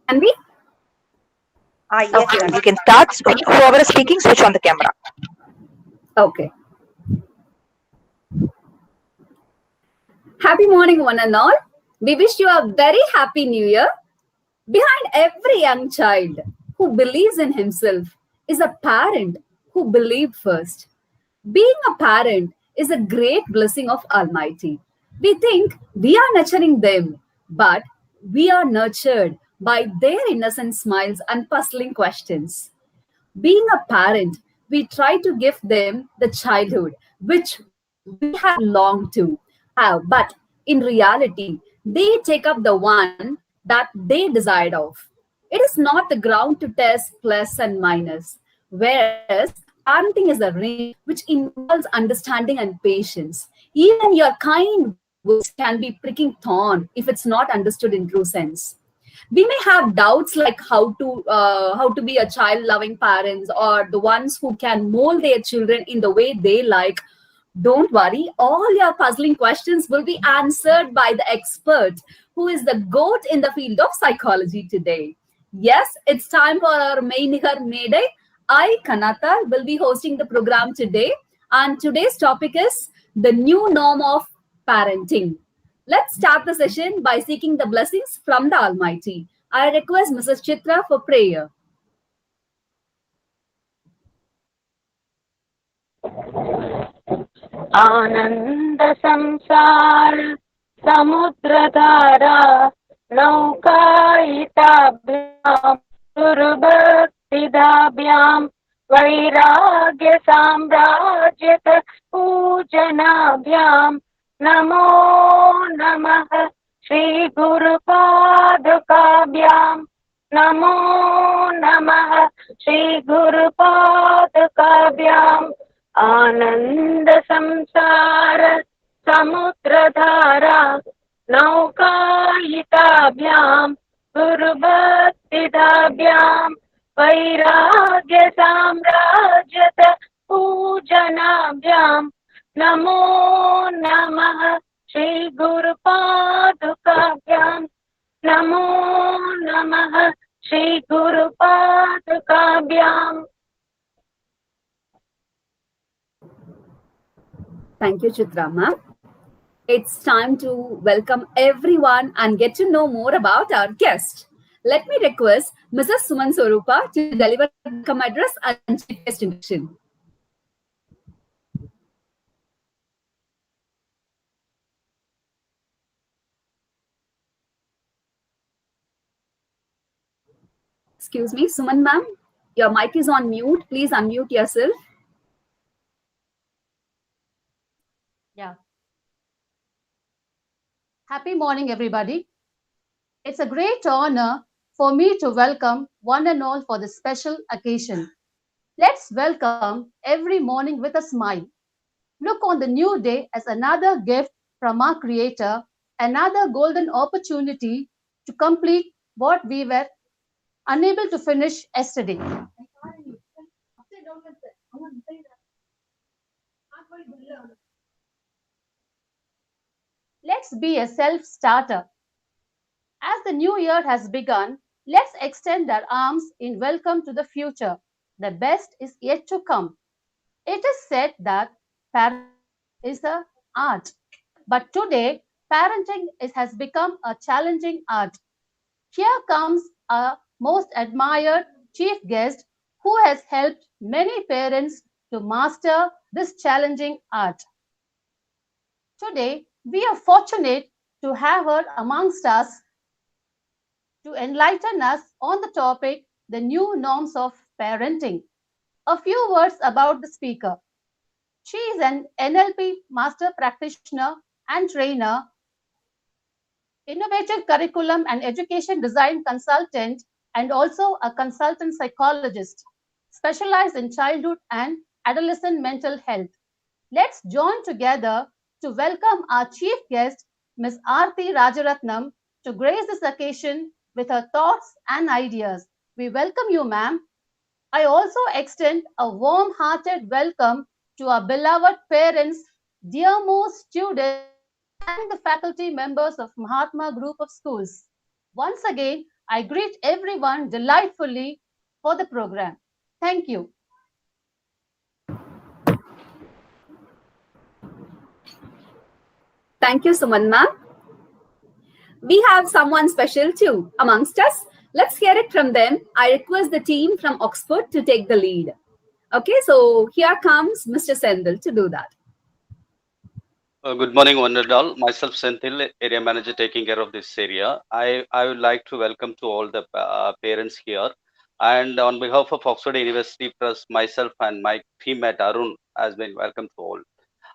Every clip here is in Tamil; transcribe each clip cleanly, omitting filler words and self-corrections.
Can we? Yes, Okay, Rani. you can start. Whoever is speaking, switch on the camera. Okay. Happy morning, one and all. We wish you a very happy new year. Behind every young child who believes in himself is a parent who believed first. Being a parent is a great blessing of Almighty. We think we are nurturing them, but we are nurtured by their innocent smiles and puzzling questions. Being a parent, we try to give them the childhood which we have longed to have, but in reality, they take up the one that they desired of. It is not the ground to test plus and minus, whereas parenting is a ring which involves understanding and patience. Even your kind words can be pricking thorn if it's not understood in true sense. We may have doubts like how to be a child loving parents or the ones who can mold their children in the way they like. Don't worry, all your puzzling questions will be answered by the expert who is the goat in the field of psychology today. Yes, it's time for our Mainihar Mayday. I, Kanata, will be hosting the program today, and today's topic is the new norm of parenting. Let's start the session by seeking the blessings from the Almighty. I request Mrs. Chitra for prayer. आनंद संसार समुद्रधारा नौकायिताभ्यां दुर्भक्तिदाभ्यां वैराग्य साम्राज्यत पूजनाभ्यां नमो नमः श्री गुरुपादुकाभ्यां नमो नमः श्री गुरुपादुकाभ्यां आनंद संसार समुद्रधारा नौकायिताभ्यां दुर्भक्तिदाभ्यां वैराग्य साम्राज्यत पूजनाभ्यां नमो नमः श्री गुरुपादुकाभ्यां नमो नमः Shri गुरुपादुकाभ्यां. Thank you, Chitra ma'am. It's time to welcome everyone and get to know more about our guest. Let me request Mrs. Suman Sorupa to deliver the welcome address and chief guest introduction. Excuse me, Suman ma'am, your mic is on mute. Please unmute yourself. Yeah. Happy morning, everybody. It's a great honor for me to welcome one and all for this special occasion. Let's welcome every morning with a smile. Look on the new day as another gift from our Creator, another golden opportunity to complete what we were unable to finish yesterday. Let's be a self starter. As the new year has begun, let's extend our arms in welcome to the future. The best is yet to come. It is said that parenting is an art, but today has become a challenging art. Here comes our most admired chief guest who has helped many parents to master this challenging art. Today, we are fortunate to have her amongst us to enlighten us on the topic the new norms of parenting. A few words about the speaker. She is an NLP master practitioner and trainer, innovative curriculum and education design consultant, and also a consultant psychologist specialized in childhood and adolescent mental health. Let's join together to welcome our chief guest, Ms.Aarti Rajaratnam, to grace this occasion with her thoughts and ideas. We welcome you, ma'am. I also extend a warm-hearted welcome to our beloved parents, dearmost students, and the faculty members of Mahatma Group of Schools. Once again, I greet everyone delightfully for the program. Thank you. Thank you, Suman ma'am. We have someone special too amongst us. Let's hear it from them. I request the team from Oxford to take the lead. Okay, so here comes Mr. Sendil to do that. Good morning, one and all. Myself, Senthil, area manager taking care of this area. I would like to welcome to all the parents here. And on behalf of Oxford University Press, myself and my teammate Arun has been welcome to all.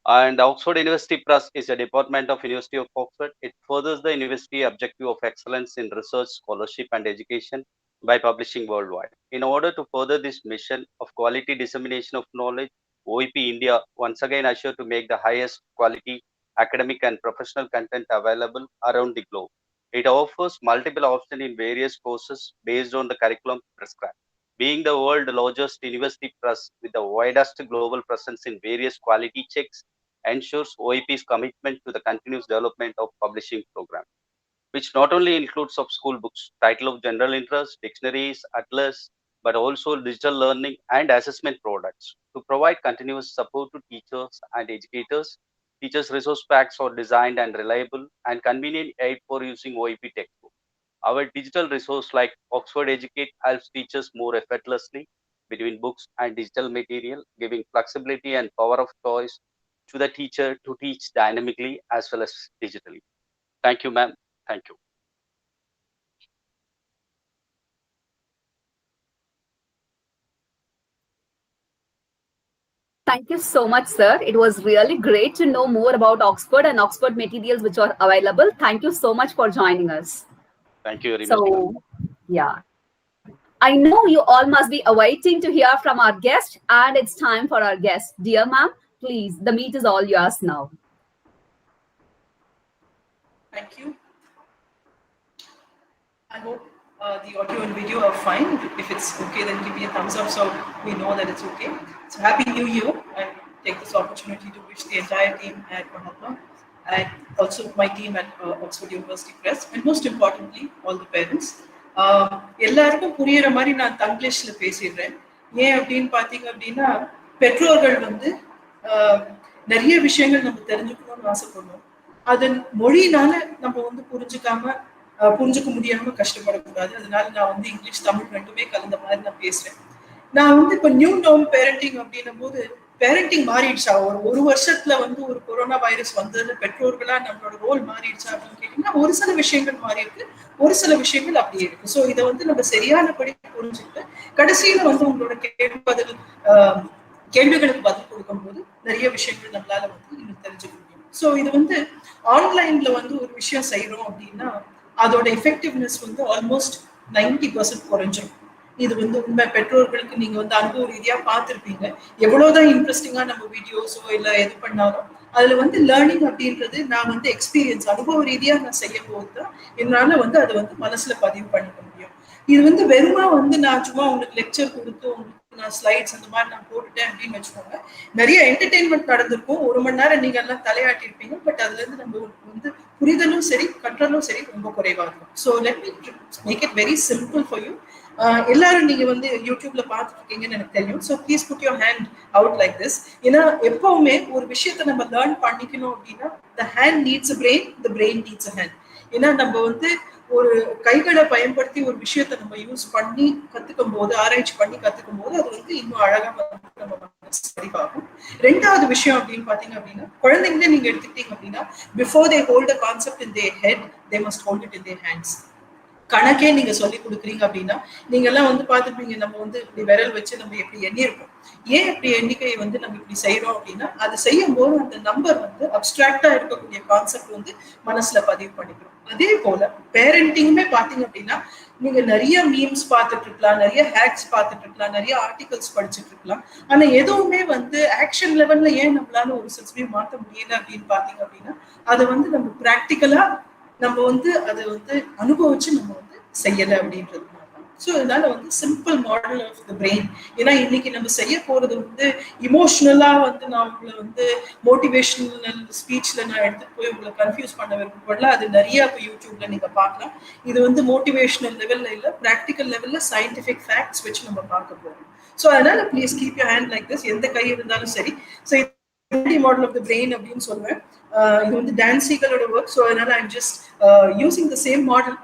And Oxford University Press is a department of University of Oxford. It furthers the university objective of excellence in research, scholarship, and education by publishing worldwide. In order to further this mission of quality dissemination of knowledge, OEP India once again assured to make the highest quality academic and professional content available around the globe. It offers multiple options in various courses based on the curriculum prescribed. Being the world's largest university press with the widest global presence in various quality checks, ensures OEP's commitment to the continuous development of publishing program, which not only includes of school books, title of general interest, dictionaries, atlas, but also digital learning and assessment products to provide continuous support to teachers and educators. Teachers' resource packs are designed and reliable and convenient aid for using OEP textbook. Our digital resource like Oxford Educate helps teachers more effortlessly between books and digital material, giving flexibility and power of choice to the teacher to teach dynamically as well as digitally. Thank you, ma'am. Thank you. Thank you so much, sir. It was really great to know more about Oxford and Oxford materials which are available. Thank you so much for joining us. Thank you very much. So, yeah. I know you all must be awaiting to hear from our guest, and it's time for our guest. Dear ma'am, please, the meet is all yours now. Thank you. I hope the audio and video are fine. If it's okay, then give me a thumbs up so we know that it's okay. So Happy New Year. I take this opportunity to wish the entire team at Rajaratnam and also my team at Oxford University Press, and most importantly, all the parents. எல்லாருக்கும் புரியுற மாதிரி நான் தங்கிலீஷ்ல பேசிடுறேன். ஏன் அப்படின்னு பாத்தீங்க அப்படின்னா பெற்றோர்கள் வந்து நிறைய விஷயங்கள் நம்ம தெரிஞ்சுக்கணும்னு ஆசைப்படுவோம். அதன் மொழினால நம்ம வந்து புரிஞ்சுக்க முடியாம கஷ்டப்படக்கூடாது. அதனால நான் வந்து இங்கிலீஷ் தமிழ் ரெண்டுமே கலந்த மாதிரி நான் பேசுறேன். நான் வந்து இப்ப நியூ நார்ம் பேரண்டிங் அப்படின்னும் போது பேரண்டிங் மாறிடுச்சா, ஒரு வருஷத்துல வந்து ஒரு கொரோனா வைரஸ் வந்ததுல பெற்றோர்களா நம்மளோட ரோல் மாறிடுச்சா அப்படின்னு கேட்டீங்கன்னா ஒரு சில விஷயங்கள் மாறி இருக்கு, ஒரு சில விஷயங்கள் அப்படியே இருக்கு. ஸோ இதை வந்து நம்ம சரியானபடி புரிஞ்சுக்கிட்டு கடைசியில வந்து உங்களோட கேள்விகளுக்கு பதில் கொடுக்கும் போது நிறைய விஷயங்கள் நம்மளால வந்து இன்னும் தெரிஞ்சுக்க முடியும். ஸோ இது வந்து ஆன்லைன்ல வந்து ஒரு விஷயம் செய்யறோம் அப்படின்னா அதோட எஃபெக்டிவ்னஸ் வந்து ஆல்மோஸ்ட் 90% குறைஞ்சிரும். இது வந்து உண்மை. பெற்றோர்களுக்கு நீங்க வந்து அனுபவ ரீதியா பார்த்திருப்பீங்க. எவ்வளவுதான் இன்ட்ரெஸ்டிங்கா நம்ம வீடியோஸோ இல்ல எது பண்ணாலும் அதுல வந்து லேர்னிங் அப்படின்றது நான் வந்து எக்ஸ்பீரியன்ஸ் அனுபவ ரீதியா நான் செய்யும் போதுதான் என்னால வந்து அதை வந்து மனசுல பதிவு பண்ணிக்க முடியும். இது வந்து வெறுமா வந்து நான் சும்மா உங்களுக்கு லெக்சர் கொடுத்து உங்களுக்கு நான் ஸ்லைட்ஸ் அந்த மாதிரி நான் போட்டுட்டேன் அப்படின்னு வச்சுக்கோங்க. நிறைய என்டர்டெயின்மெண்ட் நடந்திருக்கும். 1 மணி நேரம் நீங்க எல்லாம் தலையாட்டி இருப்பீங்க. பட் அதுல இருந்து நம்ம வந்து புரிதலும் சரி கற்றலும் சரி ரொம்ப குறைவா இருக்கும். So let me make it very simple for you. எல்லாரும் நீங்க வந்து யூடியூப்ல பார்த்துட்டு இருக்கீங்கன்னு எனக்கு தெரியும். So please put your hand out like this. ஏன்னா எப்பவுமே ஒரு விஷயத்த நம்ம லேர்ன் பண்ணிக்கணும் அப்படின்னா the hand needs a brain, the brain needs a hand. ஏன்னா நம்ம வந்து ஒரு கைகளை பயன்படுத்தி ஒரு விஷயத்த நம்ம யூஸ் பண்ணி கத்துக்கும் போது, ஆராய்ச்சி பண்ணி கத்துக்கும் போது அது வந்து இன்னும் அழகா வந்து நம்ம சரிபாகும். ரெண்டாவது விஷயம் அப்படின்னு பாத்தீங்க அப்படின்னா குழந்தைங்களே நீங்க எடுத்துக்கிட்டீங்க அப்படின்னா before they hold a concept in there head they must hold it in their hands. கணக்கே நீங்க சொல்லி கொடுக்குறீங்க அப்படின்னா நீங்க எல்லாம் வந்து பாத்துருப்பீங்க, நம்ம வந்து இப்படி விரல் வச்சு நம்ம எப்படி எண்ணிருப்போம். ஏன் இப்படி எண்ணிக்கையை வந்து நம்ம இப்படி செய்யறோம் அப்படின்னா அது செய்யும் போது அந்த நம்பர் வந்து அப்டிராக்டா இருக்கக்கூடிய கான்செப்ட் வந்து மனசுல பதிவு பண்ணிக்கிறோம். அதே போல பேரண்டிங்குமே பாத்தீங்க அப்படின்னா நீங்க நிறைய மீம்ஸ் பார்த்துட்டு இருக்கலாம், நிறைய ஹேக்ஸ் பார்த்துட்டு இருக்கலாம், நிறைய ஆர்டிகல்ஸ் படிச்சுட்டு இருக்கலாம். ஆனா எதுவுமே வந்து ஆக்ஷன் லெவல்ல ஏன் நம்மளால ஒரு சில மாற்ற முடியல அப்படின்னு பாத்தீங்க அப்படின்னா அதை வந்து நம்ம பிராக்டிக்கலா நம்ம வந்து அதை வந்து அனுபவிச்சு நம்ம வந்து செய்யலை அப்படின்றது. ஸோ அதனால வந்து simple model of the brain. ஏன்னா இன்னைக்கு நம்ம செய்ய போறது வந்து இமோஷனலா வந்து நான் உங்களை வந்து மோட்டிவேஷனல் ஸ்பீச்ல நான் எடுத்துட்டு போய் உங்களை கன்ஃபியூஸ் பண்ண விருப்பப்படல. அது நிறைய இப்போ யூடியூப்ல நீங்க பார்க்கலாம். இது வந்து மோட்டிவேஷனல் லெவல்ல இல்ல, ப்ராக்டிக்கல் லெவல்ல சயின்டிபிக் ஃபேக்ட்ஸ் வச்சு நம்ம பார்க்க போறோம். ஸோ அதனால please keep your hand like this. எந்த கை இருந்தாலும் சரி. So model of the brain அப்படின்னு சொல்லுவேன். இது வந்து டான்சிகளோட ஒர்க். ஸோ அதனால I'm just using the same model.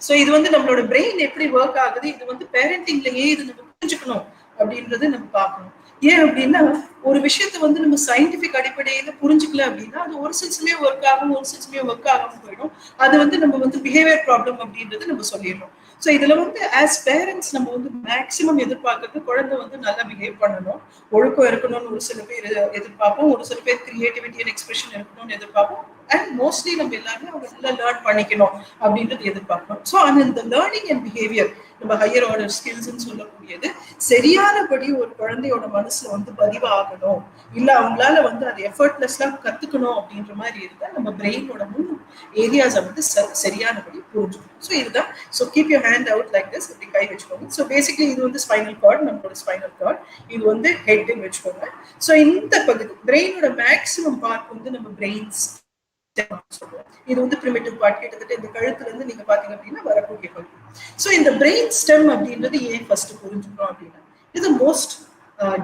So இது வந்து நம்மளோட பிரெயின் எப்படி ஒர்க் ஆகுது, இது வந்து பேரண்டிங்லயே இது நம்ம புரிஞ்சுக்கணும் அப்படின்றது நம்ம பார்க்கணும். ஏன் அப்படின்னா ஒரு விஷயத்த வந்து நம்ம சயின்டிபிக் அடிப்படையில புரிஞ்சுக்கல அப்படின்னா அது ஒரு சில சமயம் ஒர்க் ஆகும், ஒரு சில சமயம் ஒர்க் ஆகாம போயிடும். அது வந்து நம்ம வந்து பிஹேவியர் ப்ராப்ளம் அப்படின்றது நம்ம சொல்லிடுறோம். ஸோ இதுல வந்து ஆஸ் பேரண்ட்ஸ் நம்ம வந்து மேக்சிமம் எதிர்பார்க்கறது குழந்தை வந்து நல்லா பிஹேவ் பண்ணணும், ஒழுக்கம் இருக்கணும்னு ஒரு சில பேர் எதிர்பார்ப்போம், ஒரு சில பேர் கிரியேட்டிவிட்டி அண்ட் எக்ஸ்பிரஷன் இருக்கணும்னு எதிர்பார்ப்போம். அண்ட் மோஸ்ட்லி நம்ம எல்லாருமே அவங்க நல்லா லேர்ன் பண்ணிக்கணும் அப்படின்றது எதிர்பார்க்கணும். ஸோ அந்த லேர்னிங் அண்ட் பிஹேவியர் நம்ம ஹையர் ஆர்டர் ஸ்கில்ஸ்ன்னு சொல்லக்கூடியது சரியானபடி ஒரு குழந்தையோட மனசுல வந்து பதிவாகணும், இல்ல அவங்களால வந்து அது எஃபர்ட்லெஸ்லாம் கத்துக்கணும் அப்படின்ற மாதிரி இருந்தா நம்ம பிரெயினோட மூணு ஏரியாஸை வந்து சரியானபடி புரிஞ்சுக்கணும். ஸோ இதுதான். So keep your hand out like this, இப்படி கை வச்சுக்கோங்க. ஸோ பேசிக்கலி இது வந்து ஸ்பைனல் கார்டு, நம்மளோட ஸ்பைனல் கார்டு. இது வந்து ஹெட்னு வச்சுக்கோங்க. ஸோ இந்த பகுதி பிரெயினோட மேக்சிமம் பார்ட் வந்து நம்ம பிரெயின்ஸ் இது வந்து பிரிமிட்டிவ் பார்ட், கிட்டத்தட்ட இந்த கழுத்துல இருந்து நீங்க பாத்தீங்க அப்படின்னா வரக்கூடிய பகுதி. சோ இந்த பிரெயின் ஸ்டெம் அப்படின்றது ஏன் ஃபர்ஸ்ட் புரிஞ்சுக்கணும் அப்படின்னா இது most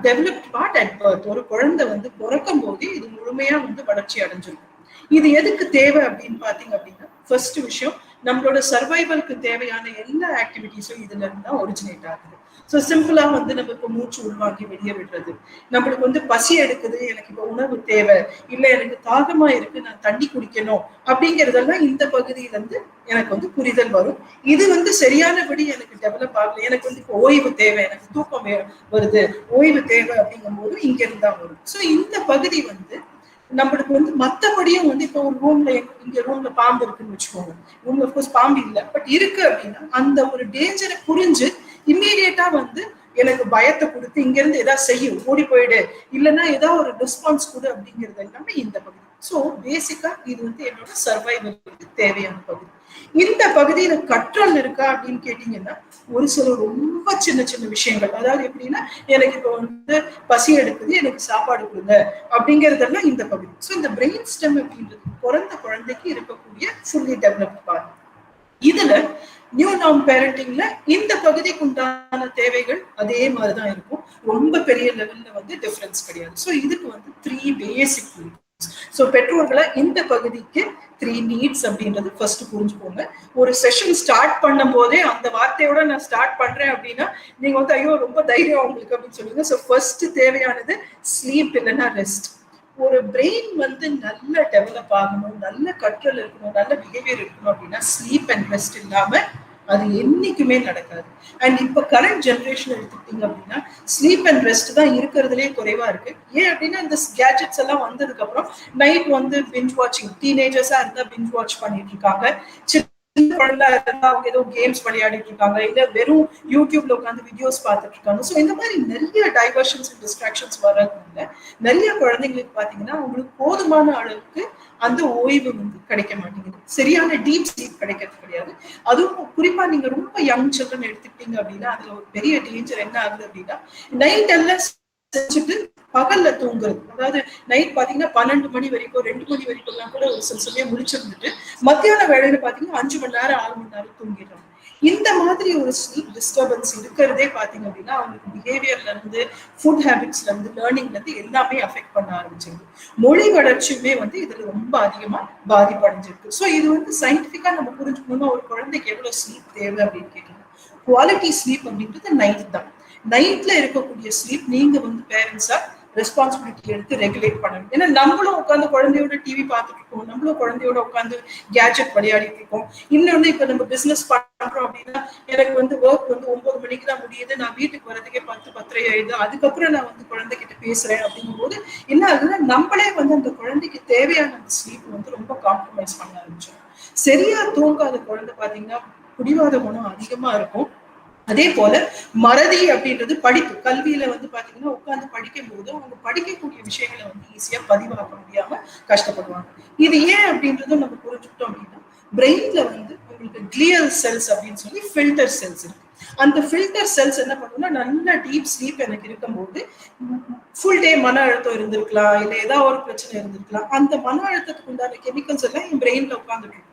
developed part at birth. ஒரு குழந்தை வந்து பிறக்கும் போதே இது முழுமையா வந்து வளர்ச்சி அடைஞ்சிருக்கும். இது எதுக்கு தேவை அப்படின்னு பாத்தீங்க அப்படின்னா ஃபர்ஸ்ட் விஷயம், நம்மளோட சர்வைவலுக்கு தேவையான எல்லா ஆக்டிவிட்டிஸும் இதுல இருந்து தான் ஒரிஜினேட் ஆகுது. ஸோ சிம்பிளா வந்து நம்ம இப்போ மூச்சு உள்வாங்கி வெளியே விடுறது, நம்மளுக்கு வந்து பசி எடுக்குது, எனக்கு இப்போ உணவு தேவை, இல்லை எனக்கு தாகமா இருக்கு, நான் தண்ணி குடிக்கணும் அப்படிங்கிறதெல்லாம் இந்த பகுதியில இருந்து எனக்கு வந்து புரிதல் வரும். இது வந்து சரியானபடி எனக்கு டெவலப் ஆகல, எனக்கு வந்து இப்போ ஓய்வு தேவை, எனக்கு தூக்கம் வருது, ஓய்வு தேவை அப்படிங்கும் போது இங்க இருந்தா வரும். ஸோ இந்த பகுதி வந்து நம்மளுக்கு வந்து மற்றபடியும் வந்து இப்போ ஒரு ரூம்ல, இங்க ரூம்ல பாம்பு இருக்குன்னு வச்சுக்கோங்க, ரூம்ல அஃப்கோர்ஸ் பாம்பு இல்லை பட் இருக்கு அப்படின்னா அந்த ஒரு டேஞ்சரை புரிஞ்சு இம்மீடியட்டா வந்து எனக்கு பயத்தை கொடுத்து இங்க இருந்து ஏதாவது செய்யும், ஓடி போயிடு, இல்லைன்னா ஏதாவது ஒரு ரெஸ்பான்ஸ் கொடு அப்படிங்கிறது எல்லாமே இந்த பகுதி. ஸோ பேசிக்கா இது வந்து என்னோட சர்வைவலுக்கு தேவையான பகுதி. இந்த பகுதியில கற்றல் இருக்கா அப்படின்னு கேட்டீங்கன்னா ஒரு சில ரொம்ப சின்ன சின்ன விஷயங்கள், அதாவது எப்படின்னா எனக்கு இப்போ வந்து பசி எடுக்குது, எனக்கு சாப்பாடு கொடுங்க அப்படிங்கிறதெல்லாம் இந்த பகுதி. ஸோ இந்த பிரெயின் ஸ்டெம் அப்படின்றது பிறந்த குழந்தைக்கு இருக்கக்கூடிய ஃபுல்லி டெவலப்ட் பார்ட். இதுல நியூ நாம் பேரண்டிங்ல இந்த பகுதிக்கு உண்டான தேவைகள் அதே மாதிரிதான் இருக்கும், ரொம்ப பெரிய லெவல்ல வந்து டிஃபரன்ஸ் கிடையாது. ஸோ இதுக்கு வந்து 3 பேசிக் நீட்ஸ். ஸோ பெற்றோர்களை இந்த பகுதிக்கு 3 நீட்ஸ் அப்படின்றது ஃபர்ஸ்ட் புரிஞ்சுக்கோங்க. ஒரு செஷன் ஸ்டார்ட் பண்ணும் போதே அந்த வார்த்தையோட நான் ஸ்டார்ட் பண்றேன் அப்படின்னா நீங்க வந்து ஐயோ ரொம்ப தைரியம் உங்களுக்கு அப்படின்னு சொல்லுங்க. ஸோ ஃபர்ஸ்ட் தேவையானது ஸ்லீப், இல்லைன்னா ரெஸ்ட். ஒரு பிரெயின் வந்து நல்ல டெவலப் ஆகணும், நல்ல கற்றல் இருக்கணும், நல்ல பிஹேவியர் இருக்கணும் அப்படின்னா ஸ்லீப் அண்ட் ரெஸ்ட் இல்லாம அது என்னைக்குமே நடக்காது. அண்ட் இப்ப கரண்ட் ஜென்ரேஷன் எடுத்துக்கிட்டீங்க அப்படின்னா ஸ்லீப் அண்ட் ரெஸ்ட் தான் இருக்கிறதுலே குறைவா இருக்கு. ஏன் அப்படின்னா இந்த கேஜெட்ஸ் எல்லாம் வந்ததுக்கு அப்புறம் நைட் வந்து பிஞ்ச் வாட்சிங், டீனேஜர்ஸா இருந்தா பிஞ்ச் வாட்ச் பண்ணிட்டு இருக்காங்க, குழந்தை இருந்தா அவங்க ஏதோ கேம்ஸ் விளையாடிட்டு இருக்காங்க, இல்ல வெறும் யூடியூப்ல உட்காந்து வீடியோஸ் பார்த்துட்டு இருக்காங்க. ஸோ இந்த மாதிரி நிறைய டைவர்ஷன்ஸ் அண்ட் டிஸ்ட்ராக்ஷன்ஸ் வர்றதுனால நிறைய குழந்தைங்களுக்கு பாத்தீங்கன்னா அவங்களுக்கு போதுமான அளவுக்கு அந்த ஓய்வு வந்து கிடைக்க மாட்டேங்குது, சரியான டீப் ஸ்லீப் கிடைக்கிறது கிடையாது. அதுவும் குறிப்பா நீங்க ரொம்ப யங் சில்ட்ரன் எடுத்துக்கிட்டீங்க அப்படின்னா அதுல ஒரு பெரிய டேஞ்சர் என்ன ஆகுது அப்படின்னா நைட் எல்லாம் செஞ்சுட்டு பகல்ல தூங்குறது. அதாவது நைட் பாத்தீங்கன்னா 12 மணி வரைக்கும் 2 மணி வரைக்கும் எல்லாம் கூட ஒரு சில சமயம் முடிச்சிருந்துட்டு மத்தியான வேலையில பாத்தீங்கன்னா 5 மணி நேரம் 6 மணி நேரம் தூங்கிடுறாங்க. இந்த மாதிரி ஒரு ஸ்லீப் டிஸ்டர்பன்ஸ் இருக்கிறதே பாத்தீங்க அப்படின்னா அவங்களுக்கு பிஹேவியர்ல இருந்து, ஃபுட் ஹேபிட்ஸ்ல இருந்து, லேர்னிங்ல இருந்து எல்லாமே அஃபெக்ட் பண்ண ஆரம்பிச்சிருக்கு. மொழி வளர்ச்சியுமே வந்து இதுல ரொம்ப அதிகமா பாதிப்படைஞ்சிருக்கு. ஸோ இது வந்து சயின்டிபிக்கா நம்ம புரிஞ்சுக்கணும்னா ஒரு குழந்தைக்கு எவ்வளவு ஸ்லீப் தேவை அப்படின்னு கேட்டீங்கன்னா குவாலிட்டி ஸ்லீப் அப்படின்றது நைட் தான். நைட்ல இருக்கக்கூடிய ஸ்லீப் நீங்க வந்து பேரண்ட்ஸா ரெஸ்பான்சிபிலிட்டி எடுத்து ரெகுலேட் பண்ணணும். ஏன்னா நம்மளும் உட்காந்து குழந்தையோட டிவி பார்த்துட்டு இருக்கோம், நம்மளும் குழந்தையோட உட்காந்து கேஜெட் விளையாடிட்டு இருக்கோம். இன்னொன்னு இப்ப நம்ம பிசினஸ் பண்றோம் அப்படின்னா எனக்கு வந்து ஒர்க் வந்து 9 மணிக்கு தான் முடியுது, நான் வீட்டுக்கு வரதுக்கே 10-10:30 ஆயிடுது, அதுக்கப்புறம் நான் வந்து குழந்தைகிட்ட பேசுறேன் அப்படிங்கும் போது என்ன ஆகுதுன்னா நம்மளே வந்து அந்த குழந்தைக்கு தேவையான அந்த ஸ்லீப் வந்து ரொம்ப காம்ப்ரமைஸ் பண்ண ஆரம்பிச்சோம். சரியா தூங்காத குழந்தை பாத்தீங்கன்னா பிடிவாத குணம் அதிகமா இருக்கும். அதே போல மறதி அப்படின்றது படிப்பு, கல்வியில வந்து பாத்தீங்கன்னா உட்கார்ந்து படிக்கும் போது அவங்க படிக்கக்கூடிய விஷயங்களை வந்து ஈஸியா பதிவாக்க முடியாம கஷ்டப்படுவாங்க. இது ஏன் அப்படின்றதும் நம்ம புரிஞ்சுக்கிட்டோம் அப்படின்னா பிரெயின்ல வந்து உங்களுக்கு கிளியல் செல்ஸ் அப்படின்னு சொல்லி ஃபில்டர் செல்ஸ் இருக்கு. அந்த ஃபில்டர் செல்ஸ் என்ன பண்ணும்னா நல்ல டீப் ஸ்லீப் எனக்கு இருக்கும்போது ஃபுல் டே மன அழுத்தம் இருந்திருக்கலாம், இல்லை ஏதாவது ஒரு பிரச்சனை இருந்திருக்கலாம், அந்த மன அழுத்தத்துக்கு உண்டான கெமிக்கல்ஸ் எல்லாம் என் பிரெயின்ல உட்காந்துட்டு இருக்கும்.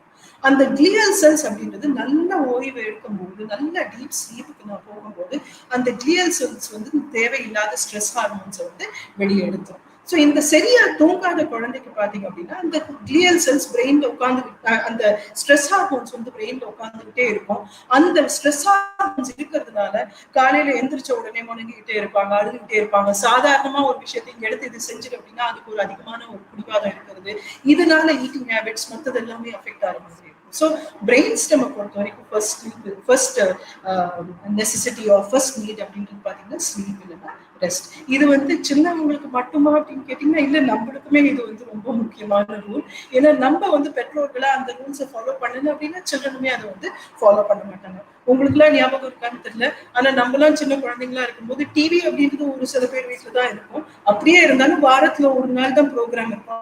அந்த கிளியல் செல்ஸ் அப்படின்றது நல்ல ஓய்வு எடுக்கும்போது, நல்ல டீப் ஸ்லீப்புக்கு நான் போகும்போது அந்த கிளியல் செல்ஸ் வந்து தேவையில்லாத ஸ்ட்ரெஸ் ஹார்மோன்ஸை வந்து வெளியே எடுத்துரும். ஸோ இந்த சரியா தூங்காத குழந்தைக்கு பாத்தீங்க அப்படின்னா அந்த கிளியல் செல்ஸ் பிரெயின்ல உட்காந்து அந்த ஸ்ட்ரெஸ் ஹார்மோன்ஸ் வந்து பிரெயின்ல உட்காந்துக்கிட்டே இருக்கும். அந்த ஸ்ட்ரெஸ் ஹார்மோன்ஸ் இருக்கிறதுனால காலையில எந்திரிச்ச உடனே முணங்கிக்கிட்டே இருப்பாங்க, அழுதுகிட்டே இருப்பாங்க. சாதாரணமா ஒரு விஷயத்தை இங்க எடுத்து இது செஞ்சிடும் அப்படின்னா அதுக்கு ஒரு அதிகமான ஒரு பிடிவாதம் இருக்கிறது. இதனால ஈட்டிங் ஹேபிட்ஸ் மற்றது எல்லாமே அஃபெக்ட் ஆகிற மாதிரி இருக்கும். ஸோ பிரெயின் ஸ்டெம்மை பொறுத்த வரைக்கும் first necessity or first need அப்படின்றது பாத்தீங்கன்னா ஸ்லீப் இல்லைன்னா ரெஸ்ட். இது வந்து சின்னவங்களுக்கு மட்டுமா அப்படின்னு கேட்டீங்கன்னா இல்ல, நம்மளுக்குமே இது வந்து ரொம்ப முக்கியமான ரூல். ஏன்னா நம்ம வந்து பெற்றோர்களா அந்த ரூல்ஸை ஃபாலோ பண்ணல அப்படின்னா சில்ட்ரனுமே அதை வந்து ஃபாலோ பண்ண மாட்டாங்க. உங்களுக்கு எல்லாம் ஞாபகம் இருக்கான்னு தெரியல, ஆனா நம்மளாம் சின்ன குழந்தைங்களா இருக்கும்போது டிவி அப்படின்றது ஒரு சில பேர் வீட்டுல தான் இருக்கும். அப்படியே இருந்தாலும் வாரத்துல ஒரு நாள் தான் ப்ரோக்ராம் இருக்கும்.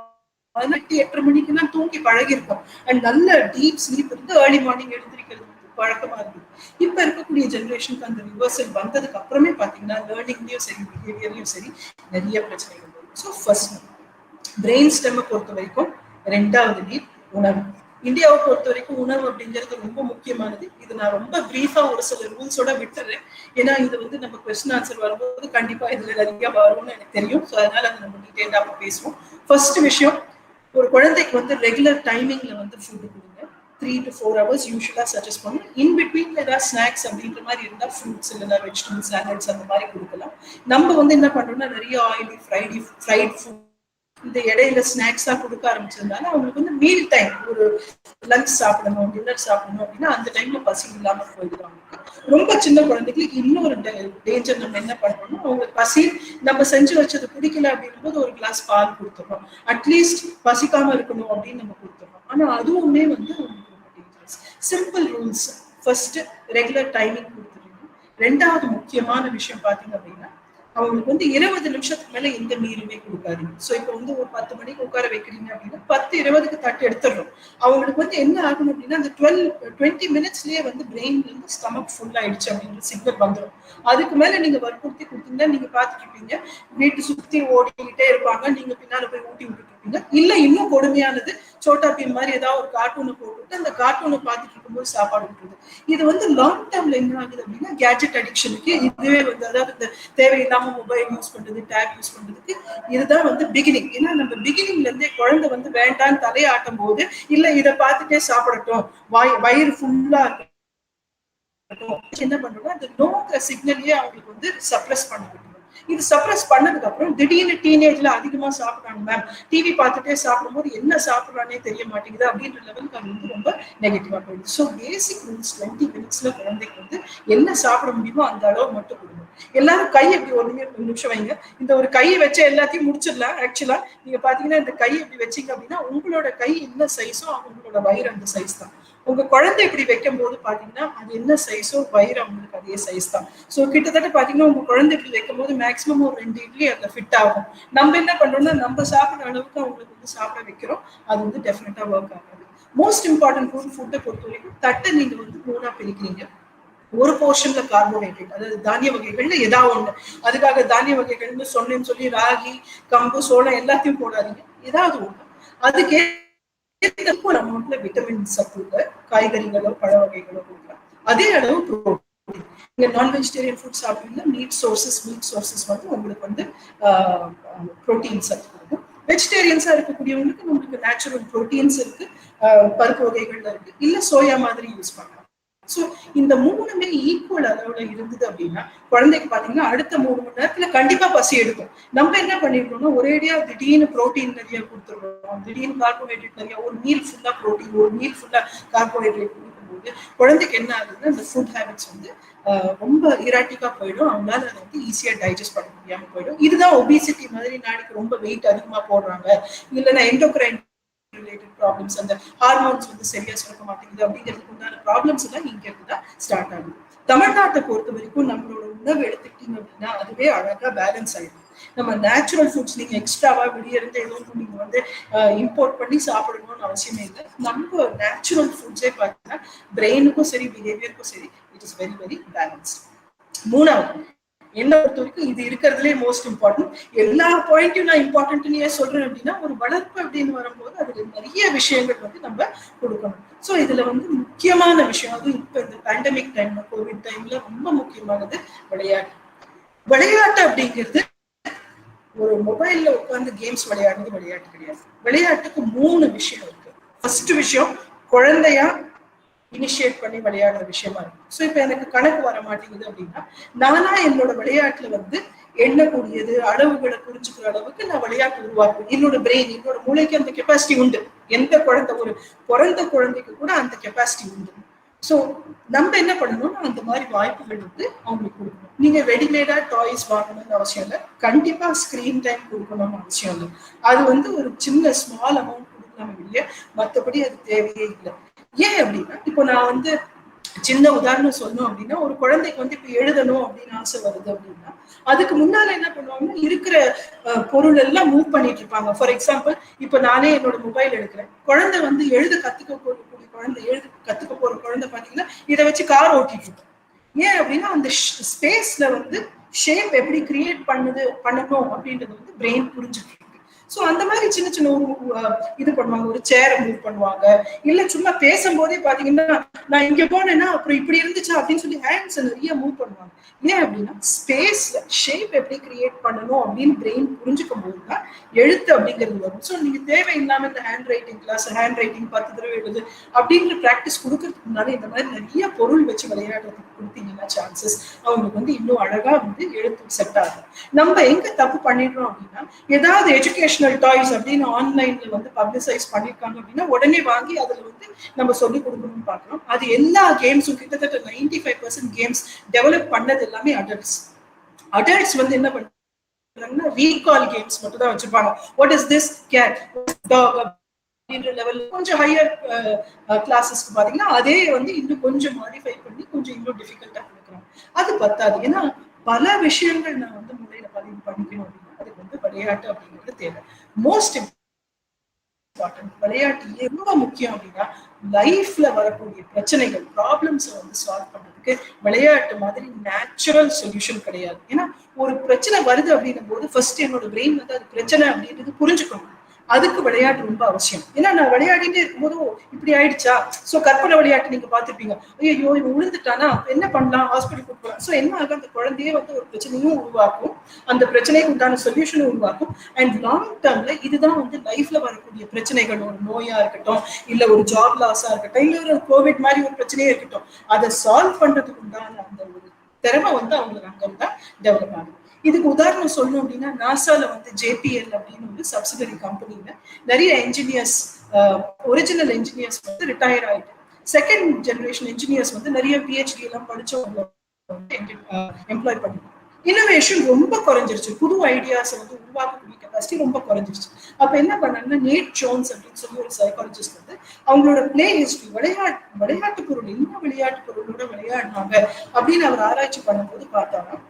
8:30 மணிக்கு தூங்கி பழகி இருக்கும். அண்ட் நல்ல டீப் ஸ்லீப் இருந்து ஏர்லி மார்னிங் எழுந்திரிக்கிறது பழக்கமா இருக்கு. இப்ப இருக்கக்கூடிய ஜெனரேஷனுக்கு அந்த ரிவர்சல் வந்ததுக்கு அப்புறமே பாத்தீங்கன்னா லேர்னிங்லயும் சரி பிஹேவியர்லயும் சரி நிறைய பிரச்சனைகள் வரும். ஸோ ஃபர்ஸ்ட் பிரெயின் ஸ்டெம்மை பொறுத்த வரைக்கும். ரெண்டாவது நீட் உணவு. இந்தியாவை பொறுத்த வரைக்கும் உணவு அப்படிங்கிறது ரொம்ப முக்கியமானது. இது நான் ரொம்ப பிரீஃபா ஒரு சில ரூல்ஸோட விட்டுறேன். ஏன்னா இது வந்து நம்ம கொஸ்டின் ஆன்சர் வரும்போது கண்டிப்பா இதுல நிறைய வரும்னு எனக்கு தெரியும். ஸோ அதனால அதை நம்ம டீடைல்டா பேசுவோம். ஃபர்ஸ்ட் விஷயம், ஒரு குழந்தைக்கு வந்து ரெகுலர் டைமிங்ல வந்து ஃபுட் கொடுங்க. 3 to 4 hours யூஸ்வலா சஜஸ்ட் பண்ணும். இன் பிட்வீன்ல ஏதாவது ஸ்நாக்ஸ் அப்படின்ற மாதிரி இருந்தா ஃப்ரூட்ஸ் இல்லைன்னா வெஜிடபிள் சாலட்ஸ் அந்த மாதிரி கொடுக்கலாம். நம்ம வந்து என்ன பண்றோம்னா நிறைய ஆயிலி ஃப்ரைட் ஃபுட் இந்த இடையில ஸ்நாக்ஸா கொடுக்க ஆரம்பிச்சதுனால அவங்களுக்கு வந்து மீல் டைம், ஒரு லஞ்ச் சாப்பிடணும் டின்னர் சாப்பிடணும் அப்படின்னா அந்த டைம்ல பசி இல்லாம போயிடுவாங்க. ரொம்ப சின்ன குழந்தைகளுக்கு இன்னொரு டேஞ்சர் நம்ம என்ன பண்றோம்னா அவங்களுக்கு பசி நம்ம செஞ்சு வச்சது பிடிக்கல அப்படின்னும் போது ஒரு கிளாஸ் பால் கொடுத்துறோம். அட்லீஸ்ட் பசிக்காம இருக்கணும் அப்படின்னு நம்ம கொடுத்துறோம். ஆனா அதுவுமே வந்து simple rules. First regular timing கொடுத்துருங்க. ரெண்டாவது முக்கியமான விஷயம் பாத்தீங்க அப்படின்னா அவங்களுக்கு வந்து 20 நிமிஷத்துக்கு மேல எந்த மீலுமே கொடுக்காதீங்க. ஸோ இப்போ வந்து ஒரு 10 மணிக்கு உட்கார வைக்கிறீங்க அப்படின்னா 10:20க்கு தட்டு எடுத்துடுறோம். அவங்களுக்கு வந்து என்ன ஆகணும் அப்படின்னா அந்த 20 மினிட்ஸ்லயே வந்து பிரெயின்ல இருந்து ஸ்டமக் ஃபுல் ஆயிடுச்சு அப்படின்ற சிக்னல் வந்துடும். அதுக்கு மேல நீங்க வற்புறுத்தி கொடுத்தீங்கன்னா நீங்க பாத்துட்டு இருப்பீங்க வீட்டு சுத்தி ஓடிக்கிட்டே இருப்பாங்க, நீங்க பின்னால போய் ஊட்டி விட்டுட்டு இருப்பீங்க. இல்ல இன்னும் கொடுமையானது, சோட்டா பீம் மாதிரி ஏதாவது ஒரு கார்ட்டூனை போட்டுட்டு அந்த கார்ட்டூனை பார்த்துட்டு இருக்கும்போது சாப்பாடு விட்டுருது. இது வந்து லாங் டேர்ம்ல என்ன ஆகுது அப்படின்னா கேட்ஜெட் அடிக்ஷனுக்கு இதுவே வந்து அதாவது இந்த தேவையில்லாம மொபைல் யூஸ் பண்றது, டேப் யூஸ் பண்றதுக்கு இதுதான் வந்து பிகினிங். ஏன்னா நம்ம பிகினிங்ல இருந்தே குழந்தை வந்து வேண்டான்னு தலையாட்டும் போது இல்ல இதை பார்த்துட்டே சாப்பிடட்டும், வயிறு ஃபுல்லா இருக்கட்டும், என்ன பண்றோம்னா அந்த நோங்கிற சிக்னலையே அவங்களுக்கு வந்து சப்ரஸ் பண்ண விட்டுரும். இது சப்ரஸ் பண்ணதுக்கு அப்புறம் திடீர்னு டீனேஜ்ல அதிகமா சாப்பிடுறாங்க மேம், டிவி பார்த்துட்டே சாப்பிடும் போது என்ன சாப்பிடுறானே தெரிய மாட்டேங்குது அப்படின்ற லெவலுக்கு அது வந்து ரொம்ப நெகட்டிவா போயிடுது. ஸோ பேசிக் ரூல்ஸ் 20 மினிட்ஸ்ல குழந்தைக்கு வந்து என்ன சாப்பிட முடியுமோ அந்த அளவு மட்டும் கொடுங்க. எல்லாரும் கை எப்படி ஒரு நிமிஷம் வைங்க. இந்த ஒரு கையை வச்ச எல்லாத்தையும் முடிச்சிடலாம். ஆக்சுவலா நீங்க பாத்தீங்கன்னா இந்த கை எப்படி வச்சீங்க அப்படின்னா உங்களோட கை என்ன சைஸோ அவங்களோட வயிறு அந்த சைஸ் தான். உங்க குழந்தை இப்படி வைக்கும் போது பாத்தீங்கன்னா அது என்ன சைஸோ வயிறு அவங்களுக்கு அதே சைஸ் தான். ஸோ கிட்டத்தட்ட பாத்தீங்கன்னா உங்க குழந்தை இப்படி வைக்கும் போது மேக்ஸிமம் ஒரு 2 இட்லி அதுல ஃபிட் ஆகும். நம்ம என்ன பண்றோம்னா நம்ம சாப்பிட்ற அளவுக்கு அவங்களுக்கு வந்து சாப்பிட வைக்கிறோம். அது வந்து டெஃபினட்டா ஒர்க் ஆகாது. மோஸ்ட் இம்பார்ட்டன்ட் ஃபுட்டை பொறுத்த வரைக்கும் தட்டை நீங்க வந்து 3ஆ பிரிக்கிறீங்க. ஒரு போர்ஷன்ல கார்போஹைட்ரேட், அதாவது தானிய வகைகள்ல ஏதாவது ஒண்ணு. அதுக்காக தானிய வகைகள்னு சொன்னேன்னு சொல்லி ராகி கம்பு சோளம் எல்லாத்தையும் போடாதீங்க, ஏதாவது ஒண்ணு. அதுக்கு அமௌண்ட்ல விட்டமின் சத்துக்கள் காய்கறிகளோ பழ வகைகளோ கொடுக்கலாம். அதே அளவு புரோட்டீன். நீங்க நான் வெஜிடேரியன் ஃபுட் சாப்பிட்டீங்கன்னா மீட் சோர்சஸ் வந்து உங்களுக்கு வந்து புரோட்டீன் சத்து கொடுக்கும். வெஜிடேரியன்ஸா இருக்கக்கூடியவங்களுக்கு நம்மளுக்கு நேச்சுரல் புரோட்டீன்ஸ் இருக்கு, பருப்பு வகைகள்ல இருக்கு, இல்ல சோயா மாதிரி யூஸ் பண்ணலாம். ஸோ இந்த 3மே ஈக்குவல் அளவுல இருந்தது அப்படின்னா குழந்தைக்கு பாத்தீங்கன்னா அடுத்த 3 மணி நேரத்துல கண்டிப்பா பசி எடுக்கும். நம்ம என்ன பண்ணிடுறோம்னா ஒரேடியா திடீர்னு புரோட்டீன் நிறைய கொடுத்துடுறோம், திடீர்னு கார்போஹைட்ரேட் நிறைய, ஒரு மீல் ஃபுல்லா புரோட்டீன் ஒரு மீல் ஃபுல்லா கார்போஹைட்ரேட் கொடுக்கும்போது குழந்தைக்கு என்ன ஆகுதுன்னா இந்த ஃபுட் ஹேபிட்ஸ் வந்து ரொம்ப இராட்டிக்கா போயிடும். அவங்களால அதை வந்து ஈஸியா டைஜஸ்ட் பண்ண முடியாம போயிடும். இதுதான் ஒபிசிட்டி மாதிரி நாளைக்கு ரொம்ப வெயிட் அதிகமா போடுறாங்க, இல்லைன்னா எண்டோக்ரைன் ரிலேட்டட் ப்ராப்ளம்ஸ், அந்த ஹார்மோன்ஸ் வந்து சரியா சுரக்க மாட்டேங்குது அப்படிங்கிறதுக்கு உண்டான ப்ராப்ளம்ஸ் எல்லாம் இங்க இருந்துதான் ஸ்டார்ட் ஆகுது. தமிழ்நாட்டை பொறுத்த வரைக்கும் நம்மளோட உணவு எடுத்துக்கிட்டீங்க அப்படின்னா அதுவே அழகா பேலன்ஸ் ஆயிடும். நம்ம நேச்சுரல் ஃபுட்ஸ் நீங்க எக்ஸ்ட்ராவா வெளியிருந்து எதுவும் நீங்க வந்து இம்போர்ட் பண்ணி சாப்பிடணும்னு அவசியமே இல்லை. நம்ம நேச்சுரல் ஃபுட்ஸே பார்த்தீங்கன்னா பிரெயினுக்கும் சரி பிஹேவியருக்கும் சரி it is very very balanced. மூணாவது, என்ன பொறுத்த வரைக்கும் இது இருக்கிறதுலே மோஸ்ட் இம்பார்ட்டன்ட். எல்லா பாயிண்ட்டும் நான் இம்பார்ட்டன்ட்னு ஏன் சொல்றேன் அப்படின்னா, ஒரு வளர்ப்பு அப்படின்னு வரும்போது அதுல நிறைய விஷயங்கள் வந்து நம்ம கொடுக்கணும். ஸோ இதுல வந்து முக்கியமான விஷயம், அது இப்ப இந்த பேண்டமிக் டைம்ல, கோவிட் டைம்ல ரொம்ப முக்கியமானது விளையாட்டு. விளையாட்டு அப்படிங்கிறது ஒரு மொபைல்ல உட்கார்ந்து கேம்ஸ் விளையாடுறது விளையாட்டு கிடையாது. விளையாட்டுக்கு 3 விஷயம் இருக்கு. ஃபர்ஸ்ட் விஷயம், குழந்தையா இனிஷியேட் பண்ணி விளையாடுற விஷயமா இருக்கு. ஸோ இப்ப எனக்கு கணக்கு வர மாட்டேங்குது அப்படின்னா, நானா என்னோட விளையாட்டுல வந்து எண்ணக்கூடியது, அளவுகளை புரிஞ்சுக்கிற அளவுக்கு நான் விளையாட்டு உருவாக்குவேன். என்னோட பிரெயின், என்னோட மூளைக்கு அந்த கெப்பாசிட்டி உண்டு. எந்த குழந்தை, ஒரு பிறந்த குழந்தைக்கு கூட அந்த கெப்பாசிட்டி உண்டு. ஸோ நம்ம என்ன பண்ணணும்னா, அந்த மாதிரி வாய்ப்புகள் வந்து அவங்களுக்கு கொடுக்கணும். நீங்க ரெடிமேடா டாய்ஸ் வாங்கணும்னு அவசியம் இல்லை. கண்டிப்பா ஸ்கிரீன் டைம் கொடுக்கணும்னு அவசியம் இல்லை. அது வந்து ஒரு சின்ன ஸ்மால் அமௌண்ட் கொடுக்கலாமே இல்லையா, மற்றபடி அது தேவையே இல்லை. ஏன் அப்படின்னா, இப்போ நான் வந்து சின்ன உதாரணம் சொல்லணும் அப்படின்னா, ஒரு குழந்தைக்கு வந்து இப்ப எழுதணும் அப்படின்னு ஆசை வருது அப்படின்னா, அதுக்கு முன்னால என்ன பண்ணுவாங்கன்னா, இருக்கிற பொருள் எல்லாம் மூவ் பண்ணிட்டு இருப்பாங்க. ஃபார் எக்ஸாம்பிள், இப்ப நானே என்னோட மொபைல் எடுக்கிறேன், குழந்தை வந்து எழுத கத்துக்க குழந்தை, எழுத கத்துக்க போற குழந்தை பாத்தீங்கன்னா இதை வச்சு கார் ஓட்டிட்டு இருக்கும். ஏன் அப்படின்னா, அந்த ஸ்பேஸ்ல வந்து ஷேப் எப்படி கிரியேட் பண்ணணும் அப்படின்றது வந்து பிரெயின் புரிஞ்சுட்டு இருக்கு. ஸோ அந்த மாதிரி சின்ன சின்ன இது பண்ணுவாங்க, ஒரு சேரை மூவ் பண்ணுவாங்க, இல்ல சும்மா பேசும்போதே பாத்தீங்கன்னா நான் இங்க போனேன்னா அப்புறம் இப்படி இருந்துச்சா அப்படின்னு சொல்லி ஹேண்ட்ஸ் நிறைய மூவ் பண்ணுவாங்க. ஏன் அப்படின்னா, ஸ்பேஸ்ல ஷேப் எப்படி கிரியேட் பண்ணணும் அப்படின்னு பிரெயின் புரிஞ்சுக்கும் போதுதான் எழுத்து அப்படிங்கிறது வரும். ஸோ நீங்க தேவையில்லாம இந்த handwriting class, handwriting 10 தடவை எழுது அப்படிங்கிற ப்ராக்டிஸ் கொடுக்கறதுக்கு முன்னாடி இந்த மாதிரி நிறைய பொருள் வச்சு விளையாடுறதுக்கு கொடுத்தீங்கன்னா சான்சஸ் அவங்களுக்கு வந்து இன்னும் அழகா வந்து எழுத்து செட் ஆகும். நம்ம எங்க தப்பு பண்ணிடுறோம் அப்படின்னா, ஏதாவது எஜுகேஷனல் டாய்ஸ் அப்படின்னு ஆன்லைன்ல வந்து பப்ளிசைஸ் பண்ணிருக்காங்க அப்படின்னா உடனே வாங்கி அதுல வந்து நம்ம சொல்லி கொடுக்கணும்னு பாக்குறோம். அது எல்லா கேம்ஸும் கிட்டத்தட்ட 95% கேம்ஸ் டெவலப் பண்ணது எல்லாமே அடல்ட்ஸ் வந்து என்ன பண்றாங்கன்னா, ரீகால் கேம்ஸ் மட்டும் தான் வச்சிருப்பாங்க. What is this cat, dog அப்படின்ற லெவல். கொஞ்சம் ஹையர் கிளாஸஸ்க்கு பாத்தீங்கன்னா அதே வந்து இன்னும் கொஞ்சம் மாடிஃபை பண்ணி கொஞ்சம் இன்னும் டிஃபிகல்ட்டா கொடுக்குறாங்க. அது பத்தாது. ஏன்னா பல விஷயங்கள் நான் வந்து முறையில பதிவு பண்ணிக்கணும் அப்படின்னா அதுக்கு வந்து விளையாட்டு அப்படிங்கிறது தேவை. மோஸ்ட் இம்பார்ட்டன்ட், விளையாட்டு ரொம்ப முக்கியம் அப்படின்னா, லைஃப்ல வரக்கூடிய பிரச்சனைகள், ப்ராப்ளம்ஸ் வந்து சால்வ் பண்றதுக்கு விளையாட்டு மாதிரி நேச்சுரல் சொல்யூஷன் கிடையாது. ஏன்னா ஒரு பிரச்சனை வருது அப்படின்னும் போது ஃபர்ஸ்ட் என்னோட பிரெயின் வந்து அது பிரச்சனை அப்படின்றது புரிஞ்சுக்கணும். அதுக்கு விளையாட்டு ரொம்ப அவசியம். ஏன்னா நான் விளையாடிட்டே இருக்கும்போது இப்படி ஆயிடுச்சா, சோ கற்பனை விளையாட்டு நீங்க பாத்துருப்பீங்க, ஐயோ இவன் விழுந்துட்டானா என்ன பண்ணலாம், ஹாஸ்பிட்டல் கூட்டு போகலாம். சோ என்ன ஆகும், அந்த குழந்தையே வந்து ஒரு பிரச்சனையும் உருவாக்கும், அந்த பிரச்சனைக்கு உண்டான சொல்யூஷனும் உருவாக்கும். அண்ட் லாங் டர்ம்ல இதுதான் வந்து லைஃப்ல வரக்கூடிய பிரச்சனைகள், ஒரு நோயா இருக்கட்டும், இல்ல ஒரு ஜாப் லாஸா இருக்கட்டும், இல்ல ஒரு கோவிட் மாதிரி ஒரு பிரச்சனையே இருக்கட்டும், அதை சால்வ் பண்றதுக்கு உண்டான அந்த ஒரு திறமை வந்து அவங்களுக்கு அங்கதான் டெவலப் ஆகும். இதுக்கு உதாரணம் சொல்லணும் அப்படின்னா, நாசால வந்து ஜேபிஎல் அப்படின்னு ஒரு சப்சிடரி கம்பெனில நிறைய என்ஜினியர்ஸ், ஒரிஜினல் என்ஜினியர்ஸ் வந்து ரிட்டையர் ஆயிட்டு செகண்ட் ஜெனரேஷன் என்ஜினியர்ஸ் வந்து நிறைய பிஹெச்டி எல்லாம் படிச்சவங்க எம்ப்ளாய் பண்ணி இன்னோவேஷன் ரொம்ப குறைஞ்சிருச்சு. புது ஐடியாஸ் வந்து உருவாக்கக்கூடிய கெப்பாசிட்டி ரொம்ப குறைஞ்சிருச்சு. அப்ப என்ன பண்ணாங்கன்னா, நேட் ஜோன்ஸ் அப்படின்னு சொல்லி ஒரு சைக்காலஜிஸ்ட் வந்து அவங்களோட பிளே ஹிஸ்டரி, விளையாட்டு பொருள், என்ன விளையாட்டு பொருளோட விளையாடினாங்க அப்படின்னு அவர் ஆராய்ச்சி பண்ணும்போது பார்த்தாங்க,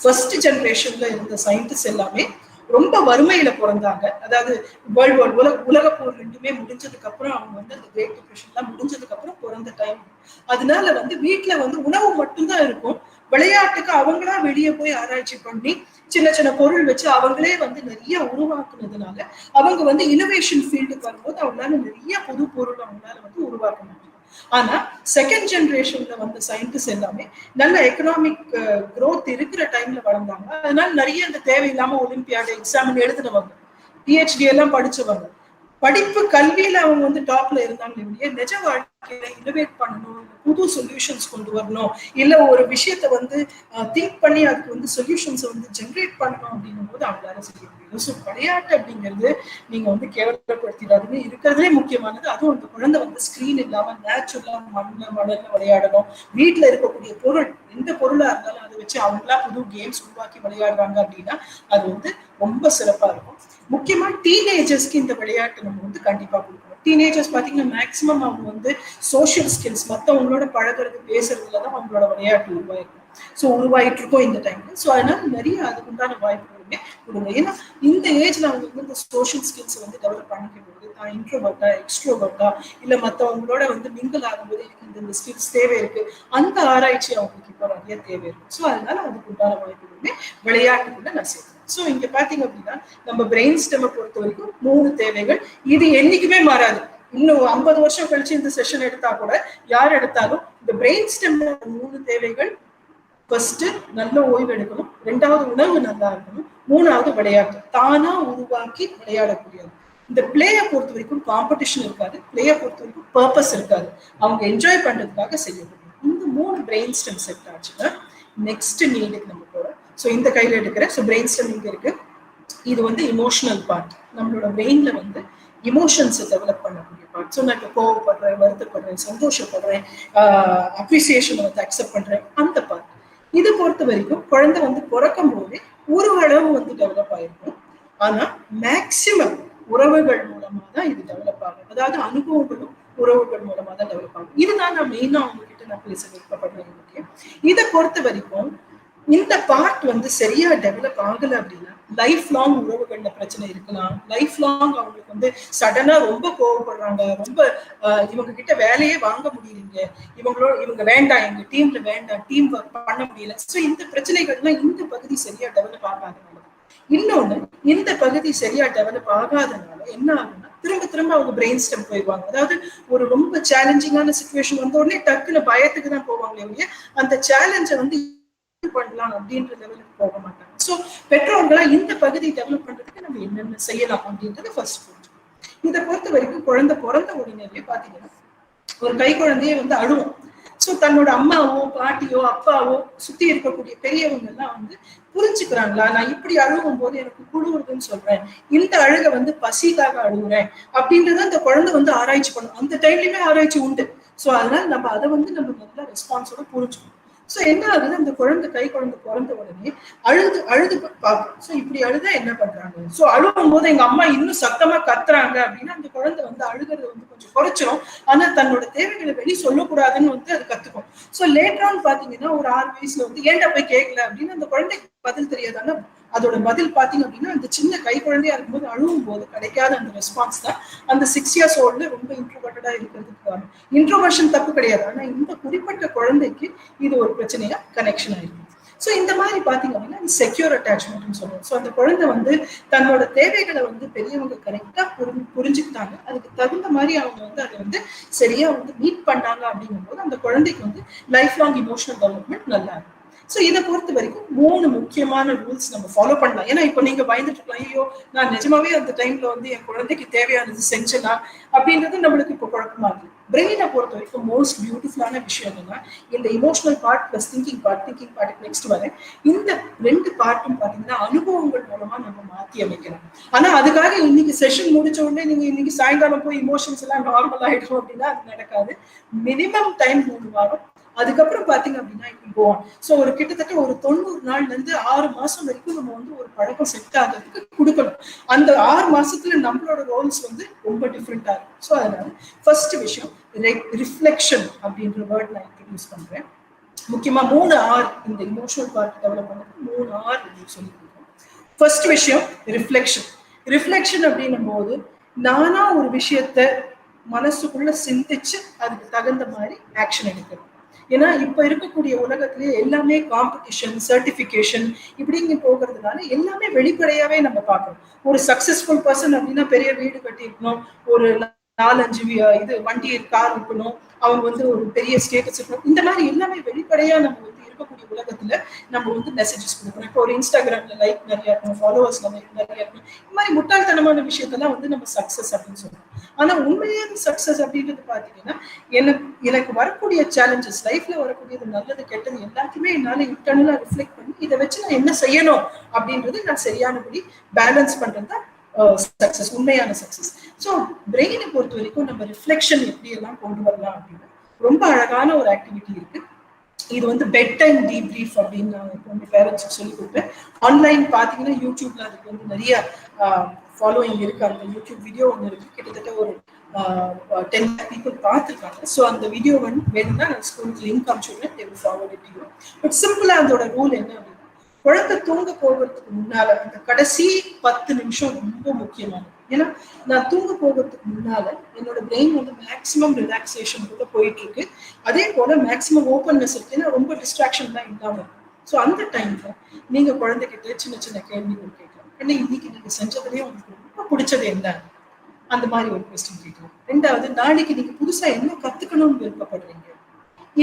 ஃபர்ஸ்ட் ஜெனரேஷன்ல இருந்த சயின்டிஸ்ட் எல்லாமே ரொம்ப வறுமையில பிறந்தாங்க. அதாவது வேர்ல்டு வார், உலக போர் ரெண்டுமே முடிஞ்சதுக்கு அப்புறம் அவங்க வந்து அந்த கிரேட் டிப்ரெஷன் எல்லாம் முடிஞ்சதுக்கு அப்புறம் பிறந்த டைம். அதனால வந்து வீட்டுல வந்து உணவு மட்டும்தான் இருக்கும். விளையாட்டுக்கு அவங்களா வெளியே போய் ஆராய்ச்சி பண்ணி சின்ன சின்ன பொருள் வச்சு அவங்களே வந்து நிறைய உருவாக்குனதுனால அவங்க வந்து இனோவேஷன் ஃபீல்டுக்கு வரும்போது அவங்களால நிறைய புது பொருள் அவங்களால வந்து உருவாக்க முடியும். ஆனா செகண்ட் ஜெனரேஷன்ல வந்த சயின்டிஸ்ட் எல்லாமே நல்ல எக்கனாமிக் க்ரோத் இருக்கிற டைம்ல வளர்ந்தாங்க. அதனால நிறைய அந்த தேவையில்லாம ஒலிம்பியாட் எக்ஸாம் எழுதினவங்க, பிஹெச்டி எல்லாம் படிச்சவங்க, படிப்பு கல்வியில அவங்க வந்து டாப்ல இருந்தாங்க. நிஜ வாழ்க்கையில இனோவேட் பண்ணணும், புது சொல்யூஷன்ஸ் கொண்டு வரணும், இல்ல ஒரு விஷயத்த வந்து திங்க் பண்ணி அதுக்கு வந்து சொல்யூஷன்ஸ் வந்து ஜென்ரேட் பண்ணணும் அப்படின்னும் போது அவங்களால செய்ய முடியும். ஸோ விளையாட்டு அப்படிங்கிறது நீங்க வந்து கேவலப்படுத்திடாதுன்னு, இருக்கிறதுலே முக்கியமானது. அதுவும் அந்த குழந்தை வந்து ஸ்கிரீன் இல்லாம நேச்சுரலா மணல்ல விளையாடணும். வீட்டுல இருக்கக்கூடிய பொருள், எந்த பொருளா இருந்தாலும் அதை வச்சு அவங்களா புது கேம்ஸ் உருவாக்கி விளையாடுறாங்க அப்படின்னா அது வந்து ரொம்ப சிறப்பா இருக்கும். முக்கியமா டீனேஜர்ஸ்க்கு இந்த விளையாட்டு நம்ம வந்து கண்டிப்பா கொடுக்கணும். டீனேஜர்ஸ் பாத்தீங்கன்னா மேக்சிமம் அவங்க வந்து சோசியல் ஸ்கில்ஸ், மற்றவங்களோட பழகிறது, பேசுறதுலதான் அவங்களோட விளையாட்டு உருவாயிருக்கும். ஸோ உருவாயிட்டு இருக்கோம் இந்த டைம்ல. ஸோ அதனால நிறைய அதுக்கு உண்டான வாய்ப்புகளுமே கொடுங்க. ஏன்னா இந்த ஏஜ்ல அவங்க வந்து இந்த சோஷியல் ஸ்கில்ஸ் வந்து டெவலப் பண்ணிக்கும் போது தான் இன்ட்ரோவர்ட்டா எக்ஸ்ட்ரோவர்ட்டா இல்ல மற்றவங்களோட வந்து மிங்கிள் ஆகும்போது எனக்கு இந்த ஸ்கில்ஸ் தேவை இருக்கு, அந்த ஆராய்ச்சி அவங்களுக்கு இப்போ நிறைய தேவை இருக்கு. ஸோ அதனால அதுக்கு உண்டான வாய்ப்புகளுமே விளையாட்டுக்குள்ள நான் சேர்க்கிறேன். ஸோ இங்க பாத்தீங்க அப்படின்னா நம்ம பிரெயின் ஸ்டெம்மை பொறுத்த வரைக்கும் 3 தேவைகள். இது என்னைக்குமே மாறாது. இன்னும் 50 வருஷம் கழிச்சு இந்த செஷன் எடுத்தா கூட யார் எடுத்தாலும் இந்த பிரெயின் ஸ்டெம் 3 தேவைகள். ஃபர்ஸ்ட் நல்ல ஓய்வு எடுக்கணும், 2வது உணவு நல்லா இருக்கணும், 3வது விளையாட்டு தானா உருவாக்கி விளையாடக்கூடியது. இந்த பிளேயை பொறுத்த வரைக்கும் காம்படிஷன் இருக்காது, பிளேயை பொறுத்த வரைக்கும் பர்பஸ் இருக்காது, அவங்க என்ஜாய் பண்றதுக்காக செய்யக்கூடிய இந்த 3 பிரெயின் ஸ்டெம் செட் ஆச்சுன்னா நெக்ஸ்ட் நீடுக்கு நம்ம போறோம். ஸோ இந்த கையில எடுக்கிறேன். ஸோ பிரெயின் ஸ்டெம் இங்க இருக்கு. இது வந்து இமோஷனல் பார்ட், நம்மளோட பிரெயின்ல வந்து இமோஷன்ஸை டெவலப் பண்ணக்கூடிய பார்ட். ஸோ நான் இப்போ கோவப்படுறேன், வருத்தப்படுறேன், சந்தோஷப்படுறேன், அப்ரிசியேஷனை வந்து அக்செப்ட் பண்றேன், அந்த பார்ட். இது பொறுத்த வரைக்கும் குழந்தை வந்து பிறக்கும் போதே ஒரு அளவு வந்து டெவலப் ஆயிருக்கும். ஆனா மேக்சிமம் உறவுகள் மூலமா தான் இது டெவலப் ஆகும். அதாவது அனுபவங்களும் உறவுகள் மூலமா தான் டெவலப் ஆகும். இதுதான் நான் மெயினா அவங்க கிட்ட நான் பேச விருப்பப்படுறேன். இதை பொறுத்த வரைக்கும் இந்த பார்ட் வந்து சரியா டெவலப் ஆகல அப்படின்னா லைஃப் லாங் உறவுகள்ல பிரச்சனை இருக்கலாம். லைஃப் லாங் அவங்களுக்கு வந்து சடனா ரொம்ப கோவப்படுறாங்க, ரொம்ப இவங்க கிட்ட வேலையே வாங்க முடியலீங்க, இவங்க வேண்டாம், எங்க டீம்ல வேண்டாம், டீம் ஒர்க் பண்ண முடியல. ஸோ இந்த பிரச்சனைகள்லாம் இந்த பகுதி சரியா டெவலப் ஆகாதனால. இன்னொன்னு, இந்த பகுதி சரியா டெவலப் ஆகாதனால என்ன ஆகும்னா திரும்ப திரும்ப அவங்க பிரெயின் ஸ்டெம் போயிடுவாங்க. அதாவது ஒரு ரொம்ப சேலஞ்சிங்கான சிச்சுவேஷன் வந்த உடனே டக்குன்னு பயத்துக்கு தான் போவாங்களே ஒழிய அந்த சேலஞ்சை வந்து பண்ணலாம் அப்படின்ற லெவலுக்கு போக மாட்டாங்க. ஸோ பெற்றோர்களா இந்த பகுதி டெவலப் பண்றதுக்கு நம்ம என்னென்ன செய்யலாம் அப்படின்றது ஃபர்ஸ்ட் புரிஞ்சுக்கணும். இதை பொறுத்த வரைக்கும் குழந்தை பிறந்த உடனே பாத்தீங்கன்னா ஒரு கை குழந்தையே வந்து அழுவும். ஸோ தன்னோட அம்மாவோ பாட்டியோ அப்பாவோ சுத்தி இருக்கக்கூடிய பெரியவங்க எல்லாம் வந்து புரிஞ்சுக்கிறாங்களா, நான் இப்படி அழுகும் போது எனக்கு குழுவுதுன்னு சொல்றேன், இந்த அழுகை வந்து பசிக்காக அழுகுறேன் அப்படின்றத அந்த குழந்தை வந்து ஆராய்ச்சி பண்ணும். அந்த டைம்லயுமே ஆராய்ச்சி உண்டு. ஸோ அதனால நம்ம அதை வந்து நம்ம நல்ல ரெஸ்பான்ஸோட புரிஞ்சுக்கணும். ஸோ என்ன ஆகுது, அந்த குழந்தை கை குழந்தை பிறந்த உடனே அழுது பார்க்கும். ஸோ இப்படி அழுதா என்ன பண்றாங்க, ஸோ அழுகும் போது எங்க அம்மா இன்னும் சத்தமா கத்துறாங்க அப்படின்னா அந்த குழந்தை வந்து அழுகிறத வந்து கொஞ்சம் குறைச்சிரும். ஆனா தன்னோட தேவைகளை வெளி சொல்லக்கூடாதுன்னு வந்து அது கத்துக்கும். ஸோ லேட்டரான் பாத்தீங்கன்னா ஒரு 6 வயசுல வந்து ஏன்டா போய் கேட்கல அப்படின்னு அந்த குழந்தைக்கு பதில் தெரியாது. ஆனா அதோட பதில் பாத்தீங்க அப்படின்னா அந்த சின்ன கை குழந்தையா இருக்கும்போது அழுவும் போது கிடைக்காத அந்த ரெஸ்பான்ஸ் தான் அந்த 6 years old ரொம்ப இன்ட்ரோவர்ட்டடா இருக்கிறதுக்கு காரணம். இன்ட்ரோவர்ஷன் தப்பு கிடையாது, ஆனா இந்த குறிப்பிட்ட குழந்தைக்கு இது ஒரு பிரச்சனையா கனெக்ஷன் ஆயிருக்கு. ஸோ இந்த மாதிரி பாத்தீங்க அப்படின்னா செக்யூர் அட்டாச்மெண்ட்னு சொல்லுவோம். ஸோ அந்த குழந்தை வந்து தன்னோட தேவைகளை வந்து பெரியவங்க கரெக்டா புரிஞ்சுக்கிட்டாங்க, அதுக்கு தகுந்த மாதிரி அவங்க வந்து அதை வந்து சரியா வந்து மீட் பண்ணாங்க அப்படிங்கும் போது அந்த குழந்தைக்கு வந்து லைஃப் லாங் இமோஷனல் டெவலப்மெண்ட் நல்லா இருக்கும். ஸோ இதை பொறுத்த வரைக்கும் 3 முக்கியமான ரூல்ஸ் நம்ம ஃபாலோ பண்ணலாம். ஏன்னா இப்போ நீங்க பயந்துட்டு இருக்கலாம், ஐயோ நான் நிஜமாவே அந்த டைம்ல வந்து என் குழந்தைக்கு தேவையானது செஞ்சனா அப்படின்றது நம்மளுக்கு இப்போ குழப்பமா இருக்கு. பிரெயினை பொறுத்த வரைக்கும் மோஸ்ட் பியூட்டிஃபுல்லான விஷயம் என்னன்னா இந்த emotional part plus thinking part next வரேன். இந்த 2 பார்ட்டும் பாத்தீங்கன்னா அனுபவங்கள் மூலமா நம்ம மாத்தி அமைக்கலாம். ஆனா அதுக்காக இன்னைக்கு செஷன் முடிச்ச உடனே நீங்க இன்னைக்கு சாயங்காலம் போய் இமோஷன்ஸ் எல்லாம் நார்மல் ஆயிடும் அப்படின்னா அது நடக்காது. மினிமம் டைம் 3 வாரம். அதுக்கப்புறம் பாத்தீங்க அப்படின்னா இப்படி போவோம். ஸோ ஒரு கிட்டத்தட்ட ஒரு 90 நாள்ல இருந்து 6 மாசம் வரைக்கும் நம்ம வந்து ஒரு பழக்கம் செட் ஆகிறதுக்கு கொடுக்கணும். அந்த 6 மாசத்துல நம்மளோட ரோல்ஸ் வந்து ரொம்ப டிஃப்ரெண்டா இருக்கும். ஸோ அதனால ஃபர்ஸ்ட் விஷயம் ரிஃப்ளெக்ஷன் அப்படின்ற வேர்ட் நான் இன்ட்ரடியூஸ் பண்றேன். முக்கியமா 3 R இந்த இமோஷனல் பார்ட் டெவலப் பண்ணுறதுக்கு 3 R அப்படின்னு சொல்லி கொடுக்கணும். ஃபர்ஸ்ட் விஷயம் ரிஃப்ளெக்ஷன் அப்படின்னும் போது நானா ஒரு விஷயத்த மனசுக்குள்ள சிந்திச்சு அதுக்கு தகுந்த மாதிரி ஆக்ஷன் எடுக்கணும். ஏன்னா இப்ப இருக்கக்கூடிய உலகத்திலேயே எல்லாமே காம்படிஷன், சர்டிபிகேஷன் இப்படிங்க போகிறதுனால எல்லாமே வெளிப்படையாவே நம்ம பார்க்கணும். ஒரு சக்சஸ்ஃபுல் பர்சன் அப்படின்னா பெரிய வீடு கட்டியிருக்கணும், ஒரு 4-5 இது வண்டி கார் இருக்கணும், அவங்க வந்து ஒரு பெரிய ஸ்டேட்டஸ் இருக்கணும். இந்த மாதிரி எல்லாமே வெளிப்படையா நம்ம வந்து இருக்கக்கூடிய உலகத்துல நம்ம வந்து மெசேஜஸ் கொடுக்கணும். இப்போ ஒரு இன்ஸ்டாகிராம்ல லைக் நிறைய இருக்கணும், ஃபாலோவர்ஸ்ல நிறைய இருக்கணும். இந்த மாதிரி முட்டாள்தனமான விஷயத்தெல்லாம் வந்து நம்ம சக்சஸ் அப்படின்னு சொல்றோம். ஆனா உண்மையான சக்சஸ் அப்படின்றது பாத்தீங்கன்னா எனக்கு வரக்கூடிய சேலஞ்சஸ், லைஃப்ல வரக்கூடியது நல்லது கெட்டது எல்லாத்தையுமே என்னால இன்டர்னலா ரிஃப்ளெக்ட் பண்ணி இதை வச்சு நான் என்ன செய்யணும் அப்படின்றது நான் சரியானபடி பேலன்ஸ் பண்றது சக்சஸ், உண்மையான சக்சஸ். ஸோ பிரெயினை பொறுத்த வரைக்கும் நம்ம ரிஃப்ளெக்ஷன் எப்படி எல்லாம் கொண்டு வரலாம் அப்படின்னு ரொம்ப அழகான ஒரு ஆக்டிவிட்டி இருக்கு. இது வந்து பெட் டைம் டீப்ரீஃப் அப்படின்னு நான் இப்போ வந்து பேரண்ட்ஸுக்கு சொல்லி கொடுப்பேன். ஆன்லைன் பார்த்தீங்கன்னா யூடியூப்ல அதுக்கு வந்து நிறைய ஃபாலோயிங் இருக்கு. அந்த யூடியூப் வீடியோ ஒன்று இருக்கு, கிட்டத்தட்ட ஒரு 10 people பார்த்துருக்காங்க. ஸோ அந்த வீடியோ வந்து வேணும்னா நான் ஸ்கூலுக்கு லிங்க் அனுப்பிச்சுடுறேன், ஃபார்வர்ட் இட் யூ. பட் சிம்பிளா அதோட ரூல் என்ன அப்படின்னா குழந்தை தூங்க போகிறதுக்கு முன்னால அந்த கடைசி 10 நிமிஷம் ரொம்ப முக்கியமானது. ஏன்னா நான் தூங்க போகிறதுக்கு முன்னால என்னோட பிரெயின் வந்து மேக்சிமம் ரிலாக்ஸேஷன் கூட போயிட்டு இருக்கு. அதே போல மேக்சிமம் ஓப்பன்னஸ் இருக்கு. ஏன்னா ரொம்ப டிஸ்ட்ராக்ஷன் தான் இல்லாம இருக்கும். ஸோ அந்த டைம்ல நீங்க குழந்தைகிட்ட சின்ன சின்ன கேள்விகள் கேட்கலாம். ஏன்னா இன்னைக்கு நீங்க செஞ்சதுலேயே உங்களுக்கு ரொம்ப பிடிச்சது என்ன, அந்த மாதிரி ஒரு கொஸ்டின் கேட்கலாம். ரெண்டாவது, நாளைக்கு நீங்க புதுசா என்ன கத்துக்கணும்னு விருப்பப்படுறீங்க,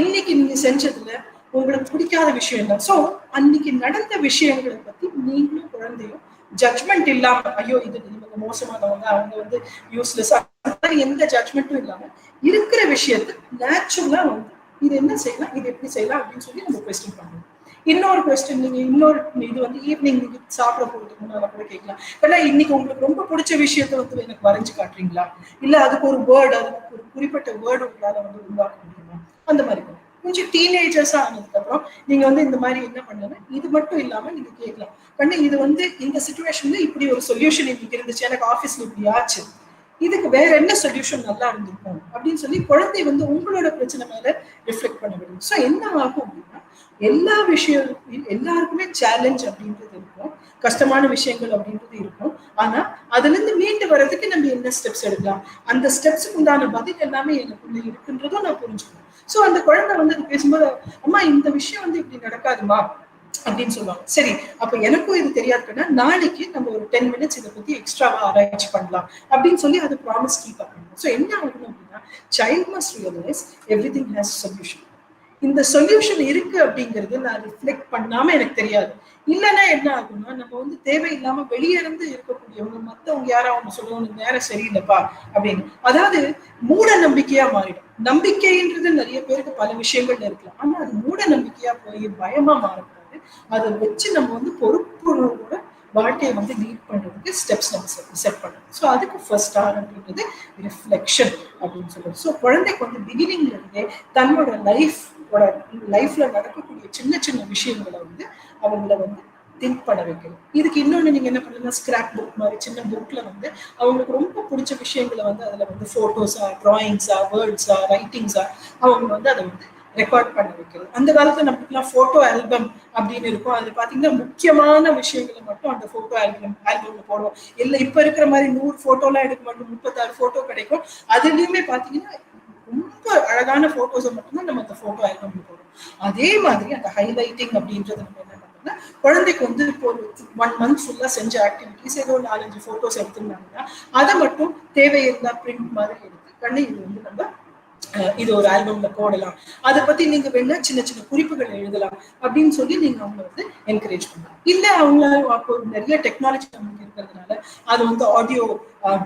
இன்னைக்கு நீங்க செஞ்சதுல உங்களுக்கு பிடிக்காத விஷயம் என்ன. சோ அன்னைக்கு நடந்த விஷயங்களை பத்தி நீங்களும் குழந்தையும் ஜட்மெண்ட் இல்லாம, ஐயோ இது இவங்க மோசமானவங்க, அவங்க வந்து யூஸ்லெஸ், அந்த மாதிரி எந்த ஜட்மெண்ட்டும் இல்லாம இருக்கிற விஷயத்த நேச்சுரலா வந்து இது என்ன செய்யலாம், இது எப்படி செய்யலாம் அப்படின்னு சொல்லி நம்ம கொஸ்டின் பண்ணணும். இன்னொரு கொஸ்டின், நீங்க இன்னொரு இது வந்து ஈவினிங் நீங்க சாப்பிட போறதுக்கு முன்னால கூட கேட்கலாம். ஏன்னா இன்னைக்கு உங்களுக்கு ரொம்ப பிடிச்ச விஷயத்த வந்து எனக்கு வரைஞ்சு காட்டுறீங்களா, இல்ல அதுக்கு ஒரு வேர்டு, அதுக்கு ஒரு குறிப்பிட்ட வேர்டு உங்களால வந்து உருவாக்க முடியுமா, அந்த மாதிரி கொஞ்சம் டீனேஜர்ஸா ஆனதுக்கு அப்புறம் நீங்க வந்து இந்த மாதிரி என்ன பண்ணலாம், இது மட்டும் இல்லாம நீங்க கேட்கலாம். கண்ணு இது வந்து இந்த சிச்சுவேஷன்ல இப்படி ஒரு சொல்யூஷன் இன்னைக்கு இருந்துச்சு, எனக்கு ஆபீஸ்ல இப்படி ஆச்சு, இதுக்கு வேற என்ன சொல்யூஷன் நல்லா இருந்திருக்கும் அப்படின்னு சொல்லி குழந்தை வந்து உங்களோட பிரச்சனை மேல ரிஃப்ளெக்ட் பண்ண முடியும். ஸோ என்ன ஆகும் அப்படின்னா, எல்லா விஷயம் எல்லாருக்குமே சேலஞ்ச் அப்படின்றது இருக்கும், கஷ்டமான விஷயங்கள் அப்படின்றது இருக்கும். ஆனா அதுல இருந்து மீண்டு வர்றதுக்கு நம்ம என்ன ஸ்டெப்ஸ் எடுக்கலாம், அந்த ஸ்டெப்ஸுக்கு உண்டான பதில் எல்லாமே எனக்குள்ள இருக்குன்றதும் நான் புரிஞ்சுக்கணும். சோ அந்த குழந்தை வந்து அது பேசும்போது, அம்மா இந்த விஷயம் வந்து இப்படி நடக்காதுமா அப்படின்னு சொல்லுவாங்க. சரி, அப்ப எனக்கும் இது தெரியாதுன்னா நாளைக்கு நம்ம ஒரு 10 மினிட்ஸ் இதை பத்தி எக்ஸ்ட்ராவா ஆராய்ச்சி பண்ணலாம் அப்படின்னு சொல்லி அது ப்ராமிஸ் கீப் பண்ணணும். ஸோ என்ன ஆகணும் அப்படின்னா, child must realise everything has solution. இந்த சொல்யூஷன் இருக்கு அப்படிங்கிறது நான் ரிஃப்ளெக்ட் பண்ணாம எனக்கு தெரியாது. இல்லைன்னா என்ன ஆகும்னா, நம்ம வந்து தேவையில்லாம வெளியே இருந்து இருக்கக்கூடியவங்க மத்தவங்க யாரும் அவங்க சொல்லுவாங்க நேரம் சரியில்லைப்பா அப்படின்னு, அதாவது மூட நம்பிக்கையா மாறிடும். நம்பிக்கைன்றது நிறைய பேருக்கு பல விஷயங்கள்ல இருக்கலாம், ஆனா அது மூட நம்பிக்கையா போய் பயமா மாறக்கூடாது. அதை வச்சு நம்ம வந்து பொறுப்புணர்வோட வாழ்க்கையை வந்து லீட் பண்றதுக்கு ஸ்டெப்ஸ் நம்ம செட் பண்ணணும். ஸோ அதுக்கு ஃபர்ஸ்ட் ஆர் அப்படின்றது ரிஃப்ளெக்ஷன் அப்படின்னு சொல்லுவோம். ஸோ குழந்தைக்கு வந்து பிகினிங்ல இருந்தே தன்னோட லைஃப்ல நடக்கக்கூடிய சின்ன சின்ன விஷயங்களை வந்து அவங்கள வந்து திங்க் பண்ண வைக்கணும். இதுக்கு இன்னொன்னு நீங்க என்ன பண்ணலாம், ஸ்கிராப் புக் மாதிரி சின்ன புக்ல வந்து அவங்களுக்கு ரொம்ப பிடிச்ச விஷயங்களை வந்து அதுல வந்து போட்டோஸா, டிராயிங்ஸா, வேர்ட்ஸா, ரைட்டிங்ஸா அவங்க வந்து அதை வந்து ரெக்கார்ட் பண்ண வைக்கிறது. அந்த காலத்துல நம்மளுக்குலாம் போட்டோ ஆல்பம் அப்படின்னு இருக்கும். அதுல பாத்தீங்கன்னா முக்கியமான விஷயங்களை மட்டும் அந்த போட்டோ ஆல்பம்ல போடுவோம். இல்ல இப்ப இருக்கிற மாதிரி 100 போட்டோலாம் எடுக்க மாட்டோம், 36 போட்டோ கிடைக்கும். அதுலயுமே பாத்தீங்கன்னா ரொம்ப அழகான போட்டோஸை மட்டும்தான் நம்ம அந்த போட்டோ ஆல்பம்ல போடுவோம். அதே மாதிரி அந்த ஹைலைட்டிங் அப்படின்றது நம்ம என்ன பண்றோம்னா, குழந்தைக்கு வந்து இப்போ ஒரு 1 மந்த் ஃபுல்லா செஞ்ச ஆக்டிவிட்டிஸ் ஏதோ 4-5 போட்டோஸ் எடுத்திருந்தாங்கன்னா அதை மட்டும் தேவையில்லா பிரிண்ட் மாதிரி எடுத்து கண்ணு இது வந்து நம்ம இது ஒரு ஆல்பம்ல போடலாம், அதை பத்தி நீங்க வேணா சின்ன சின்ன குறிப்புகள் எழுதலாம் அப்படின்னு சொல்லி நீங்க அவங்க வந்து என்கரேஜ் பண்ணலாம். இல்ல அவங்கள அப்போ நிறைய டெக்னாலஜி நமக்கு இருக்கிறதுனால அது வந்து ஆடியோ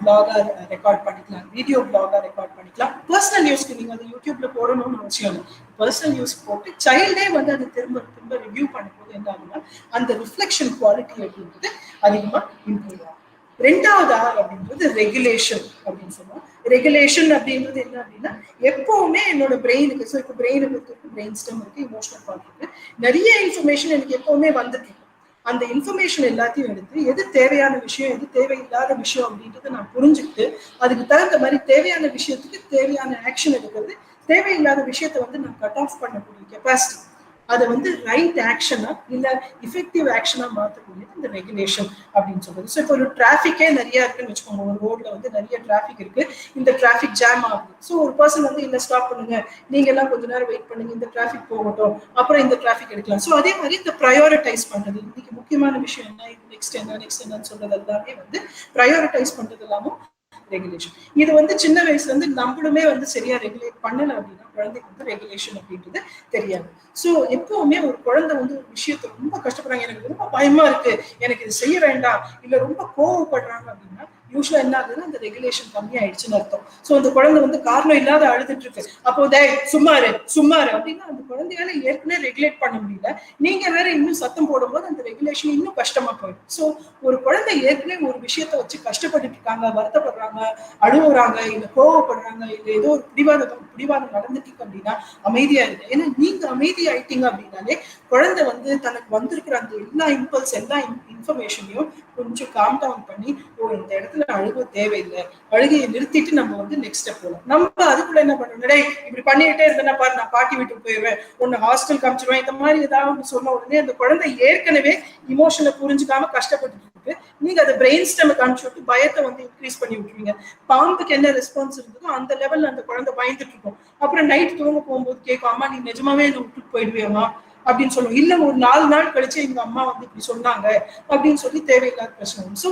பிளாகா ரெக்கார்ட் பண்ணிக்கலாம், வீடியோ பிளாகா ரெக்கார்ட் பண்ணிக்கலாம். பர்சனல் யூஸ்க்கு நீங்க அது யூடியூப்ல போடணும்னு அவசியம் இல்லை. பர்சனல் யூஸ் போட்டு சைல்டே வந்து அது திரும்ப திரும்ப ரிவ்யூ பண்ணும்போது என்ன ஆகும்னா, அந்த ரிஃப்ளெக்ஷன் குவாலிட்டி அப்படின்றது அதிகமா இம்ப்ரூவ் ஆகும். ரெண்டாவது ஆர் அப்படின்றது ரெகுலேஷன் அப்படின்னு சொல்லுவோம். ரெகுலேஷன் அப்படின்றது என்ன அப்படின்னா, எப்பவுமே என்னோட பிரெயினுக்கு, ஸோ இப்போ பிரெயினுக்கு பிரெயின் ஸ்டெம் இருக்கு, இமோஷனல் பார்ட் இருக்கு, நிறைய இன்ஃபர்மேஷன் எனக்கு எப்பவுமே வந்துட்டு இருக்கு. அந்த இன்ஃபர்மேஷன் எல்லாத்தையும் எடுத்து எது தேவையான விஷயம், எது தேவையில்லாத விஷயம் அப்படின்றத நான் புரிஞ்சுக்கிட்டு அதுக்கு தகுந்த மாதிரி தேவையான விஷயத்துக்கு தேவையான ஆக்ஷன் எடுக்கிறது, தேவையில்லாத விஷயத்த வந்து நான் கட் ஆஃப் பண்ணக்கூடிய கெப்பாசிட்டி, அதை வந்து ரைட் ஆக்ஷனா இல்ல இஃபெக்டிவ் ஆக்ஷனா மாற்றக்கூடியது இந்த ரெகுலேஷன் அப்படின்னு சொல்றது. ஸோ இப்போ ஒரு டிராஃபிக்கே நிறைய இருக்குன்னு வச்சுக்கோங்க, ஒரு ரோட்ல வந்து நிறைய டிராஃபிக் இருக்கு, இந்த டிராஃபிக் ஜாம் ஆகுது. ஸோ ஒரு பர்சன் வந்து இல்ல ஸ்டாப் பண்ணுங்க, நீங்க எல்லாம் கொஞ்ச நேரம் வெயிட் பண்ணுங்க, இந்த டிராஃபிக் போகட்டும், அப்புறம் இந்த டிராஃபிக் எடுக்கலாம். ஸோ அதே மாதிரி இந்த ப்ரையாரிட்டைஸ் பண்றது, இன்னைக்கு முக்கியமான விஷயம் என்ன, இது நெக்ஸ்ட் என்னன்னு சொல்றது எல்லாமே வந்து ப்ரையாரிட்டைஸ் பண்றது எல்லாமும் ரெகுலேஷன். இது வந்து சின்ன வயசுல இருந்து நம்மளுமே வந்து சரியா ரெகுலேட் பண்ணல அப்படின்னா குழந்தைக்கு வந்து ரெகுலேஷன் அப்படின்றது தெரியாது. ஸோ எப்பவுமே ஒரு குழந்தை வந்து ஒரு விஷயத்த ரொம்ப கஷ்டப்படுறாங்க, எனக்கு ரொம்ப பயமா இருக்கு, எனக்கு இது செய்ய வேண்டாம், இல்ல ரொம்ப கோவப்படுறாங்க அப்படின்னா யூஸ்வலா என்ன ஆகுதுன்னா அந்த ரெகுலேஷன் கம்மி ஆயிடுச்சுன்னு அர்த்தம். ஸோ அந்த குழந்தை வந்து காரணம் இல்லாத அழுதுட்டு இருக்கு, அப்போ சும்மாரு அப்படின்னா அந்த குழந்தையால ஏற்கனவே ரெகுலேட் பண்ண முடியல, நீங்க வேற இன்னும் சத்தம் போடும்போது அந்த ரெகுலேஷன் இன்னும் கஷ்டமா போயிடும். ஸோ ஒரு குழந்தை ஏற்கனவே ஒரு விஷயத்த வச்சு கஷ்டப்பட்டு இருக்காங்க, வருத்தப்படுறாங்க, அழுவுறாங்க, இல்ல கோவப்படுறாங்க, இல்ல ஏதோ ஒரு பிடிவாதம் நடந்துட்டு இருக்கு அப்படின்னா அமைதியா இருக்கு. ஏன்னா நீங்க அமைதி ஆயிட்டீங்க அப்படின்னாலே குழந்தை வந்து தனக்கு வந்திருக்கிற அந்த எல்லா இம்பல்ஸ், எல்லா இன்ஃபர்மேஷனையும் கொஞ்சம் காம் டவுன் பண்ணி, ஓ இந்த இடத்துல அழுக தேவையில்லை, அழுகையை நிறுத்திட்டு நம்ம வந்து நெக்ஸ்ட் ஸ்டெப் போகலாம். நம்ம அதுக்குள்ள என்ன பண்ணணும், டேய் இப்படி பண்ணிக்கிட்டே இருந்தேன்னா பாரு நான் பாட்டி வீட்டுக்கு போயிடுவேன், உன்னை ஹாஸ்டல் காமிச்சிருவேன், இந்த மாதிரி ஏதாவது சொன்ன உடனே அந்த குழந்தை ஏற்கனவே இமோஷனை புரிஞ்சுக்காம கஷ்டப்பட்டு இருக்கு, நீங்க அதை பிரெயின் ஸ்டெம் காமிச்சு விட்டு பயத்தை வந்து இன்க்ரீஸ் பண்ணி விட்டுருவீங்க. பாம்புக்கு என்ன ரெஸ்பான்ஸ் இருந்ததோ அந்த லெவல்ல அந்த குழந்தை பயந்துட்டு இருக்கும். அப்புறம் நைட் தூங்க போகும்போது கேட்கும், அம்மா நீ நிஜமாவே என்னை விட்டுட்டு போயிடுவியம்மா அப்படின்னு சொல்லுவோம். இல்ல ஒரு 4 நாள் கழிச்சு எங்க அம்மா வந்து இப்படி சொன்னாங்க அப்படின்னு சொல்லி தேவையில்லாத பிரச்சனை. ஸோ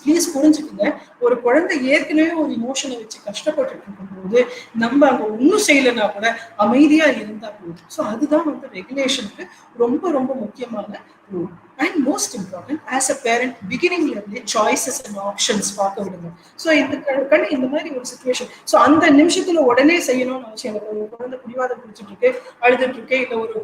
ப்ளீஸ் புரிஞ்சுக்குங்க, ஒரு குழந்தை ஏற்கனவே ஒரு இமோஷனை வச்சு கஷ்டப்பட்டு இருக்கும்போது நம்ம அங்க ஒன்னும் செய்யலைன்னா கூட அமைதியா இருந்தா போதும். ஸோ அதுதான் வந்து ரெகுலேஷனுக்கு ரொம்ப ரொம்ப முக்கியமான rule. And most important, as a parent பிகினிங்ல இருந்தே சாய்ஸஸ் அண்ட் ஆப்ஷன்ஸ் பார்க்க விடுங்க. ஸோ இந்த மாதிரி ஒரு சுச்சுவேஷன், ஸோ அந்த நிமிஷத்துல உடனே செய்யணும்னு அவசியம் இல்லை. ஒரு குழந்தை பிடிவாதம் பிடிச்சிட்டு இருக்கு, அழுதுட்டு இருக்கு, இல்ல ஒரு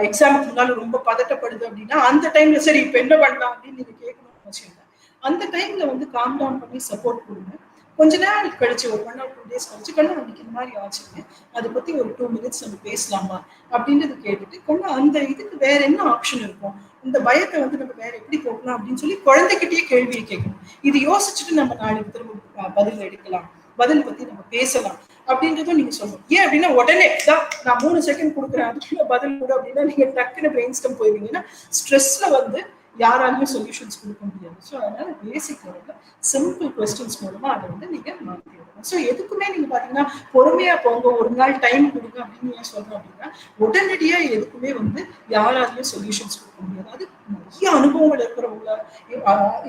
எக்ஸாமுக்கு முன்னால ரொம்ப பதட்டப்படுது அப்படின்னா அந்த டைம்ல சரி இப்ப என்ன பண்ணலாம் அப்படின்னு நீங்க கேட்கணும்னு அவசியம் இல்லை. அந்த டைம்ல வந்து காம் டவுன் பண்ணி சப்போர்ட் கொடுங்க. கொஞ்ச நேரம் கழிச்சு ஒரு 1 or 2 days கழிச்சு கண்ணு அன்னைக்கு இந்த மாதிரி ஆச்சுங்க, அதை பத்தி ஒரு 2 minutes நம்ம பேசலாமா அப்படின்றது கேட்டுட்டு கண்ணு அந்த இதுக்கு வேற என்ன ஆப்ஷன் இருக்கும், இந்த பயத்தை வந்து நம்ம வேற எப்படி போகலாம் அப்படின்னு சொல்லி குழந்தைகிட்டயே கேள்வியை கேட்கணும். இது யோசிச்சுட்டு நம்ம நாளைக்கு திரும்ப பதில் எடுக்கலாம், பதில் பத்தி நம்ம பேசலாம் அப்படின்றதும் நீங்க சொல்லணும். ஏன் அப்படின்னா உடனே தான் நான் 3 செகண்ட் கொடுக்குறேன் அதுக்குள்ள பதில் கூட அப்படின்னா நீங்க டக்குன்னு பிரெயின் ஸ்டம் போயிருவீங்கன்னா ஸ்ட்ரெஸ்ல வந்து யாராலுமே சொல்யூஷன்ஸ் கொடுக்க முடியாது. ஸோ அதனால பேசிக் லெவலில் சிம்பிள் கொஸ்டின்ஸ் மூலமா அதை வந்து நீங்க மாற்றி விடணும். ஸோ எதுக்குமே நீங்க பாத்தீங்கன்னா பொறுமையா போங்க, ஒரு நாள் டைம் கொடுங்க அப்படின்னு ஏன் சொல்றோம் அப்படின்னா உடனடியா எதுக்குமே வந்து யாராலுமே சொல்யூஷன்ஸ் கொடுக்க முடியாது. அது நிறைய அனுபவங்கள்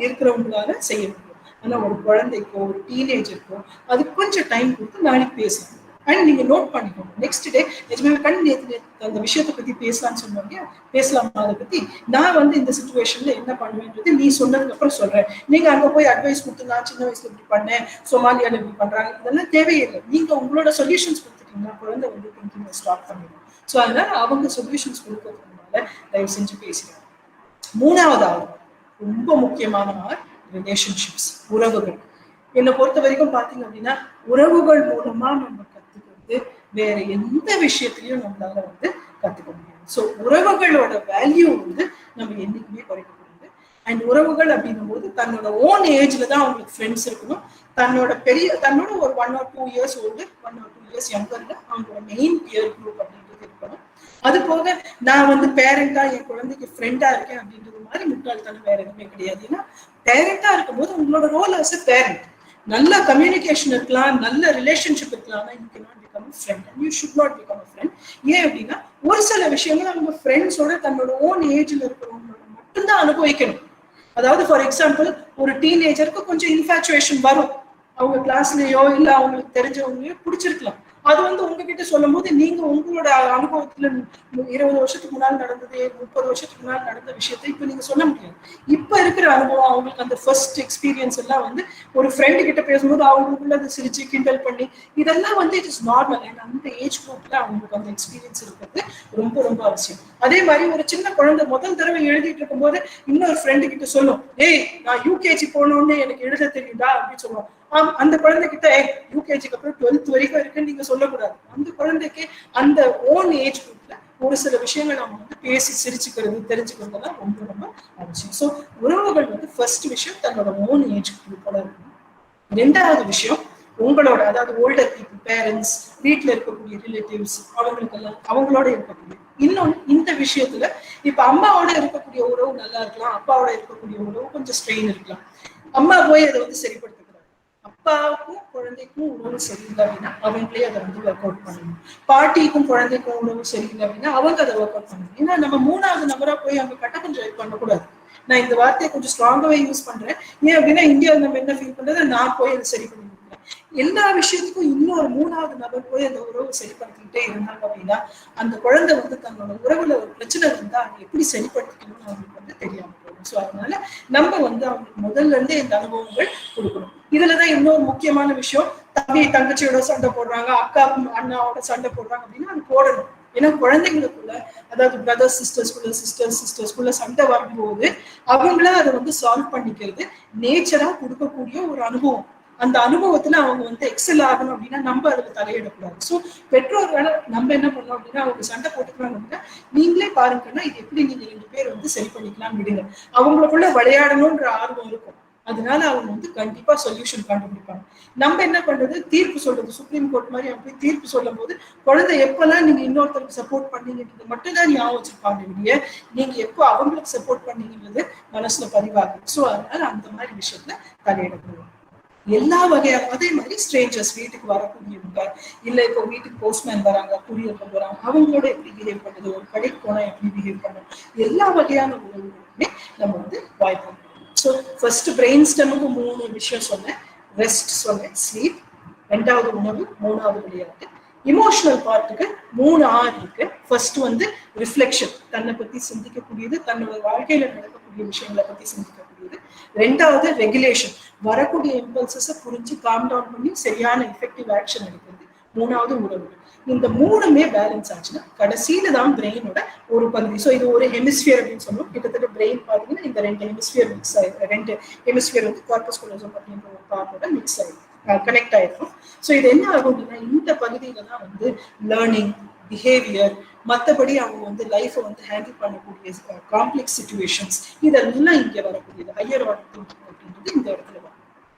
இருக்கிறவங்களால செய்ய முடியும். ஆனா ஒரு குழந்தைக்கோ ஒரு டீனேஜருக்கோ அது கொஞ்சம் டைம் கொடுத்து நாளைக்கு பேசலாம். அண்ட் நீங்க நோட் பண்ணிக்கோங்க, நெக்ஸ்ட் டே நிஜமே கண் நேற்று அந்த விஷயத்தை பத்தி பேசலாம்னு சொன்னாங்க, பேசலாமா அதை பத்தி, நான் வந்து இந்த சிச்சுவேஷன்ல என்ன பண்ணுவேன்றது நீ சொன்னதுக்கு அப்புறம் சொல்றேன். நீங்க அங்க போய் அட்வைஸ் கொடுத்து நான் சின்ன வயசுல இப்படி பண்ணேன், சோமாலியால இப்படி பண்றாங்க, இதெல்லாம் தேவையில்லை. நீங்க உங்களோட சொல்யூஷன்ஸ் கொடுத்துட்டீங்கன்னா குழந்தை வந்து திங்கிங் ஸ்டாப் பண்ணிடும். ஸோ அதனால அவங்க சொல்யூஷன்ஸ் கொடுக்கறதுனால தயவு செஞ்சு பேசுறேன். மூணாவது ரொம்ப முக்கியமான ரிலேஷன்ஷிப்ஸ், உறவுகள். என்னை பொறுத்த வரைக்கும் பாத்தீங்க அப்படின்னா உறவுகள் மூலமா நம்ம கத்துக்கிறது வேற எந்த விஷயத்திலையும் நம்மளால வந்து கத்துக்க முடியாது. ஸோ உறவுகளோட வேல்யூ வந்து நம்ம என்னைக்குமே குறைக்கக்கூடாது. அண்ட் உறவுகள் அப்படின்னும் போது தன்னோட ஓன் ஏஜ்ல தான் அவங்களுக்கு ஃப்ரெண்ட்ஸ் இருக்கணும். தன்னோட ஒரு 1 or 2 years old, 1 or 2 years யங்கர்ல அவங்களோட மெயின் பியர் குரூப் அப்படின்றது இருக்கணும். அது போக நான் வந்து பேரண்டா என் குழந்தைக்கு ஃப்ரெண்டா இருக்கேன் அப்படின்றது மாதிரி முட்டாள்தனம் வேற எதுவுமே கிடையாது. ஏன்னா பேரண்டா இருக்கும்போது உங்களோட ரோல் அஸ் அ பேரண்ட் நல்ல கம்யூனிகேஷன் இருக்கலாம், நல்ல ரிலேஷன்ஷிப் இருக்கலாம், ஆனா you cannot become a friend and you should not become a friend. ஏன் அப்படின்னா ஒரு சில விஷயங்கள் அவங்க ஃப்ரெண்ட்ஸோட தன்னோட ஓன் ஏஜ்ல இருக்கிறவங்களோட மட்டும்தான் அனுபவிக்கணும். அதாவது ஃபார் எக்ஸாம்பிள் ஒரு டீனேஜருக்கு கொஞ்சம் இன்ஃபேச்சுவேஷன் வரும், அவங்க கிளாஸ்லயோ இல்ல அவங்களுக்கு தெரிஞ்சவங்களையோ பிடிச்சிருக்கலாம். அது வந்து உங்ககிட்ட சொல்லும் போது நீங்க உங்களோட அனுபவத்துல 20 வருஷத்துக்கு முன்னால் நடந்தது, 30 வருஷத்துக்கு முன்னால் நடந்த விஷயத்தை இப்ப நீங்க சொல்ல முடியாது. இப்ப இருக்கிற அனுபவம் அவங்களுக்கு அந்த ஃபர்ஸ்ட் எக்ஸ்பீரியன்ஸ் எல்லாம் வந்து ஒரு ஃப்ரெண்டு கிட்ட பேசும்போது அவங்களுக்குள்ள அதை சிரிச்சு கிண்டல் பண்ணி இதெல்லாம் வந்து இட் இஸ் நார்மல். அண்ட் அந்த ஏஜ் குரூப்ல அவங்களுக்கு அந்த எக்ஸ்பீரியன்ஸ் இருக்கிறது ரொம்ப ரொம்ப அவசியம். அதே மாதிரி ஒரு சின்ன குழந்தை முதல் தடவை எழுதிட்டு இருக்கும் போது இன்னொரு ஃப்ரெண்டு கிட்ட சொல்லும், ஏய் நான் யூகேஜி போனோன்னு எனக்கு எழுத தெரியுதா அப்படின்னு சொல்லுவோம். அந்த குழந்தைகிட்ட யூகேஜிக்கு அப்புறம் 12th வரைக்கும் இருக்குன்னு நீங்க சொல்லக்கூடாது. அந்த குழந்தைக்கு அந்த ஓன் ஏஜ் குரூப்ல ஒரு சில விஷயங்கள் நம்ம வந்து பேசி சிரிச்சுக்கிறது தெரிஞ்சுக்கிறதுலாம் ரொம்ப ரொம்ப அவசியம். ஸோ உறவுகள் வந்து ஃபர்ஸ்ட் விஷயம் தன்னோட ஓன் ஏஜ் குரூப்போட இருக்கணும். 2வது விஷயம் உங்களோட, அதாவது ஓல்டர் பீப்புள், பேரண்ட்ஸ், வீட்டுல இருக்கக்கூடிய ரிலேட்டிவ்ஸ், அவங்களுக்கெல்லாம் அவங்களோட இருக்கக்கூடிய. இன்னொன்னு இந்த விஷயத்துல இப்ப அம்மாவோட இருக்கக்கூடிய உறவு நல்லா இருக்கலாம், அப்பாவோட இருக்கக்கூடிய உறவு கொஞ்சம் ஸ்ட்ரெயின் இருக்கலாம். அம்மா போய் அதை வந்து சரிப்படுத்த, அப்பாவுக்கும் குழந்தைக்கும் உணவு சரியில்லை அப்படின்னா அவங்களே அதை வந்து ஒர்க் அவுட் பண்ணணும். பாட்டிக்கும் குழந்தைக்கும் உணவு சரியில்லை அப்படின்னா அவங்க அதை ஒர்க் அவுட் பண்ணணும். ஏன்னா நம்ம 3வது நபரா போய் அங்க கட்டப்பஞ்சாயத்து பண்ணக்கூடாது. நான் இந்த வார்த்தையை கொஞ்சம் ஸ்ட்ராங்காவே யூஸ் பண்றேன். ஏன் அப்படின்னா இந்தியாவில் நம்ம என்ன ஃபீல் பண்றது, நான் போய் அதை சரி பண்ணி கொடுக்குறேன். எல்லா விஷயத்துக்கும் இன்னொரு 3வது நபர் போய் அந்த உறவு சரிப்படுத்திக்கிட்டே இருந்தாங்க அப்படின்னா அந்த குழந்தை வந்து தன்னோட உறவுல ஒரு பிரச்சனை இருந்தா அவங்க எப்படி சரிப்படுத்திக்கணும்னு அவங்களுக்கு வந்து தெரியாம போகும். ஸோ அதனால நம்ம வந்து அவங்களுக்கு முதல்ல இருந்தே இந்த அனுபவங்கள் கொடுக்கணும். இதுலதான் இன்னொரு முக்கியமான விஷயம், தம்பி தங்கச்சியோட சண்டை போடுறாங்க, அக்கா அண்ணாவோட சண்டை போடுறாங்க அப்படின்னா அது போடணும். ஏன்னா குழந்தைங்களுக்குள்ள, அதாவது பிரதர்ஸ் சிஸ்டர்ஸ்குள்ள சண்டை வரும்போது அவங்கள அதை வந்து சால்வ் பண்ணிக்கிறது நேச்சரா கொடுக்கக்கூடிய ஒரு அனுபவம். அந்த அனுபவத்துல அவங்க வந்து எக்ஸல் ஆகணும் அப்படின்னா நம்ம அதுல தலையிடக்கூடாது. ஸோ பெற்றோர்களை நம்ம என்ன பண்ணோம் அப்படின்னா அவங்க சண்டை போட்டுக்கிறாங்க அப்படின்னா நீங்களே பாருங்கன்னா இது எப்படி நீங்க 2 பேர் வந்து சரி பண்ணிக்கலாம் விடுங்க. அவங்களுக்குள்ள விளையாடணும்ன்ற ஆர்வம் இருக்கும், அதனால அவங்க வந்து கண்டிப்பா சொல்யூஷன் கண்டுபிடிப்பாங்க. நம்ம என்ன பண்றது, தீர்ப்பு சொல்றது, சுப்ரீம் கோர்ட் மாதிரி அப்படி தீர்ப்பு சொல்லும் போது குழந்தை எப்பெல்லாம் நீங்க இன்னொருத்தருக்கு சப்போர்ட் பண்ணீங்கன்றது மட்டும் தான் ஞாபகம் வச்சிருப்பாங்க இல்லையே, நீங்க எப்போ அவங்களுக்கு சப்போர்ட் பண்ணீங்கிறது மனசுல பதிவாகும். ஸோ அதனால அந்த மாதிரி விஷயத்துல தலையிடக்கூடாது. எல்லா வகையான அதே மாதிரி ஸ்ட்ரேஞ்சர்ஸ் வீட்டுக்கு வரக்கூடியவங்க, இல்ல இப்போ வீட்டுக்கு போஸ்ட்மேன் வராங்க, கூரியர் கொண்டு வராங்க, அவங்களோட எப்படி பிஹேவ் பண்ணுது, ஒரு கடைக்கு போனா எப்படி பிஹேவ் பண்ணணும், எல்லா வகையான உறவுகளுமே நம்ம வந்து வாய்ப்பு. ஸோ ஃபர்ஸ்ட் பிரெயின் ஸ்டெமுக்கு 3 விஷயம் சொன்னேன். ரெஸ்ட் சொன்னேன், ஸ்லீப், 2வது உணவு, 3வது விளையாட்டு. இமோஷனல் பார்ட்டுக்கு 3 R இருக்கு. ஃபர்ஸ்ட் வந்து ரிஃப்ளெக்ஷன், தன்னை பத்தி சிந்திக்கக்கூடியது, தன்னோட வாழ்க்கையில நடக்கக்கூடிய விஷயங்களை பத்தி சிந்திக்கக்கூடியது. 2வது ரெகுலேஷன், வரக்கூடிய இம்பல்சஸை புரிஞ்சு காம் டவுன் பண்ணி சரியான எஃபெக்டிவ் ஆக்ஷன் எடுக்கிறது. 3வது உறவு. இந்த 3மே பேலன்ஸ் ஆச்சுன்னா கடைசியில தான் பிரெயினோட ஒரு பகுதி. ஸோ இது ஒரு ஹெமிஸ்பியர் அப்படின்னு சொல்லுவோம். கிட்டத்தட்ட பிரெயின் பாத்தீங்கன்னா இந்த 2 ஹெமிஸ்பியர் மிக்ஸ் ஆயிடும். 2 ஹெமிஸ்பியர் வந்து கார்பஸ் கோலோசம் அப்படின்ற ஒரு பார்ட்டோட மிக்ஸ் ஆயிடும், கனெக்ட் ஆயிருக்கும். ஸோ இது என்ன ஆகும் அப்படின்னா இந்த பகுதியில தான் வந்து லேர்னிங், பிஹேவியர், மற்றபடி அவங்க வந்து லைஃப்பை வந்து ஹேண்டில் பண்ணக்கூடிய காம்ப்ளெக்ஸ் சிச்சுவேஷன்ஸ் இதெல்லாம் இங்க வரக்கூடியது. ஹையர் ஆர்டர் திங்கிங் அப்படின்றது இந்த இடத்துல வரும்.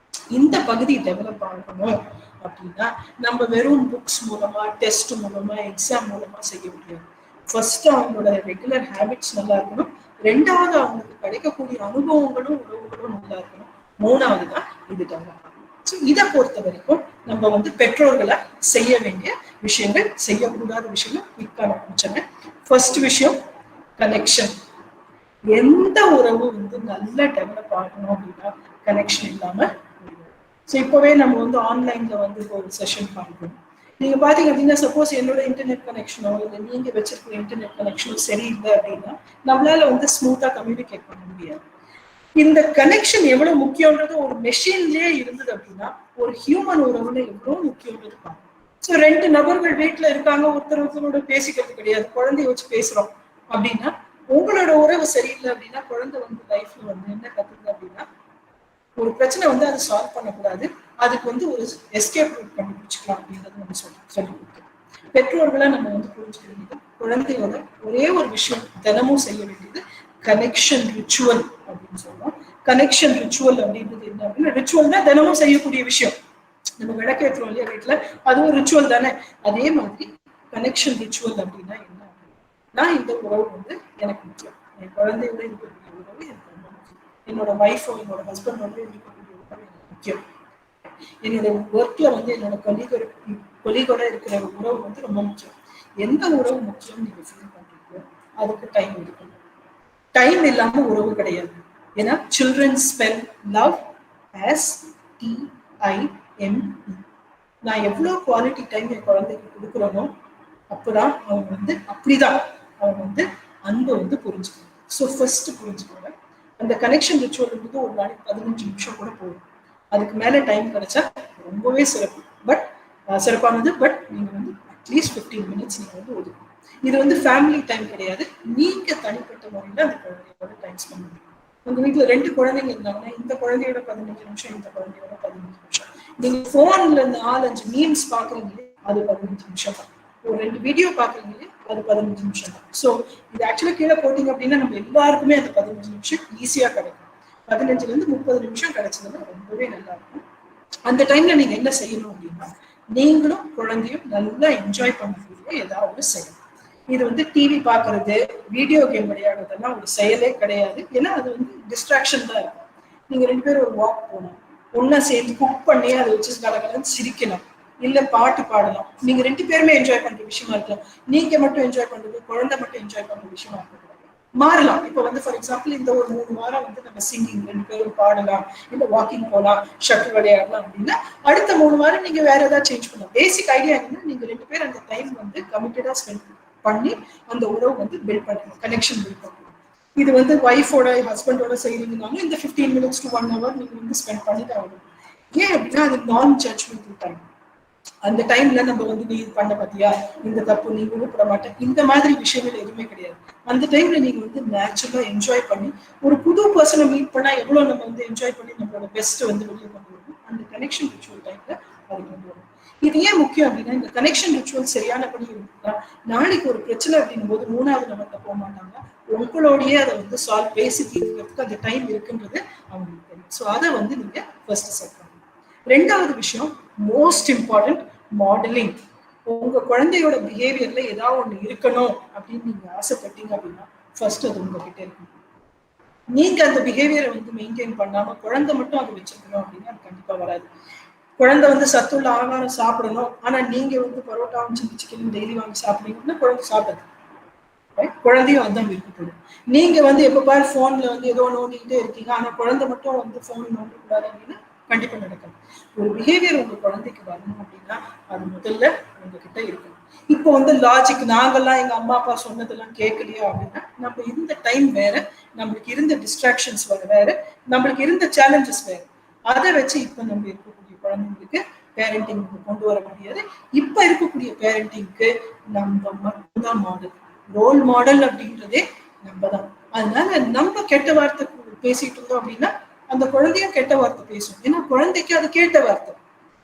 இந்த பகுதி டெவலப் ஆகணும் அப்படின்னா நம்ம வெறும் புக்ஸ் மூலமா, டெஸ்ட் மூலமா, எக்ஸாம் மூலமா செய்ய முடியாது. ஃபர்ஸ்ட் அவங்களோட ரெகுலர் ஹேபிட்ஸ் நல்லா இருக்கணும், 2வது அவங்களுக்கு கிடைக்கக்கூடிய அனுபவங்களும் உறவுகளும் நல்லா இருக்கணும், 3வது தான் இது டெவலப் ஆகணும். ஸோ இதை பொறுத்த வரைக்கும் நம்ம வந்து பெற்றோர்களை செய்ய வேண்டிய விஷயங்கள், செய்யக்கூடாத விஷயங்கள் குயிக்காக நான் முடிச்சேன். ஃபர்ஸ்ட் விஷயம் கனெக்ஷன். எந்த உறவு வந்து நல்லா டெவலப் ஆகணும் அப்படின்னா கனெக்ஷன் இல்லாம. ஸோ இப்போவே நம்ம வந்து ஆன்லைன்ல வந்து ஒரு செஷன் பார்க்கணும். நீங்க பாத்தீங்க அப்படின்னா சப்போஸ் என்னோட இன்டர்நெட் கனெக்ஷனோ இல்லை நீங்க வச்சிருக்கிற இன்டர்நெட் கனெக்ஷனோ சரியில்லை அப்படின்னா நம்மளால வந்து ஸ்மூத்தா கம்யூனிகேட் பண்ண முடியாது. இந்த கனெக்ஷன் எவ்வளவு முக்கியன்றது ஒரு மெஷின்லயே இருந்தது அப்படின்னா ஒரு ஹியூமன் உறவுல எவ்வளவு முக்கியன்றது பார்க்கணும். ஸோ 2 நபர்கள் வீட்டுல இருக்காங்க, ஒருத்தரோட பேசிக்கிறது கிடையாது, குழந்தைய வச்சு பேசுறோம் அப்படின்னா உங்களோட உறவு சரியில்லை அப்படின்னா குழந்தை வந்து லைஃப்ல வந்து என்ன கத்துக்குது அப்படின்னா ஒரு பிரச்சனை வந்து அதை சால்வ் பண்ணக்கூடாது, அதுக்கு வந்து ஒரு எஸ்கேப் ரூட் கண்டுபிடிச்சிக்கலாம் அப்படின்றது நம்ம சொல்லி கொடுத்தோம். பெற்றோர்களை நம்ம வந்து புரிஞ்சுக்க வேண்டியது, குழந்தையோட ஒரே ஒரு விஷயம் தினமும் செய்ய வேண்டியது கனெக்ஷன் ரிச்சுவல் அப்படின்னு சொல்லுவோம். கனெக்ஷன் ரிச்சுவல் அப்படின்றது என்ன அப்படின்னா, ரிச்சுவல்னா தினமும் செய்யக்கூடிய விஷயம். நம்ம விளக்கேற்றுறோம் இல்லையா வீட்டுல, அதுவும் ரிச்சுவல் தானே. அதே மாதிரி கனெக்ஷன் ரிச்சுவல் அப்படின்னா என்ன அப்படின்னா, இந்த உறவு வந்து எனக்கு முக்கியம், என் குழந்தையோட இருக்கக்கூடிய உறவு எனக்கு ரொம்ப முக்கியம், என்னோட ஒய்ஃபோ என்னோட ஹஸ்பண்டோட இருக்கக்கூடிய உறவு எனக்கு முக்கியம், என்னோட ஒர்க்ல வந்து என்னோட கொலீகோட இருக்கிற உறவு வந்து ரொம்ப முக்கியம். எந்த உறவு முக்கியம் நீங்க ஃபீல் பண்றீங்களோ அதுக்கு டைம் எடுக்கணும். டைம் இல்லாம உறவு கிடையாது. ஏன்னா children spell love as TIME. நான் எவ்வளவு குவாலிட்டி டைம் என் குழந்தைக்கு கொடுக்குறோனோ அப்பதான் அவங்க வந்து அப்படிதான் அவங்க வந்து அன்பை வந்து புரிஞ்சுக்கணும். ஸோ ஃபர்ஸ்ட் புரிஞ்சுக்கோங்க. அந்த கனெக்ஷன் ரிச்சுவல் வந்து ஒரு நாளைக்கு 15 நிமிஷம் கூட போகும், அதுக்கு மேல டைம் கிடைச்சா ரொம்பவே சிறப்பு. பட் சிறப்பானது. பட் நீங்க வந்து அட்லீஸ்ட் 15 மினிட்ஸ் நீங்க வந்து ஒதுக்கணும். இது வந்து ஃபேமிலி டைம் கிடையாது, நீங்க தனிப்பட்ட முறையில அந்த குழந்தையோட டைம் ஸ்பெண்ட் பண்ணுங்க. உங்க வீட்டுல 2 குழந்தைங்க இருந்தாங்கன்னா இந்த குழந்தையோட 15 நிமிஷம், இந்த குழந்தையோட 15 நிமிஷம். நீங்க போன்ல 4-5 மீம்ஸ் பாக்குறீங்களே அது 15 நிமிஷம் தான். ஒரு 2 வீடியோ பாக்குறீங்களே அது 15 நிமிஷம் தான். ஸோ இது ஆக்சுவலா கீழே போட்டீங்க அப்படின்னா நம்ம எல்லாருக்குமே அந்த 15 நிமிஷம் ஈஸியா கிடைக்கும். 15ல இருந்து 30 நிமிஷம் கிடைச்சதுன்னா ரொம்பவே நல்லா இருக்கும். அந்த டைம்ல நீங்க என்ன செய்யணும் அப்படின்னா, நீங்களும் குழந்தையும் நல்லா என்ஜாய் பண்ணக்கூடிய ஏதாவது செய்யணும். இது வந்து டிவி பாக்குறது, வீடியோ கேம் விளையாடுறதெல்லாம் ஒரு செயலே கிடையாது. ஏன்னா அது வந்து டிஸ்ட்ராக்ஷன் தான் இருக்கும். நீங்க 2 பேரும் ஒரு வாக் போகணும், ஒன்னா சேர்ந்து குக் பண்ணி அதை வச்சு கலகலன்னு சிரிக்கலாம், இல்ல பாட்டு பாடலாம். நீங்க 2 பேருமே என்ஜாய் பண்ற விஷயமா இருக்கலாம். நீங்க மட்டும் என்ஜாய் பண்றது, குழந்தை மட்டும் என்ஜாய் பண்ற விஷயமா இருக்கலாம். மாறலாம். இப்ப வந்து ஃபார் எக்ஸாம்பிள் இந்த ஒரு 3 வாரம் வந்து நம்ம சிங்கிங் 2 பேரும் பாடலாம், இல்ல வாக்கிங் போகலாம், ஷட்டில் விளையாடலாம் அப்படின்னா அடுத்த 3 வாரம் நீங்க வேற ஏதாவது சேஞ்ச் பண்ணலாம். பேசிக் ஐடியா என்ன, நீங்க 2 பேரும் அந்த டைம் வந்து கமிட்டடா ஸ்பெண்ட் பண்ணி அந்த உறவு வந்து பில்ட் பண்ணணும், கனெக்ஷன் பில்ட் பண்ணணும். இது வந்து ஒய்ஃபோட ஹஸ்பண்டோட செய்யறீங்கனாலும் இந்த 15 மினிட்ஸ் to 1 hour நீங்க வந்து ஸ்பெண்ட் பண்ணிட்டு ஆகணும். ஏன் அப்படின்னா அது நான் ஜட்ஜ்மெண்டல் டைம். அந்த டைம்ல நம்ம வந்து நீ பண்ண பாத்தியா, இந்த தப்பு நீ உருப்பட மாட்டேன், இந்த மாதிரி விஷயங்கள் எதுவுமே கிடையாது. அந்த டைம்ல நீங்க வந்து நேச்சுரலா என்ஜாய் பண்ணி ஒரு புது பர்சனை மீட் பண்ணா எவ்வளவு நம்ம வந்து என்ஜாய் பண்ணி நம்மளோட பெஸ்ட் வந்து வெளியே கொண்டு வரணும். அந்த கனெக்ஷன் ரிச்சுவல் டைம்ல அது கொண்டு வரும். இது ஏன் முக்கியம் அப்படின்னா, இந்த கனெக்ஷன் ரிச்சுவல் சரியானபடி இருந்தா நாளைக்கு ஒரு பிரச்சனை அப்படின்னும் போது 3வது நபர்கிட்ட போக மாட்டாங்க, உங்களோடயே அதை வந்து சால்வ் பேசி தீர்க்கிறதுக்கு அந்த டைம் இருக்குன்றது அவங்களுக்கு தெரியும். ஸோ அதை வந்து நீங்க ஃபர்ஸ்ட் செட் பண்ணணும். 2வது விஷயம் மோஸ்ட் இம்பார்ட்டன்ட், மாடலிங். உங்க குழந்தையோட பிஹேவியர்ல ஏதாவது ஒண்ணு இருக்கணும் அப்படின்னு நீங்க ஆசைப்பட்டீங்க அப்படின்னா ஃபர்ஸ்ட் அது உங்ககிட்ட இருக்கணும். நீங்க அந்த பிஹேவியரை வந்து மெயின்டைன் பண்ணாம குழந்தை மட்டும் அதை வச்சிருக்கணும் அப்படின்னா அது கண்டிப்பா வராது. குழந்தை வந்து சத்துள்ள ஆகாரம் சாப்பிடணும், ஆனா நீங்க வந்து பரோட்டாவும் சிக்கன் டெய்லி வாங்கி சாப்பிடுறீங்கன்னா குழந்தை சாப்பிடாது. குழந்தையும் அதுதான் விருப்பப்படும். நீங்க வந்து எப்ப பாரு போன்ல வந்து ஏதோ நோண்டிக்கிட்டே இருக்கீங்க, ஆனா குழந்தை மட்டும் வந்து போன் நோண்டக்கூடாது அப்படின்னா கண்டிப்பா நடக்காது. ஒரு பிஹேவியர் உங்க குழந்தைக்கு வரணும் அப்படின்னா அது முதல்ல உங்ககிட்ட இருக்கணும். இப்போ வந்து லாஜிக், நாங்கெல்லாம் எங்க அம்மா அப்பா சொன்னதெல்லாம் கேட்கலையா அப்படின்னா, நம்ம இருந்த டைம் வேற, நம்மளுக்கு இருந்த டிஸ்ட்ராக்ஷன்ஸ் வேற, நம்மளுக்கு இருந்த சேலஞ்சஸ் வேற. அதை வச்சு இப்ப நம்ம இருக்கக்கூடிய குழந்தைங்களுக்கு பேரண்டிங் கொண்டு வர முடியாது. இப்ப இருக்கக்கூடிய பேரண்டிங்க்கு நம்ம மட்டும்தான் மாடல். ரோல் மாடல் அப்படின்றதே நம்ம தான். அதனால நம்ம கெட்ட வார்த்தை பேசிட்டு இருந்தோம் அப்படின்னா அந்த குழந்தையும் கெட்ட வார்த்தை பேசும். ஏன்னா குழந்தைக்கு அது கேட்ட வார்த்தை.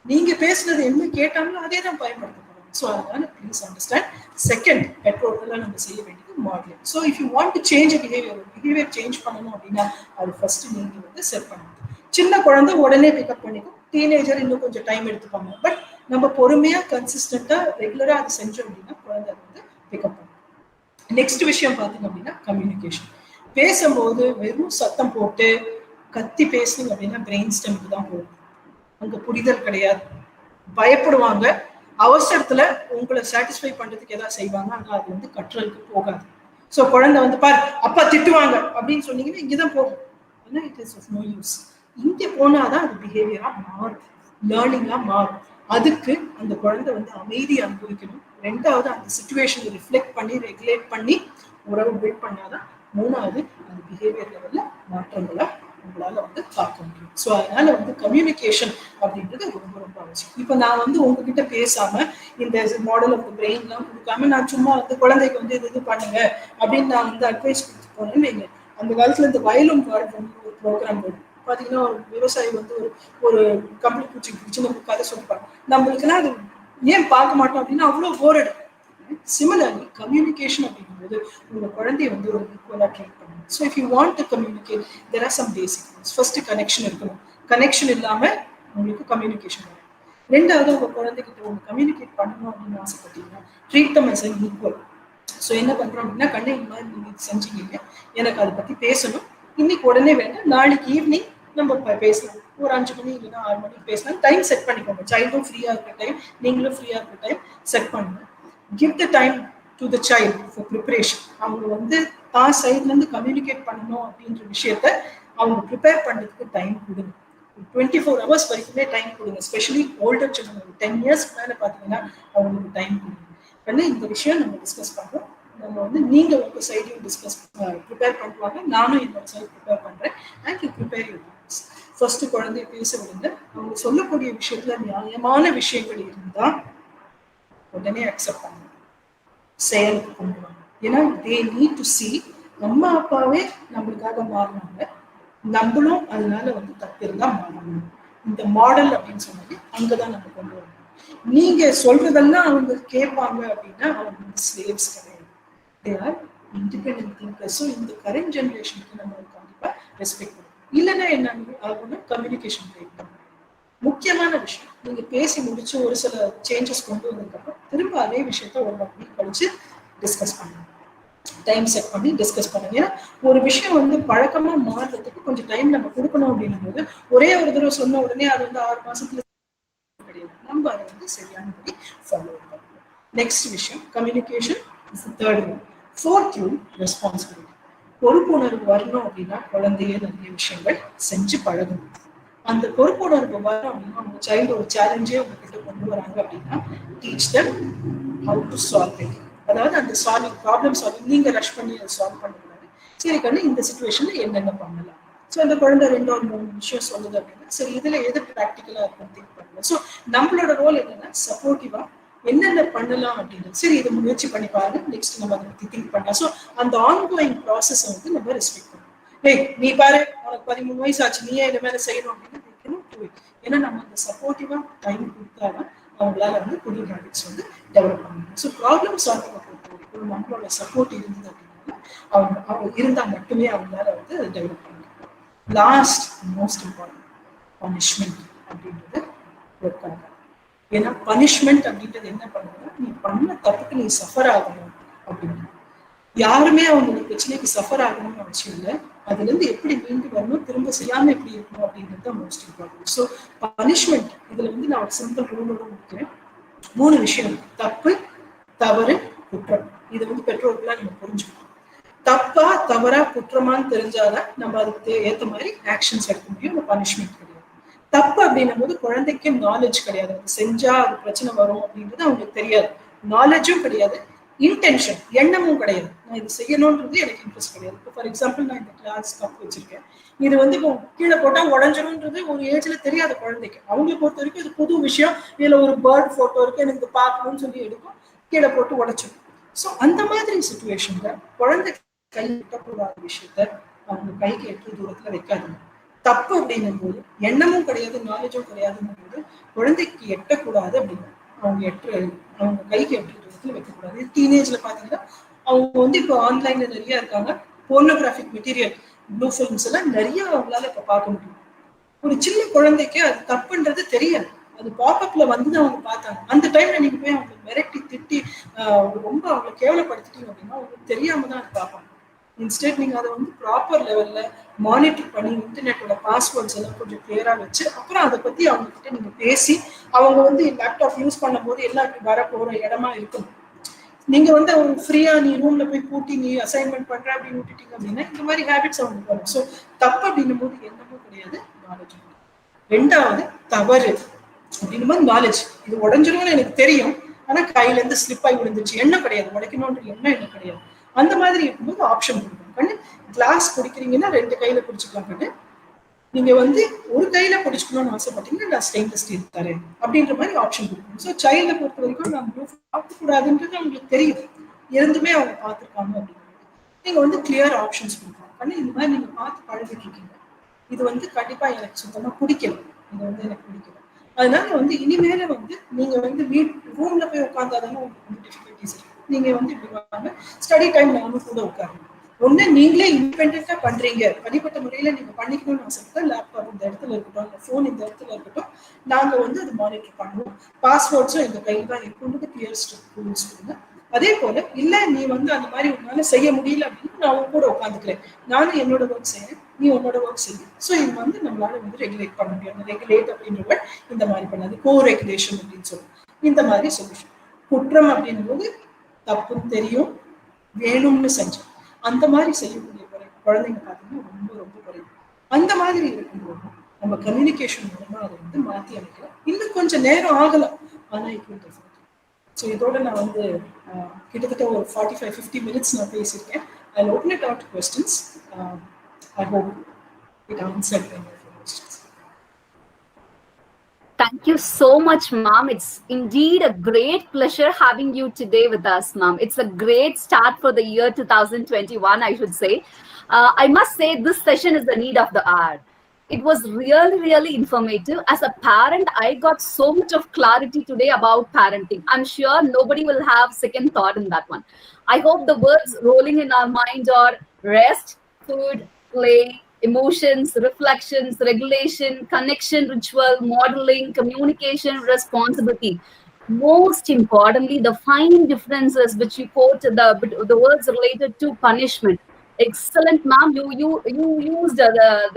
நீங்க பேசுனது என்ன கேட்டாங்களோ அதே தான் பயன்படுத்தப்படும். ஸோ அதனால ப்ளீஸ் அண்டர்ஸ்டாண்ட். செகண்ட், பெற்றோர்களாக நம்ம செய்ய வேண்டியது modelling. So if you want to change behaviour change பண்ணணும் அப்படின்னா அது ஃபர்ஸ்ட் நீங்க வந்து செட் பண்ணணும். சின்ன குழந்தை உடனே பிக்கப் பண்ணிக்கும், டீனேஜர் இன்னும் கொஞ்சம் டைம் எடுத்துப்பாங்க. பட் நம்ம பொறுமையா கன்சிஸ்டண்டா ரெகுலரா அதை செஞ்சோம் அப்படின்னா குழந்தை வந்து பிக்கப் பண்ணும். நெக்ஸ்ட் விஷயம் பார்த்தீங்க அப்படின்னா கம்யூனிகேஷன். பேசும்போது வெறும் சத்தம் போட்டு கத்தி பேசுங்க அப்படின்னா பிரெயின் ஸ்டெம்க்கு தான் போகும். அங்க புரிதல் கிடையாது, பயப்படுவாங்க, அவசரத்துல உங்களை சாட்டிஸ்ஃபை பண்றதுக்கு ஏதாவது செய்வாங்க, ஆனா அது வந்து கற்றலுக்கு போகாது. ஸோ குழந்தை வந்து பாரு அப்பா திட்டுவாங்க அப்படின்னு சொன்னீங்கன்னா இங்கதான் போகும். ஏன்னா it is of no use. இங்க போனாதான் அது பிஹேவியரா மாறும், லேர்னிங்கா மாறும். அதுக்கு அந்த குழந்தை வந்து அமைதி அனுபவிக்கணும். 2வது அந்த சிச்சுவேஷனை ரிஃப்ளெக்ட் பண்ணி ரெகுலேட் பண்ணி உறவு பில்ட் பண்ணாதான் 3வது அந்த பிஹேவியர் லெவல்ல மாற்றங்களை உங்களால வந்து பார்க்க முடியும். ஸோ அதனால வந்து கம்யூனிகேஷன் அப்படின்றது ரொம்ப ரொம்ப அவசியம். இப்போ நான் வந்து உங்ககிட்ட பேசாம இந்த மாடல் ஆஃப் த பிரெயின் எல்லாம் கொடுக்காம நான் சும்மா வந்து குழந்தைக்கு வந்து இது பண்ணுங்க அப்படின்னு நான் வந்து அட்வைஸ் கொடுத்து போனேன்னு வைங்க. அந்த காலத்துல இந்த வயலும் கார்டு வந்து ஒரு ப்ரோக்ராம் வரும் பாத்தீங்கன்னா, ஒரு விவசாயி வந்து ஒரு கம்பளி பூச்சி சின்ன கதை சொல்லிப்பாங்க. நம்மளுக்குன்னா அது ஏன் பார்க்க மாட்டோம் அப்படின்னா அவ்வளவு போர் அடிக்கும். சிமிலர்லி கம்யூனிகேஷன் அப்படிங்கும்போது உங்க குழந்தைய வந்து ஒரு ஈக்குவலா ட்ரீட் பண்ணுங்க. So if you want to communicate there are some basic things. First connection இருக்கணும். கனெக்ஷன் இல்லாம உங்களுக்கு கம்யூனிகேஷன் வரும். 2வது உங்க குழந்தைகிட்ட உங்க கம்யூனிகேட் பண்ணணும் அப்படின்னு ஆசைப்பட்டீங்கன்னா treat them as an equal. So என்ன பண்றோம் அப்படின்னா, கண்ணை இந்த மாதிரி நீங்க செஞ்சீங்க, எனக்கு அதை பத்தி பேசணும், இன்னைக்கு உடனே வேண்டாம், நாளைக்கு ஈவினிங் நம்ம பேசலாம், ஒரு 5 மணி இல்லைன்னா 6 மணிக்கு பேசலாம். டைம் செட் பண்ணிக்கோங்க. சைல்டும் ஃப்ரீயா இருக்கிற டைம், நீங்களும் ஃப்ரீயா இருக்கிற டைம் செட் பண்ணுங்க. Give the time to the child for preparation. அவங்க வந்து தான் சைட்ல இருந்து கம்யூனிகேட் பண்ணணும் அப்படின்ற விஷயத்த அவங்க ப்ரிப்பேர் பண்றதுக்கு டைம் கொடுங்க. 24 hours வரைக்குமே டைம் கொடுங்க. ஸ்பெஷலி ஓல்டர் சில்ட்ரன் 10 years மேல பாத்தீங்கன்னா அவங்களுக்கு டைம் கொடுங்க. பண்ணி இந்த விஷயம் நம்ம டிஸ்கஸ் பண்றோம். நம்ம வந்து நீங்க உங்க சைடையும் டிஸ்கஸ் ப்ரிப்பேர் பண்ணுவாங்க, நானும் என்னோட சைட் ப்ரிப்பேர் பண்றேன். And you prepare your things. First குழந்தைய பேச விடுங்க. அவங்க சொல்லக்கூடிய விஷயத்துல நியாயமான விஷயங்கள் இருந்தா உடனே அக்செப்ட் பண்ணுங்க, செயலுக்கு கொண்டு வாங்க. ஏன்னா தே நீட் டு see அம்மா அப்பாவே நம்மளுக்காக மாறினாங்க, நம்மளும் அதனால வந்து தப்பு இருந்தா மாறணும். இந்த மாடல் அப்படின்னு சொன்னது அங்கதான் நம்ம கொண்டு வரணும். நீங்க சொல்றதெல்லாம் அவங்க கேட்பாங்க அப்படின்னா அவங்க வந்து ஸ்லேவ்ஸ் கிடையாது. They are independent thinkers. So இந்த கரண்ட் ஜென்ரேஷனுக்கு நம்ம கண்டிப்பா ரெஸ்பெக்ட் பண்ணணும். இல்லைன்னா என்ன ஆகும்னா கம்யூனிகேஷன் பிரேக் பண்ணும். முக்கியமான விஷயம், நீங்க பேசி முடிச்சு ஒரு சில சேஞ்சஸ் கொண்டு வந்ததுக்கப்புறம் திரும்ப அதே விஷயத்த ஒரு 1 week கழிச்சு டிஸ்கஸ் பண்ணுங்க. டைம் செட் பண்ணி டிஸ்கஸ் பண்ணுங்க. ஏன்னா ஒரு விஷயம் வந்து பழக்கமா மாறுறதுக்கு கொஞ்சம் டைம் நம்ம கொடுக்கணும் அப்படின்னும் போது ஒரே ஒரு தடவை சொன்ன உடனே அது வந்து 6 மாசத்துல கிடையாது. நம்ம அதை வந்து சரியானபடி ஃபாலோ பண்ணணும். நெக்ஸ்ட் விஷயம் communication is the third one. Fourth rule responsibility. பொறுப்புணர்வு வரணும் அப்படின்னா குழந்தைய நிறைய விஷயங்கள் செஞ்சு பழகணும். அந்த பொறுப்புணர்வு வரும் அப்படின்னா உங்க சைல்டு ஒரு சேலஞ்சே உங்ககிட்ட கொண்டு வராங்க அப்படின்னா teach them how to solve it. அதாவது அந்த சால்விங், ப்ராப்ளம் சால்விங், நீங்க ரஷ் பண்ணி அதை சால்வ் பண்ணக்கூடாது. சரி கண்ணு இந்த சிச்சுவேஷன்ல என்னென்ன பண்ணலாம். ஸோ அந்த குழந்தை 2 or 3 விஷயம் சொல்லுது அப்படின்னா சரி இதுல எது ப்ராக்டிக்கலா இருக்குன்னு திங்க் பண்ணுங்க. ஸோ நம்மளோட ரோல் என்னன்னா சப்போர்ட்டிவா என்னென்ன பண்ணலாம் அப்படின்னு, சரி இதை முயற்சி பண்ணி பாருங்க, நெக்ஸ்ட் நம்ம அதை பத்தி திங்க் பண்ணலாம். ஸோ அந்த ஆன்கோயிங் ப்ராசஸ் வந்து நம்ம ரெஸ்பெக்ட் பண்ணணும். ஏய் நீ பாரு உனக்கு 13 வயசு ஆச்சு, நீயே இந்த மேல செய்யணும் அப்படின்னு ஏன்னா நம்ம அந்த சப்போர்ட்டிவா டைம் கொடுத்தாதான் அவங்களால வந்து புது ஹேபிட்ஸ் வந்து டெவலப் பண்ண முடியும். ஸோ ப்ராப்ளம் சால்வ் ஒரு நம்மளோட சப்போர்ட் இருந்தது அப்படின்னா அவங்க இருந்தா மட்டுமே அவங்களால வந்து டெவலப் பண்ண முடியும். லாஸ்ட் மோஸ்ட் இம்பார்ட்டன்ட் பனிஷ்மெண்ட் அப்படின்றது ஒர்க் ஆகும். ஏன்னா பனிஷ்மெண்ட் அப்படின்றது என்ன பண்ணுதுன்னா நீ பண்ண தப்புக்கு நீ சஃபர் ஆகணும் அப்படின்னு. யாருமே அவங்க பிரச்சனைக்கு சஃபர் ஆகணும்னு அவசியம் இல்லை. அதுல இருந்து எப்படி மீண்டு வரணும், திரும்ப செய்யாம எப்படி இருக்கணும் அப்படின்றது தான் மோஸ்ட் இம்பார்ட்டன்ட். ஸோ பனிஷ்மெண்ட் இதுல வந்து நான் ஒரு சிம்பிள் ரூலோட முடிக்கிறேன். 3 விஷயம்: தப்பு, தவறு, குற்றம். இதை வந்து பெற்றோர்களா நம்ம புரிஞ்சுக்கணும். தப்பா தவறா குற்றமான்னு தெரிஞ்சாதான் நம்ம அதுக்கு ஏற்ற மாதிரி ஆக்ஷன்ஸ் எடுக்க முடியும். அந்த பனிஷ்மெண்ட் கிடையாது. தப்பு அப்படின்னும் போது குழந்தைக்கு நாலேஜ் கிடையாது. அது செஞ்சா அது பிரச்சனை வரும் அப்படின்றது அவங்களுக்கு தெரியாது. நாலேஜும் கிடையாது, இன்டென்ஷன் எண்ணமும் கிடையாது. நான் இது செய்யணும்ன்றது எனக்கு இன்ட்ரெஸ்ட் கிடையாது. இப்போ ஃபார் எக்ஸாம்பிள் நான் இந்த கிளாஸ் கப் வச்சிருக்கேன். இது வந்து இப்போ கீழே போட்டா உடஞ்சிரும்ன்றது ஒரு ஏஜ்ல தெரியாத குழந்தைக்கு. அவங்களை பொறுத்த வரைக்கும் இது புது விஷயம். இதுல ஒரு பேர்ட் போட்டோ இருக்கு, எனக்கு பார்க்கணும்னு சொல்லி எடுக்கும், கீழே போட்டு உடைச்சிடும். ஸோ அந்த மாதிரி சுச்சுவேஷன்ல குழந்தை கை எட்டக்கூடாத விஷயத்த அவங்க கைக்கு எட்டு தூரத்துல வைக்காதுங்க. தப்பு அப்படின்னும் போது எண்ணமும் கிடையாது, நாலேஜும் கிடையாதுன்னும் போது குழந்தைக்கு எட்டக்கூடாது அப்படின்னு அவங்க கைக்கு எட்டு தூரத்துல வைக்கக்கூடாது. டீனேஜ்ல பாத்தீங்கன்னா அவங்க வந்து இப்போ ஆன்லைன்ல நிறைய இருக்காங்க. போர்னோகிராஃபிக் மெட்டீரியல், ப்ளூ ஃபிலிம்ஸ் எல்லாம் நிறைய அவங்களால இப்ப பார்க்க முடியும். ஒரு சின்ன குழந்தைக்கு அது தப்புன்றது தெரியாது. அது பாப்அப்ல வந்து அவங்க பார்த்தாங்க. அந்த டைம்ல நீங்க போய் அவங்க மிரட்டி திட்டி ரொம்ப அவங்களை கேவலப்படுத்திட்டீங்க அப்படின்னா அவங்களுக்கு தெரியாம தான் அது பார்ப்பாங்க. இன்ஸ்டெட் நீங்க அதை வந்து ப்ராப்பர் லெவல்ல மானிட்டர் பண்ணி இன்டர்நெட்டோட பாஸ்வேர்ட்ஸ் எல்லாம் கொஞ்சம் கிளியரா வச்சு அப்புறம் அதை பத்தி அவங்க கிட்ட நீங்க பேசி அவங்க வந்து லேப்டாப் யூஸ் பண்ணும் போது எல்லாம் வர போற இடமா இருக்கும். நீங்க வந்து அவங்க ஃப்ரீயா நீ ரூம்ல போய் கூட்டி நீ அசைன்மெண்ட் பண்ற அப்படின்னு விட்டுட்டீங்க அப்படின்னா இந்த மாதிரி ஹேபிட்ஸ் அவங்களுக்கு வரும். ஸோ தப்பு அப்படின்னும் போது என்னமும் கிடையாது, நாலேஜ். ரெண்டாவது தவறு அப்படின்னும் போது நாலேஜ். இது உடஞ்சிரும்னு எனக்கு தெரியும், ஆனா கையில இருந்து ஸ்லிப் ஆகி விழுந்துச்சு, எண்ணம் கிடையாது, உடைக்கணும்ன்ற எண்ணம் என்ன கிடையாது. அந்த மாதிரி இருக்கும்போது ஆப்ஷன் கொடுக்கணும். கண்ணு கிளாஸ் குடிக்கிறீங்கன்னா 2 கையில குடிச்சுக்கலாம். கண்ணு நீங்க வந்து ஒரு கையில குடிச்சுக்கணும்னு ஆசைப்பட்டீங்கன்னா நான் ஸ்டெயின்லெஸ் ஸ்டீல் தரேன் அப்படின்ற மாதிரி ஆப்ஷன் கொடுக்கணும். ஸோ சைல்ட பொறுத்த வரைக்கும் நான் பார்க்கக்கூடாதுன்றது அவங்களுக்கு தெரியும், இருந்துமே அவங்க பார்த்துருக்காங்க அப்படிங்கிறது நீங்க வந்து கிளியர் ஆப்ஷன்ஸ் கொடுக்கணும். கண்ணு இந்த மாதிரி நீங்க பார்த்து பழகிட்டு இருக்கீங்க, இது வந்து கண்டிப்பா எனக்கு சுத்தமா பிடிக்கல, இது வந்து எனக்கு பிடிக்கல, அதனால வந்து இனிமேல வந்து நீங்க வந்து ரூம்ல போய் உட்கார்ந்தாதானே உங்களுக்கு டிஃபிகல்டிஸ் இருக்கு. நீங்க வந்து இப்படி வாங்க, ஸ்டடி டைம் நானும் கூட உட்காருங்க. ஒண்ணு நீங்களே இண்டிபெண்டா பண்றீங்க, தனிப்பட்ட முறையில நீங்க பண்ணிக்கணும்னு ஆசைப்பட்டா லேப்டாப் இந்த இடத்துல இருக்கட்டும், இந்த போன் இந்த இடத்துல இருக்கட்டும், நாங்க வந்து அது மானிட்டர் பண்ணுவோம். பாஸ்வேர்ட்ஸும் எங்க கையில் தான் இருக்குன்றது கிளியர் ரூல்ஸ் கொடுங்க. அதே போல இல்ல நீ வந்து அந்த மாதிரி உன்னால செய்ய முடியல அப்படின்னு நான் உங்க கூட உட்காந்துக்கிறேன், நானும் என்னோட ஒர்க் செய்யறேன், நீ உன்னோட ஒர்க் செய்ய. ஸோ இது வந்து நம்மளால வந்து ரெகுலேட் பண்ண முடியும். அந்த ரெகுலேட் அப்படின்ற இந்த மாதிரி பண்ணாது, கோ ரெகுலேஷன் அப்படின்னு சொல்லுவோம். இந்த மாதிரி சொல்யூஷன். குற்றம் அப்படின்னும் போது தப்புன்னு தெரியும், வேணும்னு செஞ்சோம், அந்த மாதிரி செய்யக்கூடிய குழந்தைங்க பார்த்தீங்கன்னா ரொம்ப ரொம்ப குறையும். அந்த மாதிரி இருக்கும்போது நம்ம கம்யூனிகேஷன் மூலமா அதை வந்து மாற்றி அமைக்கலாம். இன்னும் கொஞ்சம் நேரம் ஆகலாம், ஆனா இப்போ ஸோ இதோட நான் வந்து கிட்டத்தட்ட ஒரு 45-50 மினிட்ஸ் நான் பேசியிருக்கேன். I'll open it out to questions. I hope it answered any of your questions. Thank you so much, ma'am. It's indeed a great pleasure having you today with us, ma'am. It's a great start for the year 2021, I should say. I must say this session is the need of the hour. It was really, really informative. As a parent, I got so much of clarity today about parenting. I'm sure nobody will have second thought in that one. I hope the words rolling in our mind are rest, food, play, emotions, reflections, regulation, connection, ritual, modeling, communication, responsibility. Most importantly, the fine differences which you quote, the words related to punishment. Excellent, ma'am. You used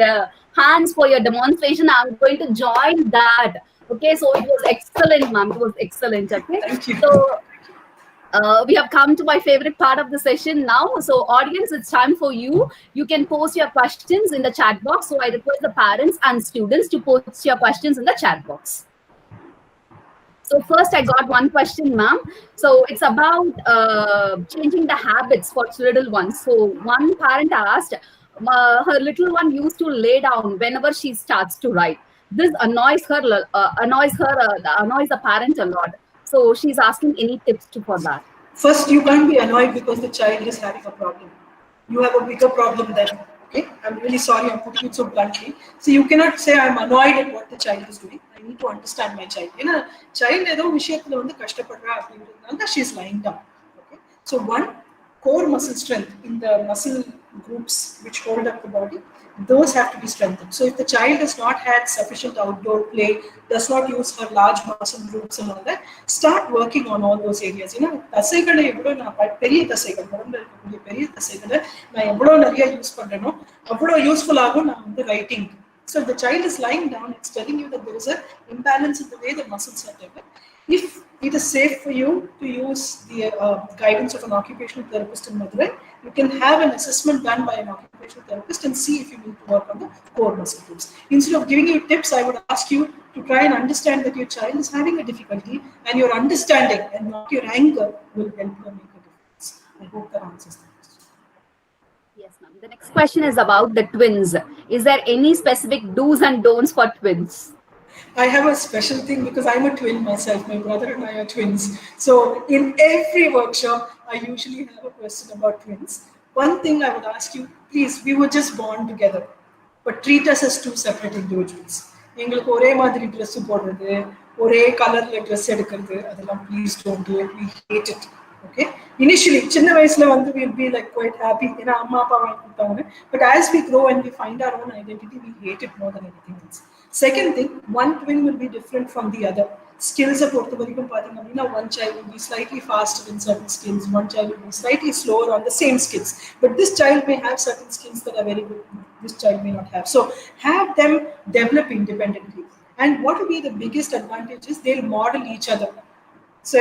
the hands for your demonstration. I'm going to join that. Okay, so it was excellent, ma'am. It was excellent. Okay, thank you. So we have come to my favorite part of the session now. So audience, it's time for you. You can post your questions in the chat box. So I request the parents and students to post your questions in the chat box. So first I got one question, ma'am. So it's about changing the habits for little ones. So one parent asked, her little one used to lay down whenever she starts to write. This annoys the parent a lot. So she's asking any tips for that. First, you can't be annoyed because the child is having a problem. You have a bigger problem then. Okay, I'm really sorry I'm putting it so bluntly. So you cannot say I'm annoyed at what the child is doing. I need to understand my child. Child ஏதோ விஷயத்துல வந்து கஷ்டப்படுறா அப்படின்றதுனால she is lying down. Okay, so one, core muscle strength in the muscle groups which hold up the body, those have to be strengthened. So if the child has not had sufficient outdoor play, does not use her large muscle groups and all that, start working on all those areas. தசைகளை எவ்வளோ நான் பெரிய தசைகள் உடம்புல இருக்கக்கூடிய பெரிய தசைகளை நான் எவ்வளோ நிறைய யூஸ் பண்றேனோ அவ்வளோ யூஸ்ஃபுல் ஆகும் நான் வந்து writing. So if the child is lying down, it's telling you that there is an imbalance in the way the muscles are developed. If it is safe for you to use the guidance of an occupational therapist in Madurai, you can have an assessment done by an occupational therapist and see if you need to work on the core muscle groups. Instead of giving you tips, I would ask you to try and understand that your child is having a difficulty, and your understanding and not your anger will help you make a difference. I hope that answers that. Yes, ma'am. The next question is about the twins. Is there any specific do's and don'ts for twins? I have a special thing because I'm a twin myself. My brother and I are twins. So in every workshop, I usually have a question about twins. One thing I would ask you, please, we were just born together, but treat us as two separate individuals. எங்களுக்கு ஒரே மாதிரி ட்ரெஸ் போடுறது, ஒரே கலர்ல ட்ரெஸ் எடுக்கிறது, அதெல்லாம் please don't to it. We hate it. Okay, initially சின்ன வயசுல வந்து we'll be like quite happy ஏன்னா அம்மா அப்பா வாங்கி கொடுத்தாங்க. But as we grow and we find our own identity, we hate it more than anything else. Second thing, one twin will be different from the other. Skills பொறுத்த வரைக்கும் பாத்தீங்க அப்படின்னா one child will be slightly faster in certain skills, one child will be slightly slower on the same skills, but this child may have certain skills that are very good, this child may not have. So have them develop independently, and what will be the biggest advantage is they'll model each other. So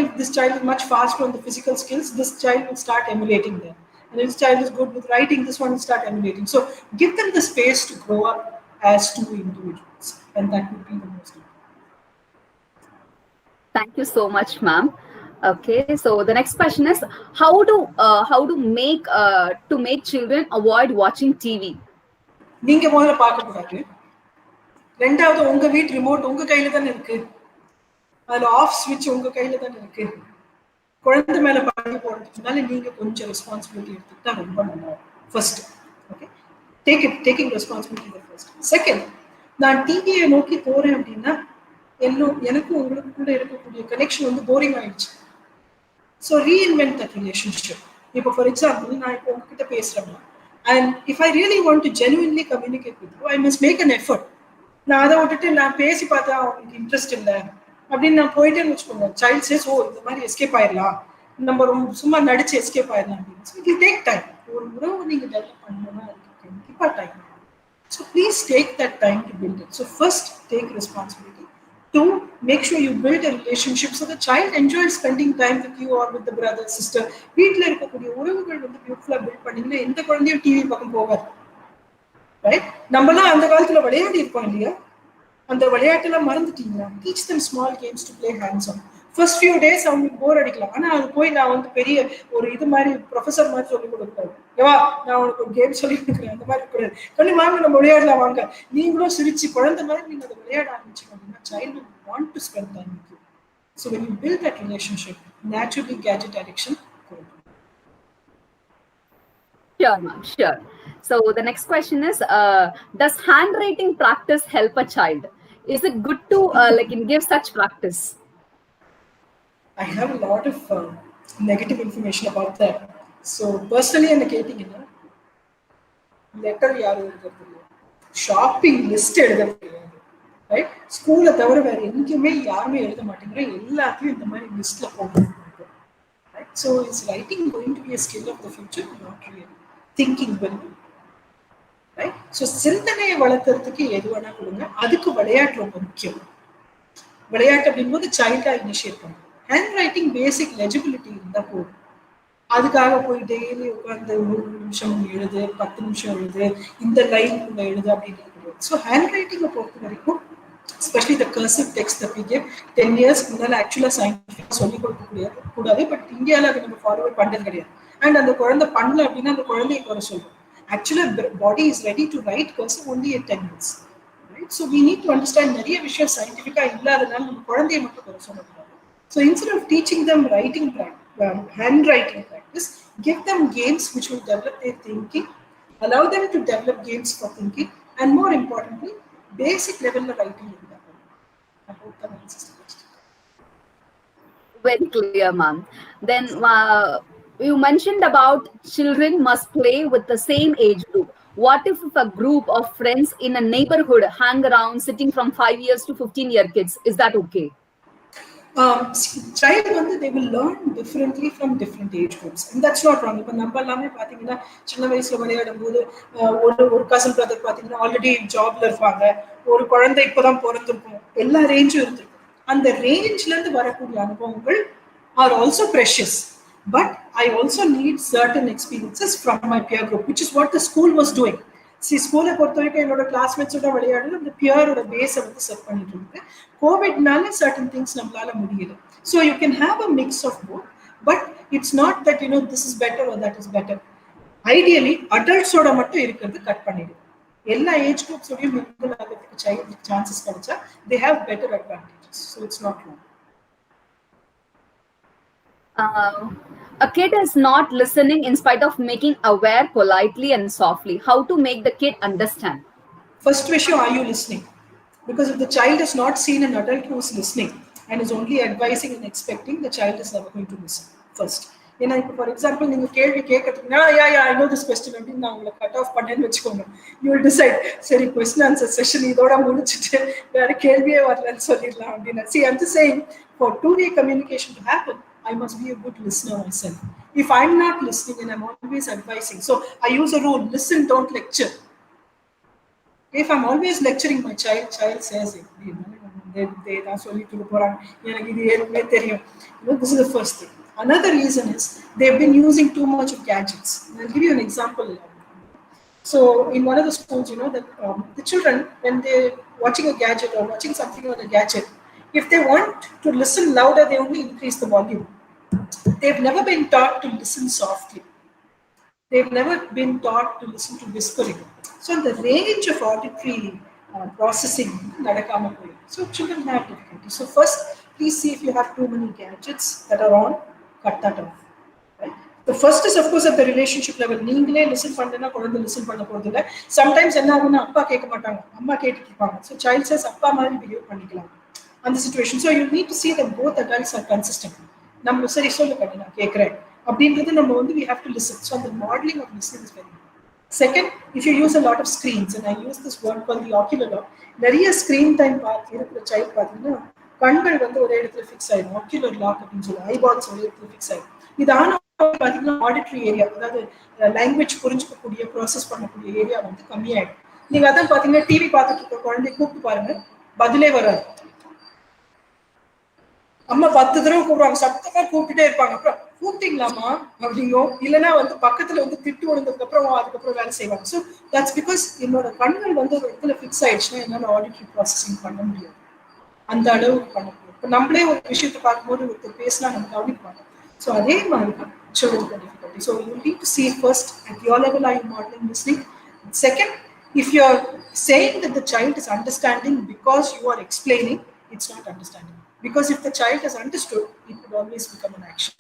if this child is much faster on the physical skills, this child will start emulating them. And if this child is good with writing, this one will start emulating. So give them the space to grow up as two individuals, and that would be the most important. Thank you so much, ma'am. Okay, so the next question is how to make children avoid watching TV. நீங்க முதல்ல பார்க்க கூடாது. ரெண்டாவது உங்க வீட்டு ரிமோட் உங்க கையில தானே இருக்கு. அதுல ஆஃப் ஸ்விட்ச் உங்க கையில தானே இருக்கு. குழந்தை மேல பழி போடுறதுனால நீங்க கொஞ்சம் ரெஸ்பான்சிபிலிட்டி எடுத்துக்கிட்டா ரொம்ப நல்லா. First, okay, taking responsibility the first. Second, நான் டிவியை நோக்கி போறேன் அப்படின்னா எனக்கும் உங்களுக்குள்ள இருக்கக்கூடிய கனெக்ஷன் வந்து போரிங் ஆயிடுச்சு. So reinvent that relationship. இப்போ ஃபார் எக்ஸாம்பிள் நான் இப்போ உங்ககிட்ட பேசுறேன், and if I really want to genuinely communicate with you, I must make an effort. நான் அதை விட்டுட்டு நான் பேசி பார்த்தா அவங்களுக்கு இன்ட்ரெஸ்ட் இல்லை அப்படின்னு நான் போயிட்டேன்னு வச்சுக்கோங்க. சைல்ட் சேஸ், ஓ இந்த மாதிரி எஸ்கேப் ஆயிடலாம், நம்ம ரொம்ப சும்மா நடிச்சு எஸ்கேப் ஆயிடலாம் அப்படின்னு. It will take time. ஒரு உறவு நீங்க டெவலப் பண்ணணும்னா அதுக்கு கண்டிப்பா time. So please take that time to build it. So first take responsibility. Two, make sure you build a relationship so the child enjoys spending time with you or with the brother, sister. வீட்டில் இருக்கக்கூடிய உறவுகள் வந்து பியூட்டிஃபுல்லா பில்ட் பண்ணீங்கன்னா எந்த குழந்தையும் டிவி பக்கம் போகாது. ரைட்? நம்மலாம் அந்த காலத்துல விளையாடி இருப்போம் இல்லையா? அந்த விளையாட்டுலாம் மறந்துட்டீங்களா? Teach them small games to play hands on. First few days அவங்களுக்கு போர் அடிக்கலாம். ஆனா அது போய் நான் வந்து பெரிய ஒரு இது மாதிரி ப்ரொஃபஸர் மாதிரி சொல்லி கொடுக்கூடாது. ஏவா நான் உனக்கு ஒரு கேம் சொல்லி கொடுக்குறேன் அந்த மாதிரி கூடாது. கொஞ்சம் வாங்க நம்ம விளையாடலாம் வாங்க. நீங்களும் சிரிச்சு குழந்தை மாதிரி நீங்க அதை விளையாட ஆரம்பிச்சீங்க அப்படின்னா child will want to spend time with you. So when you build that relationship, naturally gadget addiction will go. Sure, ma'am. Sure. So the next question is, does handwriting practice help a child? Is it good to give such practice? I have a lot of negative information about that. So personally, என்ன கேட்டீங்கன்னா லெட்டர் யாரும் எழுதுறது இல்லை, ஷாப்பிங் லிஸ்ட் எழுதுறது கிடையாது. ரைட்? ஸ்கூலை தவிர வேற எங்கேயுமே யாருமே எழுத மாட்டேங்கிற, எல்லாத்தையும் இந்த மாதிரி லிஸ்ட்ல போட்டு. Right? So is writing going to be a skill of the future? Not really. Thinking will be. Right? So சிந்தனையை வளர்க்கறதுக்கு எது வேணா கொடுங்க, அதுக்கு விளையாட்டு ரொம்ப முக்கியம். விளையாட்டு அப்படின்போது சைல்டா இனிஷியேட் பண்ணுங்க. ஹேண்ட் ரைட்டிங் பேசிக் லெஜிபிலிட்டி இருந்தா போதும். அதுக்காக போய் டெய்லி உட்காந்து 1 நிமிஷம் எழுது, 10 நிமிஷம் எழுது, இந்த லைன் எழுது அப்படின்னு கிடையாது. ஸோ ஹேண்ட் ரைட்டிங்கை பொறுத்த வரைக்கும் especially the cursive text that we give 10 years முன்னால ஆக்சுவலா சயின்டிஃபிக் சொல்லி கொடுக்க கூடாது. பட் இந்தியாவில் அதை நம்ம ஃபாலோவர்ட் பண்ணுறது கிடையாது. அண்ட் அந்த குழந்தை பண்ணல அப்படின்னா அந்த குழந்தைய குறை சொல்றோம். Actually, body is ready to write cursive only at 10 minutes. Right? So we need to understand நிறைய விஷயம் சயின்டிஃபிக்கா இல்லாதனால நம்ம குழந்தைய மட்டும் குறை சொல்லக்கூடாது. So instead of teaching them handwriting practice, give them games which will develop their thinking. Allow them to develop games for thinking, and more importantly, basic level of writing. I hope that answers the question. Very clear, ma'am. Then you mentioned about children must play with the same age group. What if a group of friends in a neighborhood hang around sitting from 5 years to 15-year kids? Is that okay? Child வந்து they will learn differently from different age groups, and that's not wrong. இப்போ நம்ம எல்லாமே பார்த்தீங்கன்னா சின்ன வயசுல விளையாடும் போது ஒரு கசன் பிரதர் பார்த்தீங்கன்னா ஆல்ரெடி ஜாப்ல இருப்பாங்க, ஒரு குழந்தை இப்போதான் பிறந்திருக்கும், எல்லா ரேஞ்சும் இருந்திருக்கும். அந்த ரேஞ்ச்ல இருந்து வரக்கூடிய அனுபவங்கள் are also precious, but I also need certain experiences from my peer group, which is what the school was doing. ஸ்கூலை பொறுத்த வரைக்கும் என்னோட கிளாஸ்மேட்ஸோட விளையாடுறது அந்த பியரோட பேஸை வந்து செட் பண்ணிட்டு இருக்கு. கோவிட்னால சர்டன் திங்ஸ் நம்மளால முடியல. So you can have a mix of both, but it's not that this is better or that is better. Ideally அடல்ட்ஸோட மட்டும் இருக்கிறது கட் பண்ணிடும். எல்லா ஏஜ் குரூப்ஸோடையும் மிங்கிள் ஆகிறதுக்கு சைல்டுக்கு சான்சஸ் கிடைச்சா they have better advantages. So it's not wrong. A kid is not listening in spite of making aware politely and softly. How to make the kid understand? First issue, are you listening? Because if the child has not seen an adult who is listening and is only advising and expecting, the child is never going to listen first. ஏன்னா இப்போ ஃபார் எக்ஸாம்பிள் நீங்கள் கேள்வி கேட்கறதுக்குன்னா ஐ நோ திஸ் கொஸ்டின் அப்படின்னு நான் உங்களை கட் ஆஃப் பண்ணேன்னு வச்சுக்கோங்க. யூ வில் டிசைட் சரி கொஸ்டின் ஆன்சர் செஷன் இதோட முடிச்சுட்டு வேற கேள்வியே வரலன்னு சொல்லிடலாம் அப்படின்னு. See, I'm just saying, for two-way communication to happen, I must be a good listener myself. If I'm not listening and I'm always advising, so I use a rule: listen, don't lecture. If I'm always lecturing my child says it. They are சொல்லிட்டு போறாங்க, எனக்கு இது ஏற்கனவே தெரியும். This is the first thing. Another reason is they've been using too much of gadgets. I'll give you an example. So in one of the schools, that the children, when they're watching a gadget or watching something on a gadget, if they want to listen louder, they only increase the volume. They've never been taught to listen softly. They've never been taught to listen to whispering. So the range of auditory processing, so children have difficulty. So first, please see if you have too many gadgets that are on, cut that off. Right? The first is, of course, at the relationship level. நீங்களே listen பண்ணனா குழந்தை listen பண்ண போறது இல்ல. Sometimes என்ன ஆகும்னா அப்பா கேட்க மாட்டாங்க, அம்மா கேட்டுட்டு இருப்பாங்க. So child says அப்பா மாதிரி behave பண்ணிக்கலாம் அந்த situation. So you need to see that both adults are consistent. நம்ம சரி சொல்லு பண்ணி நான் கேட்கிறேன் அப்படின்றது நம்ம வந்து we have to listen. So the modeling of listening is very important. Second, if you use a lot of screens, and I use this word called the ocular lock, நிறைய screen time இருக்கிற child பார்த்தீங்கன்னா கண்கள் வந்து ஒரே இடத்துல ஃபிக்ஸ் ஆயிடும். ocular lock அப்படின்னு சொல்லி ஐபால்ஸ் ஒரே இடத்துல ஃபிக்ஸ் ஆயிடும். இது ஆனா பார்த்தீங்கன்னா ஆடிட்டரி ஏரியா, அதாவது லாங்குவேஜ் புரிஞ்சுக்கக்கூடிய ப்ராசஸ் பண்ணக்கூடிய ஏரியா வந்து கம்மியாயிடும். நீங்க அதான் பார்த்தீங்கன்னா டிவி பார்த்துட்டு இருக்க குழந்தைய கூப்பிட்டு பாருங்க, பதிலே வராது. அம்மா 10 தடவை கூப்பிடுவாங்க, சத்தமா கூப்பிட்டுட்டே இருப்பாங்க. அப்புறம் கூப்பிட்டீங்களாமா அப்படிங்கோ, இல்லைன்னா வந்து பக்கத்துல வந்து திட்டு விழுந்ததுக்கு அப்புறம் அதுக்கப்புறம் வேலை செய்வாங்க. ஸோ தட்ஸ் பிகாஸ் என்னோட கண்கள் வந்து ஒரு இடத்துல ஃபிக்ஸ் ஆயிடுச்சுன்னா என்னால ஆடிட்டரி ப்ராசஸிங் பண்ண முடியாது, அந்த அளவுக்கு பண்ண முடியும். இப்போ நம்மளே ஒரு விஷயத்தை பார்க்கும்போது ஒருத்தர் பேசினா நம்ம கவனிப்பாங்க. ஸோ அதே மாதிரி தான் children's difficulty. So you need to see first at your level, are you modeling listening? Second, if you're saying that the child is understanding because you are explaining, it's not understanding. Because if the child has understood, it would always become an action.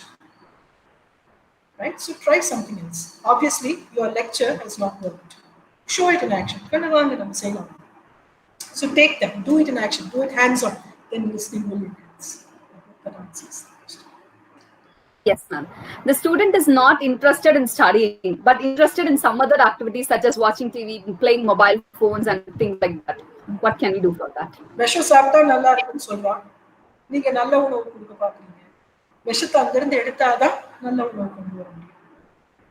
Right? So try something else. Obviously, your lecture has not worked. Show it in action. So take them, do it in action, do it hands-on. Then listening will enhance. I hope that answers the question. Yes, ma'am. The student is not interested in studying, but interested in some other activities such as watching TV, playing mobile phones, and things like that. What can we do for that? விஷம் சாப்பிட்டா நல்லா இருக்குன்னு சொல்றான், நீங்க நல்ல உணவு கொடுக்க பாக்குறீங்க. விஷத்தை அங்கிருந்து எடுத்தாதான் நல்ல உணவு கொண்டு வர முடியும்.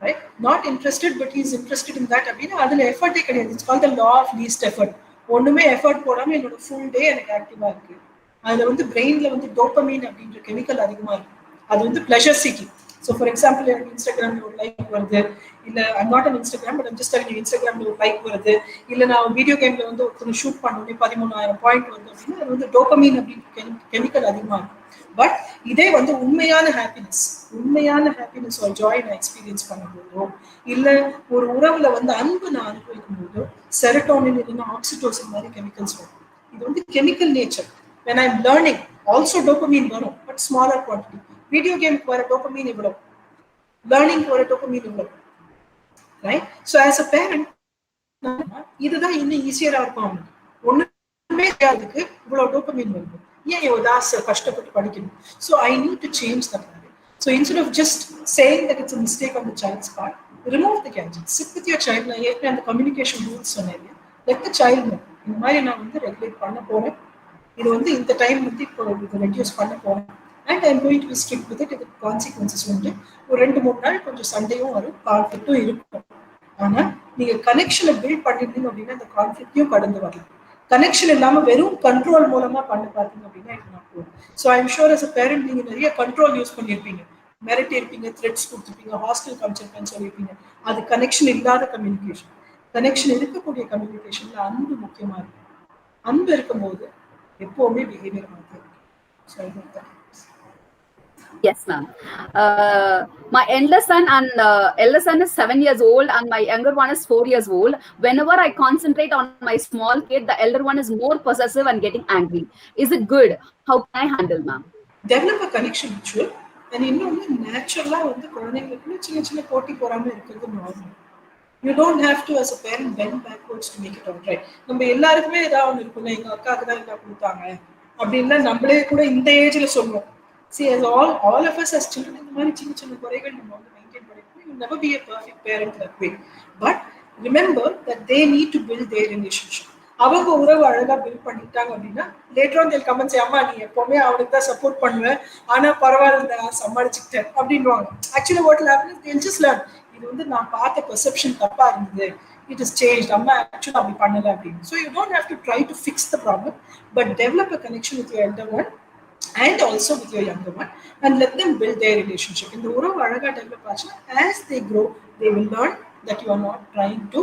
Right? Not interested, but he is interested in that. அப்படின்னா அதுல எஃபர்ட்டே கிடையாது. It's called the law of least effort. ஒண்ணுமே எஃபர்ட் போடாம என்னோட ஃபுல் டே எனக்கு ஆக்டிவா இருக்கு. அதுல வந்து பிரெயின்ல வந்து டோபமைன் அப்படின்ற கெமிக்கல் அதிகமா இருக்கு. அது வந்து pleasure seeking. So for example எனக்கு இன்ஸ்டாகிராம்ல ஒரு லைக் வருது, இல்லை I'm not an Instagram but I'm just telling you, இன்ஸ்டாகிராம்ல ஒரு லைக் வருது, இல்லை நான் வீடியோ கேம்ல வந்து ஒருத்தர் ஷூட் பண்ணோடனே 13,000 பாயிண்ட் வருது அப்படின்னா அது வந்து டோபமைன் அப்படின்ற கெமிக்கல் அதிகமா இருக்கும். பட் இதே வந்து உண்மையான ஹாப்பினஸ் ஒரு ஜாய் நான் எக்ஸ்பீரியன்ஸ் பண்ணும்போதோ, இல்லை ஒரு உறவுல வந்து அன்பு நான் அனுபவிக்கும் போதோ செரட்டோனின் இல்லைன்னா ஆக்சிடோசின் மாதிரி கெமிக்கல்ஸ் வரும். இது வந்து chemical nature. when I'm learning also dopamine வரும், பட் ஸ்மாலர் குவான்டிட்டி. வீடியோ கேமுக்கு வர டோபமைன் இவ்வளவு, லேர்னிங்க்கு வர டோபமைன் இவ்வளவு. right? So as a parent, இதுதான் இன்னும் ஈஸியரா இருக்கும் அவனுக்கு. ஒண்ணுமே தெரியாதுக்கு இவ்வளவு டோபமைன் வருது, ஏன் யோதாஸ் கஷ்டப்பட்டு படிக்கணும்? So I need to change that habit. So instead of just saying that it's a mistake on the child's part, remove the gadgets, sit with your child. நான் ஏற்கனவே அந்த கம்யூனிகேஷன் ரூல்ஸ் சொன்னேன், let the child know, இந்த மாதிரி நான் வந்து ரெகுலேட் பண்ண போறேன், இது வந்து இந்த டைம் வந்து இப்போ இது ரெடியூஸ் பண்ண போறேன், and I am going to strict with it. இதுக்கு கான்சிக்வன்சஸ் வந்து ஒரு 2-3 நாள் கொஞ்சம் சண்டையும் வரும், கான்ஃபிளிக்டும் இருக்கும். ஆனா நீங்க கனெக்ஷனை பில்ட் பண்ணிருந்தீங்க அப்படின்னா அந்த கான்ஃபிளிக்டையும் கடந்து வரலாம். கனெக்ஷன் இல்லாம வெறும் கண்ட்ரோல் மூலமா பண்ண பார்த்தீங்க அப்படின்னா இது நான் போகும். So I'm sure as a parent நீங்க நிறைய கண்ட்ரோல் யூஸ் பண்ணியிருப்பீங்க, மிரட்டி இருப்பீங்க, த்ரெட்ஸ் கொடுத்துருப்பீங்க, ஹாஸ்டல் கமிச்சிருப்பேன்னு சொல்லியிருப்பீங்க. அது கனெக்ஷன் இல்லாத கம்யூனிகேஷன். கனெக்ஷன் இருக்கக்கூடிய கம்யூனிகேஷன்ல அன்பு முக்கியமா இருக்கும். அன்பு இருக்கும்போது எப்பவுமே பிஹேவியர் மாற்றி. So I hope that. Yes, ma'am. My elder son is 7 years old, and my younger one is 4 years old. Whenever I concentrate on my small kid, the elder one is more possessive and getting angry. Is it good? How can I handle, ma'am? Develop a connection ritual, and இன்னொன்று நேச்சுரலா வந்து குழந்தைங்களுக்குள்ள சின்ன சின்ன போட்டி போறாம இருக்கிறது normal. You don't have to as a parent bend backwards to make it all right. நம்ம எல்லாருக்குமே ஏதாவது ஒன்று இருக்குல்ல, எங்க அக்காவுக்கு தான் என்ன கொடுத்தாங்க அப்படின்னா நம்மளே கூட இந்த ஏஜ்ல சொல்லுவோம். See, as all of us as children, இந்த மாதிரி சின்ன சின்ன குறைகள் நம்ம வந்து மெயின்டைன் பண்ணிக்கணும். You will never be a perfect parent that way. But remember that they need to build their relationship. அவங்க உறவு அழகா பில்ட் பண்ணிட்டாங்க அப்படின்னா later on they'll come and say, அம்மா நீ எப்பவுமே அவனுக்கு தான் சப்போர்ட் பண்ணுவேன், ஆனா பரவாயில்ல நான் சமாளிச்சுக்கிட்டேன் அப்படின்வாங்க. Actually what will happen is they'll just learn. இது வந்து நான் பார்த்த பெர்செப்ஷன் தப்பா இருந்தது, it is changed, அம்மா ஆக்சுவலி அப்படி பண்ணல அப்படின்னு. So you don't have to try to fix the problem, but develop a connection with your elder one and also with your younger one, and let them build their relationship. In the uravu alaga develop aachna, as they grow they will learn that you are not trying to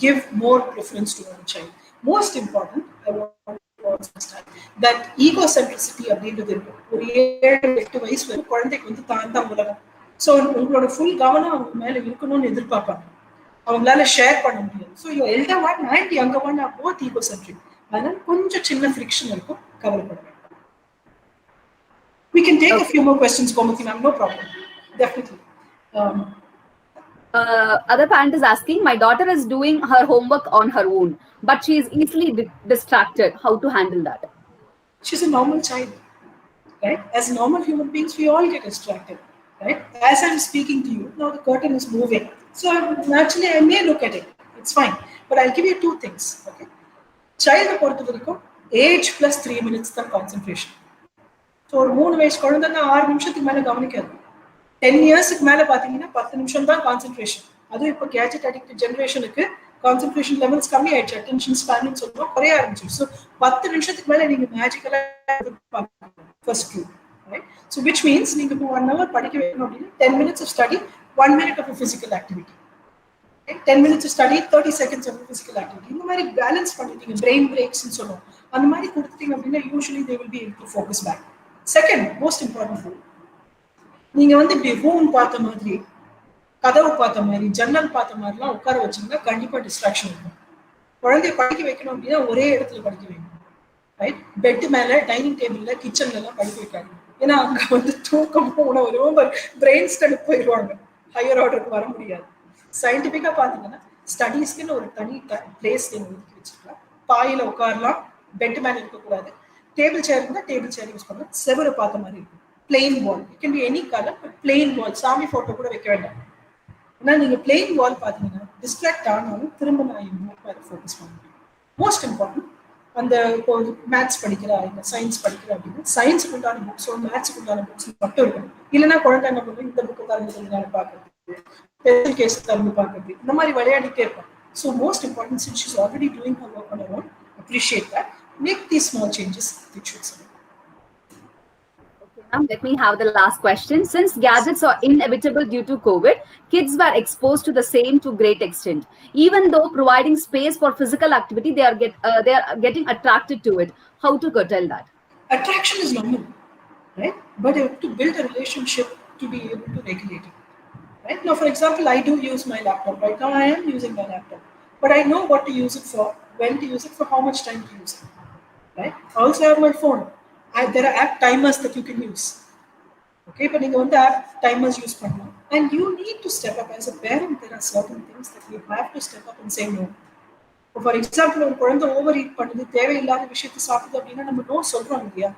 give more preference to one child. Most important, I want to also understand that egocentricity அப்படின்றது இருக்கு. ஒரு 7-8 வயசு வரை குழந்தைக்கு வந்து தான் தான் உலகம். ஸோ உங்களோட ஃபுல் கவனம் அவங்க மேல இருக்கணும்னு எதிர்பார்ப்பாங்க, அவங்களால ஷேர் பண்ண முடியாது. So your elder one and younger one are both egocentric. அதனால கொஞ்சம் சின்ன ஃப்ரிக்ஷன் இருக்கும், கவலைப்பட. We can take a few more questions, Gomati ma'am, no problem. Definitely. Other parent is asking, my daughter is doing her homework on her own, but she is easily distracted. How to handle that? She's a normal child, right? As normal human beings, we all get distracted, right? As I'm speaking to you, now the curtain is moving. So naturally, I may look at it. It's fine. But I'll give you 2 things, okay? Child பொறுத்த வரைக்கும் age plus 3 minutes தான் concentration. ஸோ ஒரு 3 வயசு குழந்தைன்னா 6 நிமிஷத்துக்கு மேலே கவனிக்காது. 10 இயர்ஸுக்கு மேலே பார்த்தீங்கன்னா 10 நிமிஷம் தான் கான்சென்ட்ரேஷன். அதுவும் இப்போ கேஜெட் அடிக்ட் ஜென்ரேஷனுக்கு கான்சென்ட்ரேஷன் லெவல்ஸ் கம்மி ஆயிடுச்சு, அட்டென்ஷன் ஸ்பேன் சொல்லுவோம், குறைய ஆரம்பிச்சு. ஸோ 10 நிமிஷத்துக்கு மேலே நீங்கள் மேஜிக்கலாக first through, right? So which means நீங்கள் இப்போ 1 hour படிக்க வைக்கணும் அப்படின்னா 10 minutes of study, 1 minute of a physical activity. 10 minutes of study, 30 seconds of physical activity. இந்த மாதிரி பேலன்ஸ் பண்ணிட்டீங்க, பிரெயின் பிரேக்ஸ்ன்னு சொல்லுவோம், அந்த மாதிரி கொடுத்துட்டீங்க அப்படின்னா usually they will be able to focus back. Second most important rule, நீங்க வந்து இப்படி ரூம் பார்த்த மாதிரி, கதவு பார்த்த மாதிரி, ஜன்னல் பார்த்த மாதிரிலாம் உட்கார வச்சீங்கன்னா கண்டிப்பா டிஸ்ட்ராக்ஷன் இருக்கும். குழந்தைய படிக்க வைக்கணும் அப்படின்னா ஒரே இடத்துல படிக்க வைக்கணும், ரைட்? பெட் மேல, டைனிங் டேபிள்ல, கிச்சன்ல எல்லாம் படிக்க வைக்காது. ஏன்னா அங்க வந்து தூக்கமும் உணவு பிரெயின் ஸ்டெடுக்கு போயிடுவாங்க, ஹையர் ஆர்டருக்கு வர முடியாது. சயின்டிபிக்கா பாத்தீங்கன்னா ஸ்டடீஸ்க்குன்னு ஒரு தனி பிளேஸ் நீங்க ஒதுக்கி வச்சுக்கலாம். பாயில உட்காரலாம், பெட் மேல இருக்கக்கூடாது. டேபிள் சேர் இருந்தால் டேபிள் சேர் யூஸ் பண்ணலாம். செவரு பார்த்த மாதிரி இருக்கும். Plain wall, it can be any colour, but plain wall. சாமி போட்டோ கூட வைக்க வேண்டாம். ஏன்னா நீங்க பிளெயின் வால் பார்த்தீங்கன்னா டிஸ்ட்ராக்ட் ஆனாலும் திரும்ப நான் அதை ஃபோக்கஸ் பண்ண முடியும். மோஸ்ட் இம்பார்ட்டன்ட், அந்த இப்போ மேத்ஸ் படிக்கிறா இல்லை சயின்ஸ் படிக்கிறா அப்படின்னா சயின்ஸுக்கு உண்டான புக்ஸோ மேத்ஸுக்கு உண்டான புக்ஸ் மட்டும் இருக்கணும். இல்லைன்னா குழந்தை என்ன பண்ணுவோம், இந்த புக்கு திறந்து பார்க்கறது, ஸ்பெஷல் கேஸ் திறந்து பார்க்கறது, இந்த மாதிரி விளையாடிட்டே இருப்போம். So most important, since she's already doing her work on her own, appreciate that. Make these small changes which should serve. Okay, ma'am, let me have the last question. Since gadgets are inevitable due to COVID, kids were exposed to the same to great extent. Even though providing space for physical activity, they are getting attracted to it. How to curtail that? Attraction is normal, right? But you have to build a relationship to be able to regulate it, right? Now, for example, I do use my laptop. Right now, I am using my laptop, but I know what to use it for, when to use it, for how much time to use it, right? I also have my phone. There are app timers that you can use. Okay, but you want the app timers use பண்ணலாம். And you need to step up. As a parent, there are certain things that you have to step up and say no. For example ஒரு குழந்தை ஓவர் ஈட் பண்ணுது, தேவையில்லாத விஷயத்தை சாப்பிடுது அப்படின்னா நம்ம நோ சொல்றோம் இல்லையா?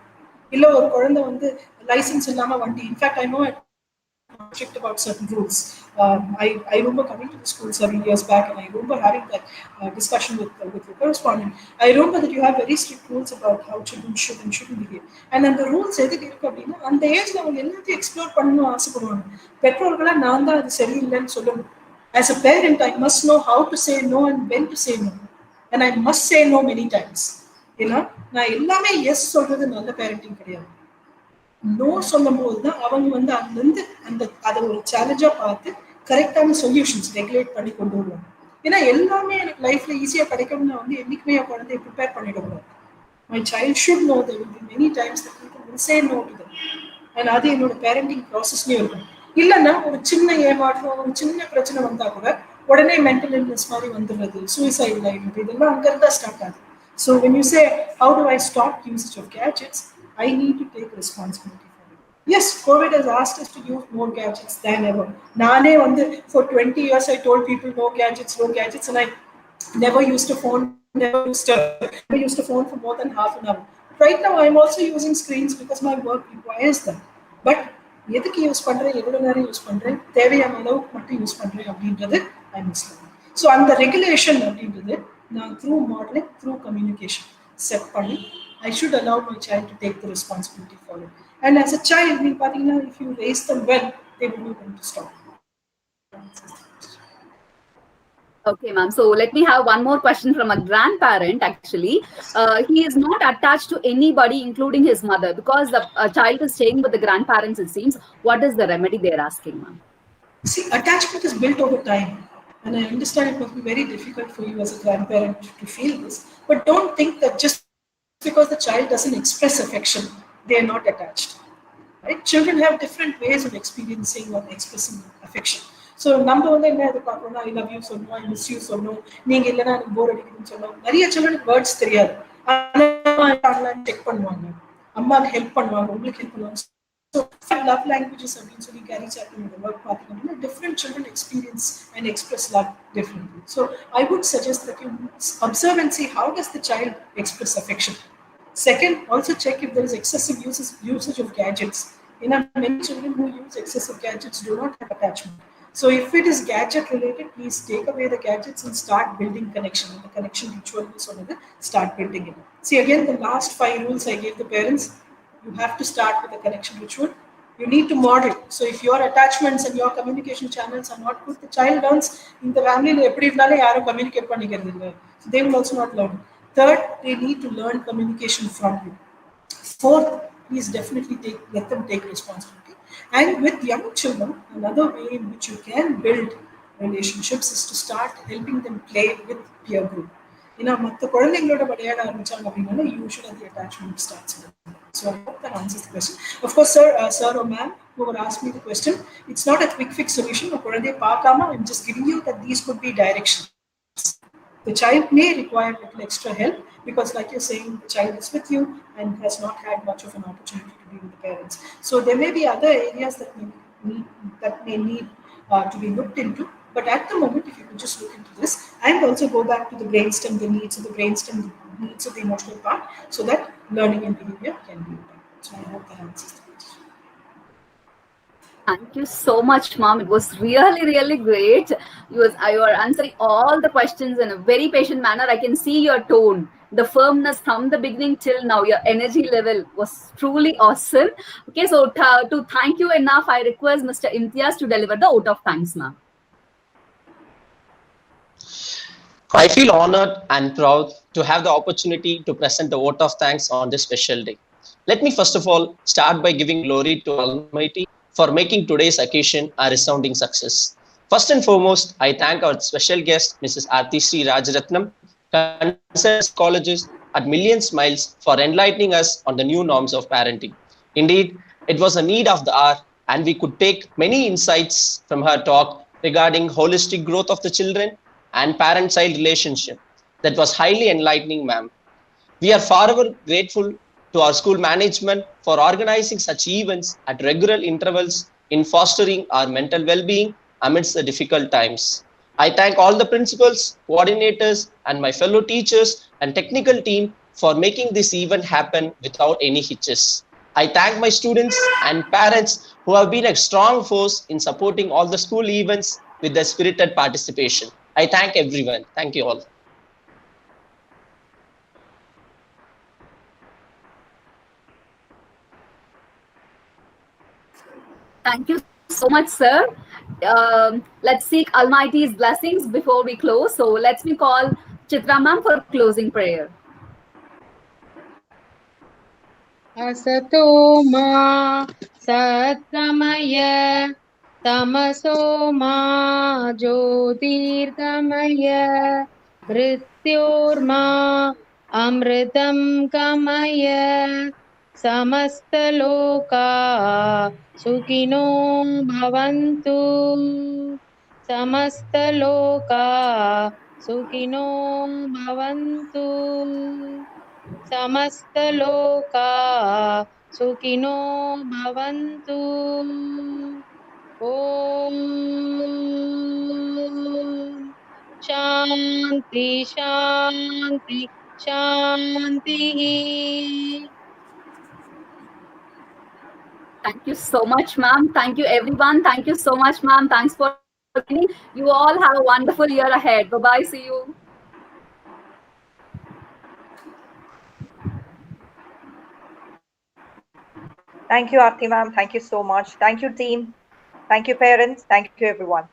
இல்லை ஒரு குழந்தை வந்து லைசன்ஸ் இல்லாம வண்டி, in fact I know strict about certain rules. I remember coming to the school several years back, and I remember having that discussion with the correspondent. I remember that you have very strict rules about how children should and shouldn't behave. And then the rules எதுக்கு இருக்கு அப்படின்னா அந்த ஏஜ்ல அவங்க எல்லாத்தையும் எக்ஸ்ப்ளோர் பண்ணணும்னு ஆசைப்படுவாங்க. பெற்றோர்களா நான் தான் அது சரியில்லைன்னு சொல்லணும். As a parent, I must know how to say no and when to say no. And I must say no many times. ஏன்னா நான் எல்லாமே எஸ் சொல்றது நல்ல பேரண்டிங் கிடையாது. நோ சொல்லும் போது தான் அவங்க வந்து அதுலேருந்து அதை ஒரு சேலஞ்சா பார்த்து கரெக்டான சொல்யூஷன்ஸ் ரெகுலேட் பண்ணி கொண்டு வருவாங்க. ஏன்னா எல்லாமே எனக்கு லைஃப்ல ஈஸியா கிடைக்கும்னு வந்து என்னைக்குமே என் குழந்தைய ப்ரிப்பேர் பண்ணிடக்கூடாது. My child should know there will be many times that people will say no to them. And அது என்னோட பேரண்டிங் ப்ராசஸ்லயும் இருக்கும். இல்லைன்னா ஒரு சின்ன ஏமாற்றம், ஒரு சின்ன பிரச்சனை வந்தா கூட உடனே மென்டல் இல்னஸ் மாதிரி வந்துடுறது, சூசைட் ஆயிடுறது, இதெல்லாம் அங்கிருந்தா ஸ்டார்ட் ஆகுது. So when you say how do I stop usage of gadgets, I need to take responsibility for it. Yes, COVID has asked us to use more gadgets than ever. Nane vandu for 20 years I told people no gadgets, and I never used a phone, never used a phone for more than half an hour. Right now I am also using screens because my work requires them. But எதுக்கு யூஸ் பண்றேன், எவ்வளவு நேரம் யூஸ் பண்றேன், தேவையான அளவுக்கு மட்டும் யூஸ் பண்றேன் அப்படின்றது ஐ மிஸ். ஸோ அந்த ரெகுலேஷன் அப்படின்றது நான் through modelling, through communication set பண்ணி I should allow my child to take the responsibility for it. And as a child, if you raise them well, they will know when to stop. Okay, ma'am. So let me have one more question from a grandparent, actually. He is not attached to anybody, including his mother, because a child is staying with the grandparents, it seems. What is the remedy they are asking, ma'am? See, attachment is built over time. And I understand it must be very difficult for you as a grandparent to feel this. But don't think that just because the child doesn't express affection, they are not attached. Right? Children have different ways of experiencing or expressing affection. So நம்ம வந்து என்ன எதிர்பார்க்கணும்னா ஐ லவ் யூ சொல்லணும், ஐ மிஸ் யூ சொல்லணும், நீங்க இல்லைன்னா எனக்கு போர் அடிக்குதுன்னு சொல்லணும். நிறைய சில்ட்ரனுக்கு வேர்ட்ஸ் தெரியாது, செக் பண்ணுவாங்க, அம்மாவுக்கு ஹெல்ப் பண்ணுவாங்க, உங்களுக்கு ஹெல்ப் பண்ணுவாங்க. So love languages அப்படின்னு சொல்லி கேரி சாப்பிட்டு ஒர்க் பார்த்தீங்கன்னா different children experience and express love differently. So I would suggest that you observe and see how does the child express affection. Second, also check if there is excessive usage of gadgets. Many children who use excessive gadgets do not have attachment. So if it is gadget related, please take away the gadgets and start building connection. The connection ritual is one of the start building it. See again the last 5 rules I gave the parents. You have to start with a connection ritual. You need to model. So if your attachments and your communication channels are not good, the child learns in the family eppadi irundhale yaru communicate panikiradhu illa. So they will also not learn. Third, they need to learn communication from you. Fourth, please definitely let them take responsibility. And with young children, another way in which you can build relationships is to start helping them play with peer group. மற்ற குழந்தைங்களோட விளையாட ஆரம்பிச்சாங்க அப்படின்னா usually the attachment starts with them. So I hope that answers the question. Of course, sir or ma'am, whoever asked me the question, it's not a quick fix solution. I'm just giving you that these could be directions. The child may require a little extra help because, like you're saying, the child is with you and has not had much of an opportunity to be with the parents. So there may be other areas that may need to be looked into. But at the moment, if you could just look into this and also go back to the brainstem, the needs of the brainstem, the needs of the emotional part, so that learning and behavior can be done. So I hope that answers the question. Thank you so much, ma'am. It was really, really great. You are answering all the questions in a very patient manner. I can see your tone, the firmness from the beginning till now. Your energy level was truly awesome. Okay, so to thank you enough, I request Mr. Imtiaz to deliver the vote of thanks, ma'am. I feel honored and proud to have the opportunity to present the vote of thanks on this special day. Let me first of all start by giving glory to Almighty for making today's occasion a resounding success. First and foremost, I thank our special guest, Ms.Aarti Rajaratnam, concerned psychologist at Million Smiles, for enlightening us on the new norms of parenting. Indeed, it was a need of the hour, and we could take many insights from her talk regarding holistic growth of the children and parent-child relationship. That was highly enlightening, ma'am. We are forever grateful to our school management for organizing such events at regular intervals in fostering our mental well-being amidst the difficult times. I thank all the principals, coordinators, and my fellow teachers and technical team for making this event happen without any hitches. I thank my students and parents who have been a strong force in supporting all the school events with their spirited participation. I thank everyone. Thank you all. Thank you so much, sir. Let's seek Almighty's blessings before we close. So let me call Chitra ma'am for closing prayer. असतो मा सद्गमय तमसो मा ज्योतिर्गमय मृत्योर्मा अमृतं गमय समस्तलोका सुखिनो भवन्तु समस्तलोका सुखिनो भवन्तु समस्तलोका सुखिनो भवन्तु ॐ शान्ति शान्ति शान्तिः Thank you so much, ma'am. Thank you, everyone. Thank you so much, ma'am. Thanks for joining. You all have a wonderful year ahead. Bye bye. See you. Thank you, Aarti ma'am. Thank you so much. Thank you, team. Thank you, parents. Thank you, everyone.